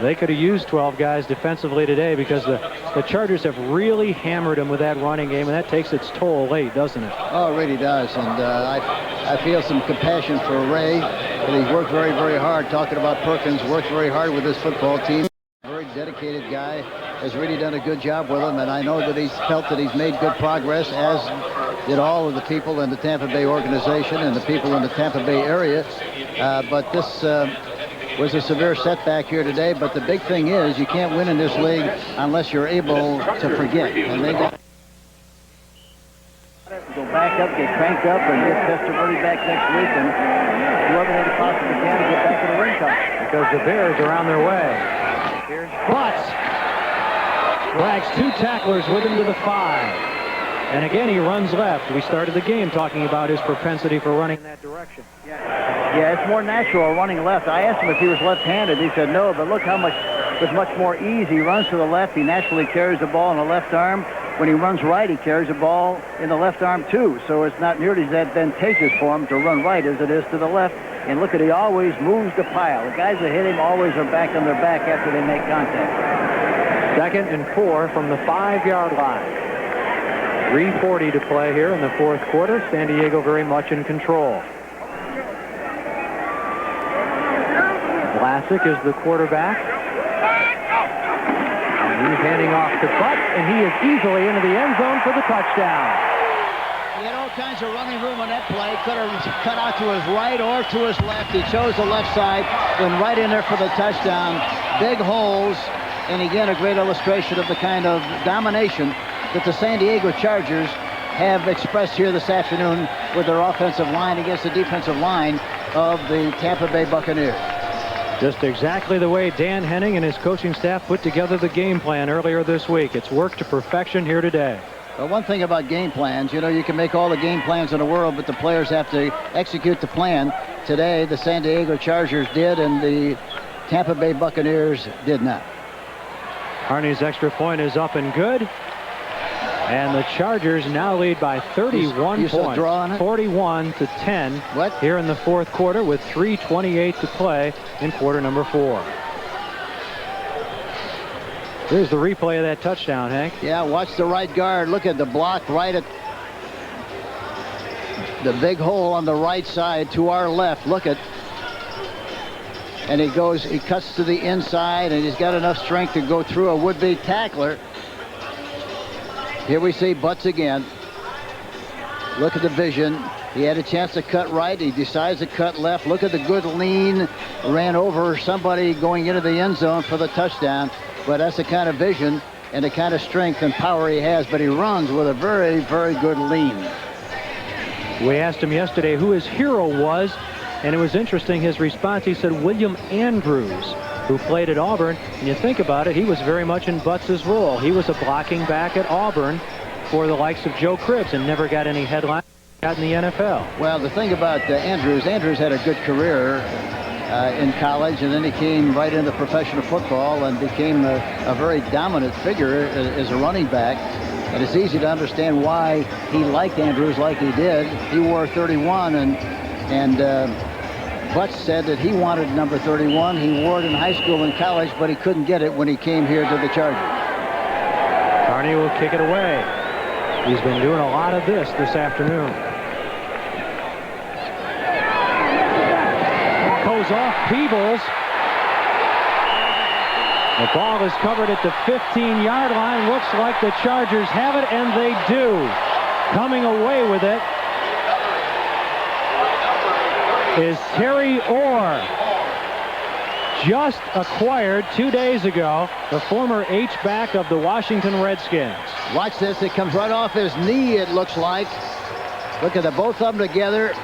A: They could have used 12 guys defensively today because the Chargers have really hammered them with that running game, and that takes its toll late, doesn't it?
B: Oh, it really does. And I feel some compassion for Ray. And he's worked very, very hard. Talking about Perkins, worked very hard with this football team. Very dedicated guy. Has really done a good job with them, and I know that he's felt that he's made good progress, as did all of the people in the Tampa Bay organization and the people in the Tampa Bay area. But this was a severe setback here today. But the big thing is you can't win in this league unless you're able to forget. And they got go back up, get cranked up, and get Testaverde back next week, and whoever they possibly can to get back to the win column.
A: Because the Bears are on their way. Here's Butts. Drags 2 tacklers with him to the 5. And again, he runs left. We started the game talking about his propensity for running in that direction.
B: Yeah, it's more natural running left. I asked him if he was left-handed. He said no, but look how much, with much more ease, he runs to the left. He naturally carries the ball in the left arm. When he runs right, he carries the ball in the left arm too. So it's not nearly as advantageous for him to run right as it is to the left. And look at, he always moves the pile. The guys that hit him always are back on their back after they make contact.
A: 2nd and 4 from the 5-yard line. 3:40 to play here in the fourth quarter. San Diego very much in control. Vlasic is the quarterback. And he's handing off to Butts, and he is easily into the end zone for the touchdown.
B: He had all kinds of running room on that play. Could have cut out to his right or to his left. He chose the left side, went right in there for the touchdown. Big holes, and again, a great illustration of the kind of domination that the San Diego Chargers have expressed here this afternoon with their offensive line against the defensive line of the Tampa Bay Buccaneers.
A: Just exactly the way Dan Henning and his coaching staff put together the game plan earlier this week. It's worked to perfection here today.
B: Well, one thing about game plans, you know, you can make all the game plans in the world, but the players have to execute the plan. Today, the San Diego Chargers did, and the Tampa Bay Buccaneers did not.
A: Harney's extra point is up and good. And the Chargers now lead by 31
B: you saw
A: points,
B: draw on it?
A: 41-10
B: What?
A: here in the fourth quarter with 3:28 to play in quarter number 4. Here's the replay of that touchdown, Hank.
B: Yeah, watch the right guard. Look at the block right at the big hole on the right side to our left. Look at, and he cuts to the inside, and he's got enough strength to go through a would-be tackler. Here we see Butts again. Look at the vision. He had a chance to cut right. He decides to cut left. Look at the good lean. Ran over somebody going into the end zone for the touchdown. But that's the kind of vision and the kind of strength and power he has. But he runs with a very, very good lean.
A: We asked him yesterday who his hero was, and it was interesting, his response. He said William Andrews, who played at Auburn. And you think about it, he was very much in Butts' role. He was a blocking back at Auburn for the likes of Joe Cribbs and never got any headlines in the NFL.
B: Well, the thing about Andrews had a good career in college, and then he came right into professional football and became a very dominant figure as a running back. And it's easy to understand why he liked Andrews like he did. He wore 31, and Butts said that he wanted number 31. He wore it in high school and college, but he couldn't get it when he came here to the Chargers.
A: Carney will kick it away. He's been doing a lot of this afternoon. Goes off Peebles. The ball is covered at the 15-yard line. Looks like the Chargers have it, and they do. Coming away with it is Terry Orr, just acquired 2 days ago, the former H-back of the Washington Redskins.
B: Watch this. It comes right off his knee, it looks like. Look at the both of them together.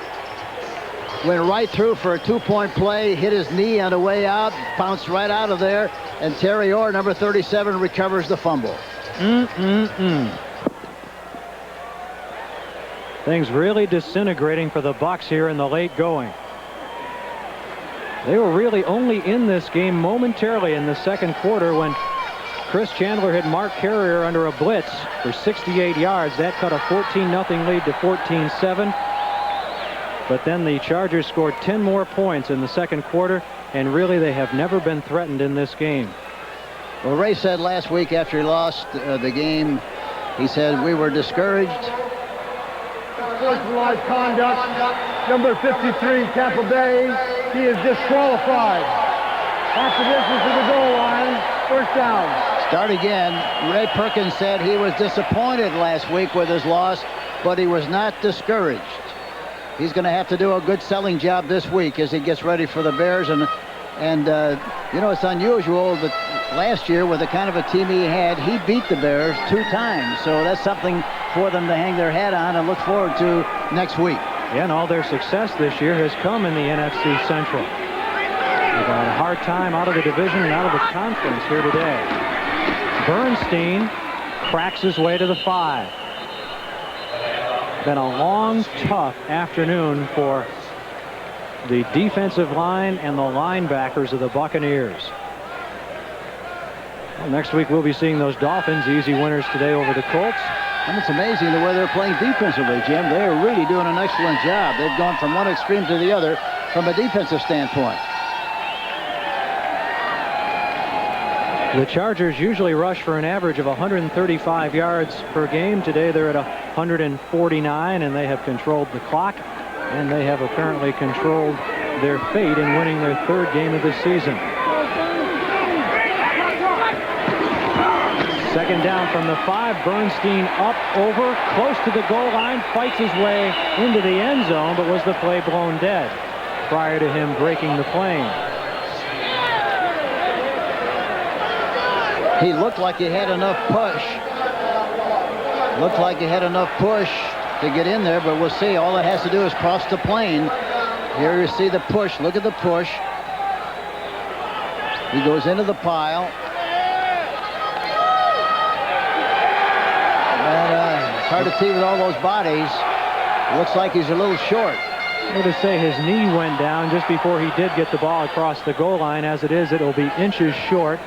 B: Went right through for a two-point play, hit his knee on the way out, bounced right out of there, and Terry Orr, number 37, recovers the fumble.
A: Things really disintegrating for the Bucs here in the late going. They were really only in this game momentarily in the second quarter when Chris Chandler hit Mark Carrier under a blitz for 68 yards. That cut a 14-0 lead to 14-7. But then the Chargers scored 10 more points in the second quarter, and really they have never been threatened in this game.
B: Well, Ray said last week after he lost the game, he said, we were discouraged.
C: Sportsmanlike conduct, number 53, Tampa Bay. He is disqualified. Half the distance to the goal line, first down.
B: Start again. Ray Perkins said he was disappointed last week with his loss, but he was not discouraged. He's going to have to do a good selling job this week as he gets ready for the Bears. And you know, it's unusual that last year with the kind of a team he had, he beat the Bears 2 times. So that's something for them to hang their hat on and look forward to next week.
A: Yeah, and all their success this year has come in the NFC Central. They've had a hard time out of the division and out of the conference here today. Bernstein cracks his way to the 5. Been a long, tough afternoon for the defensive line and the linebackers of the Buccaneers. Well, next week we'll be seeing those Dolphins, easy winners today over the Colts.
B: And it's amazing the way they're playing defensively, Jim. They're really doing an excellent job. They've gone from one extreme to the other from a defensive standpoint.
A: The Chargers usually rush for an average of 135 yards per game. Today they're at 149, and they have controlled the clock, and they have apparently controlled their fate in winning their 3rd game of the season. Second down from the 5. Bernstein up, over, close to the goal line, fights his way into the end zone, but was the play blown dead prior to him breaking the plane. He
B: looked like he had enough push. Looked like he had enough push to get in there, but we'll see. All it has to do is cross the plane. Here you see the push. Look at the push. He goes into the pile. And it's hard to see with all those bodies. Looks like he's a little short.
A: I'm going to say his knee went down just before he did get the ball across the goal line. As it is, it'll be inches short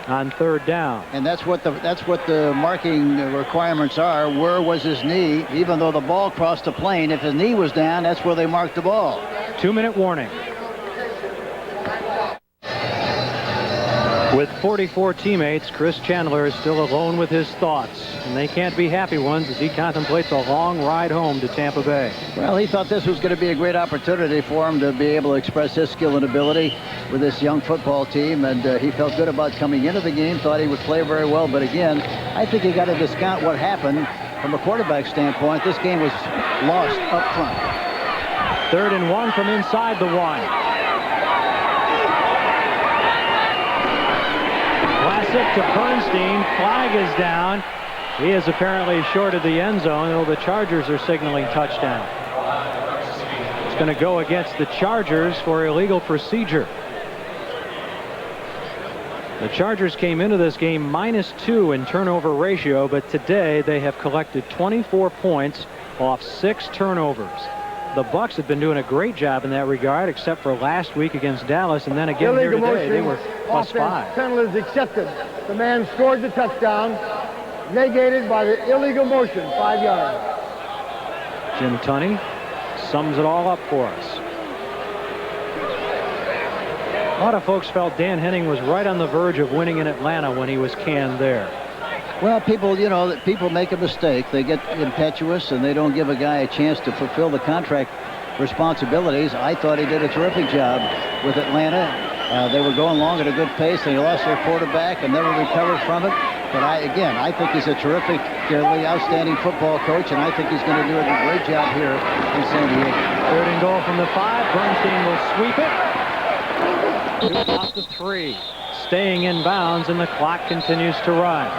A: on third down.
B: And that's what the marking requirements are. Where was his knee? Even though the ball crossed the plane, if his knee was down, that's where they marked the ball.
A: 2-minute warning. With 44 teammates, Chris Chandler is still alone with his thoughts, and they can't be happy ones as he contemplates a long ride home to Tampa Bay.
B: Well, he thought this was going to be a great opportunity for him to be able to express his skill and ability with this young football team, and he felt good about coming into the game, thought he would play very well. But again, I think you got to discount what happened from a quarterback standpoint. This game was lost up front.
A: 3rd and 1 from inside the 1. Classic to Bernstein. Flag is down. He is apparently short of the end zone, though the Chargers are signaling touchdown. It's going to go against the Chargers for illegal procedure. The Chargers came into this game -2 in turnover ratio, but today they have collected 24 points off 6 turnovers. The Bucs have been doing a great job in that regard, except for last week against Dallas, and then again here today they were +5.
C: Penalty is accepted. The man scored the touchdown, negated by the illegal motion, 5 yards.
A: Jim Tunney sums it all up for us. A lot of folks felt Dan Henning was right on the verge of winning in Atlanta when he was canned there.
B: Well, people make a mistake. They get impetuous and they don't give a guy a chance to fulfill the contract responsibilities. I thought he did a terrific job with Atlanta. They were going along at a good pace. They lost their quarterback and never recovered from it. But I think he's a terrific, outstanding football coach, and I think he's going to do a great job here in San Diego.
A: 3rd and goal from the 5. Bernstein will sweep it. Out to 3. Staying in bounds, and the clock continues to run.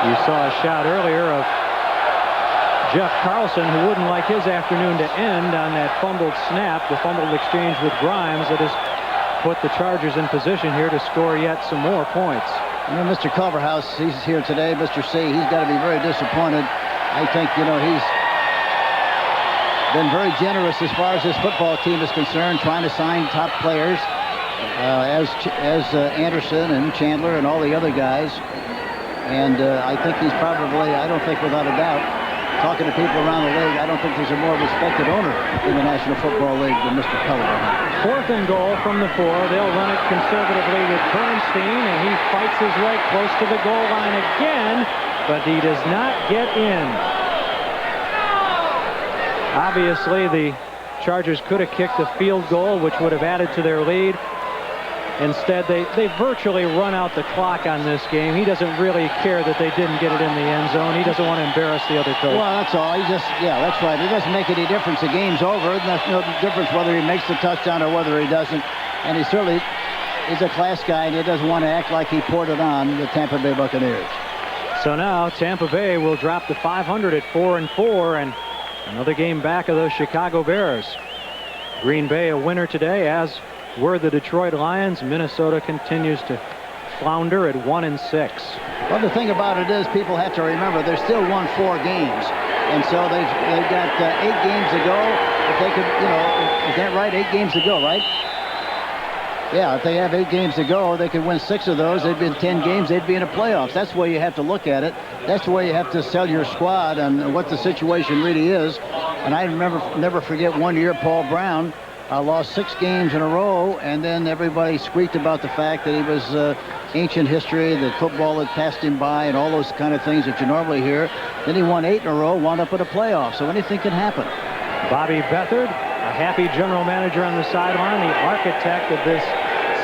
A: You saw a shot earlier of Jeff Carlson, who wouldn't like his afternoon to end on that fumbled snap, the fumbled exchange with Grimes that has put the Chargers in position here to score yet some more points.
B: You know, Mr. Culverhouse, he's here today. Mr. C, he's got to be very disappointed. I think, he's been very generous as far as his football team is concerned, trying to sign top players as Anderson and Chandler and all the other guys. And I think he's probably, I don't think without a doubt, talking to people around the league, I don't think there's a more respected owner in the National Football League than Mr. Culverhouse.
A: 4th and goal from the 4. They'll run it conservatively with Bernstein, and he fights his way close to the goal line again, but he does not get in. Obviously, the Chargers could have kicked a field goal, which would have added to their lead. Instead, they virtually run out the clock on this game. He doesn't really care that they didn't get it in the end zone. He doesn't want to embarrass the other coach.
B: Well, that's all. That's right. It doesn't make any difference. The game's over. There's no difference whether he makes the touchdown or whether he doesn't. And he certainly is a class guy, and he doesn't want to act like he poured it on the Tampa Bay Buccaneers.
A: So now Tampa Bay will drop to 500 at 4-4, and another game back of those Chicago Bears. Green Bay a winner today, as were the Detroit Lions. Minnesota continues to flounder at 1-6.
B: Well, the thing about it is, people have to remember they still won 4 games, and so they've got 8 games to go. If they could, is that right? 8 games to go, right? Yeah, if they have 8 games to go, they could win 6 of those. They'd be in 10 games. They'd be in the playoffs. That's the way you have to look at it. That's the way you have to sell your squad and what the situation really is. And I never forget one year Paul Brown lost 6 games in a row, and then everybody squeaked about the fact that he was ancient history, that football had passed him by, and all those kind of things that you normally hear. Then he won 8 in a row, wound up in a playoff, so anything can happen.
A: Bobby Beathard, a happy general manager on the sideline, the architect of this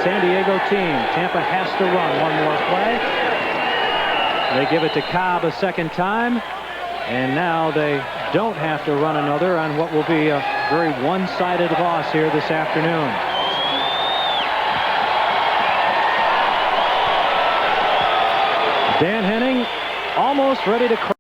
A: San Diego team. Tampa has to run one more play. They give it to Cobb a second time, and now they don't have to run another on what will be a very one-sided loss here this afternoon. Dan Henning almost ready to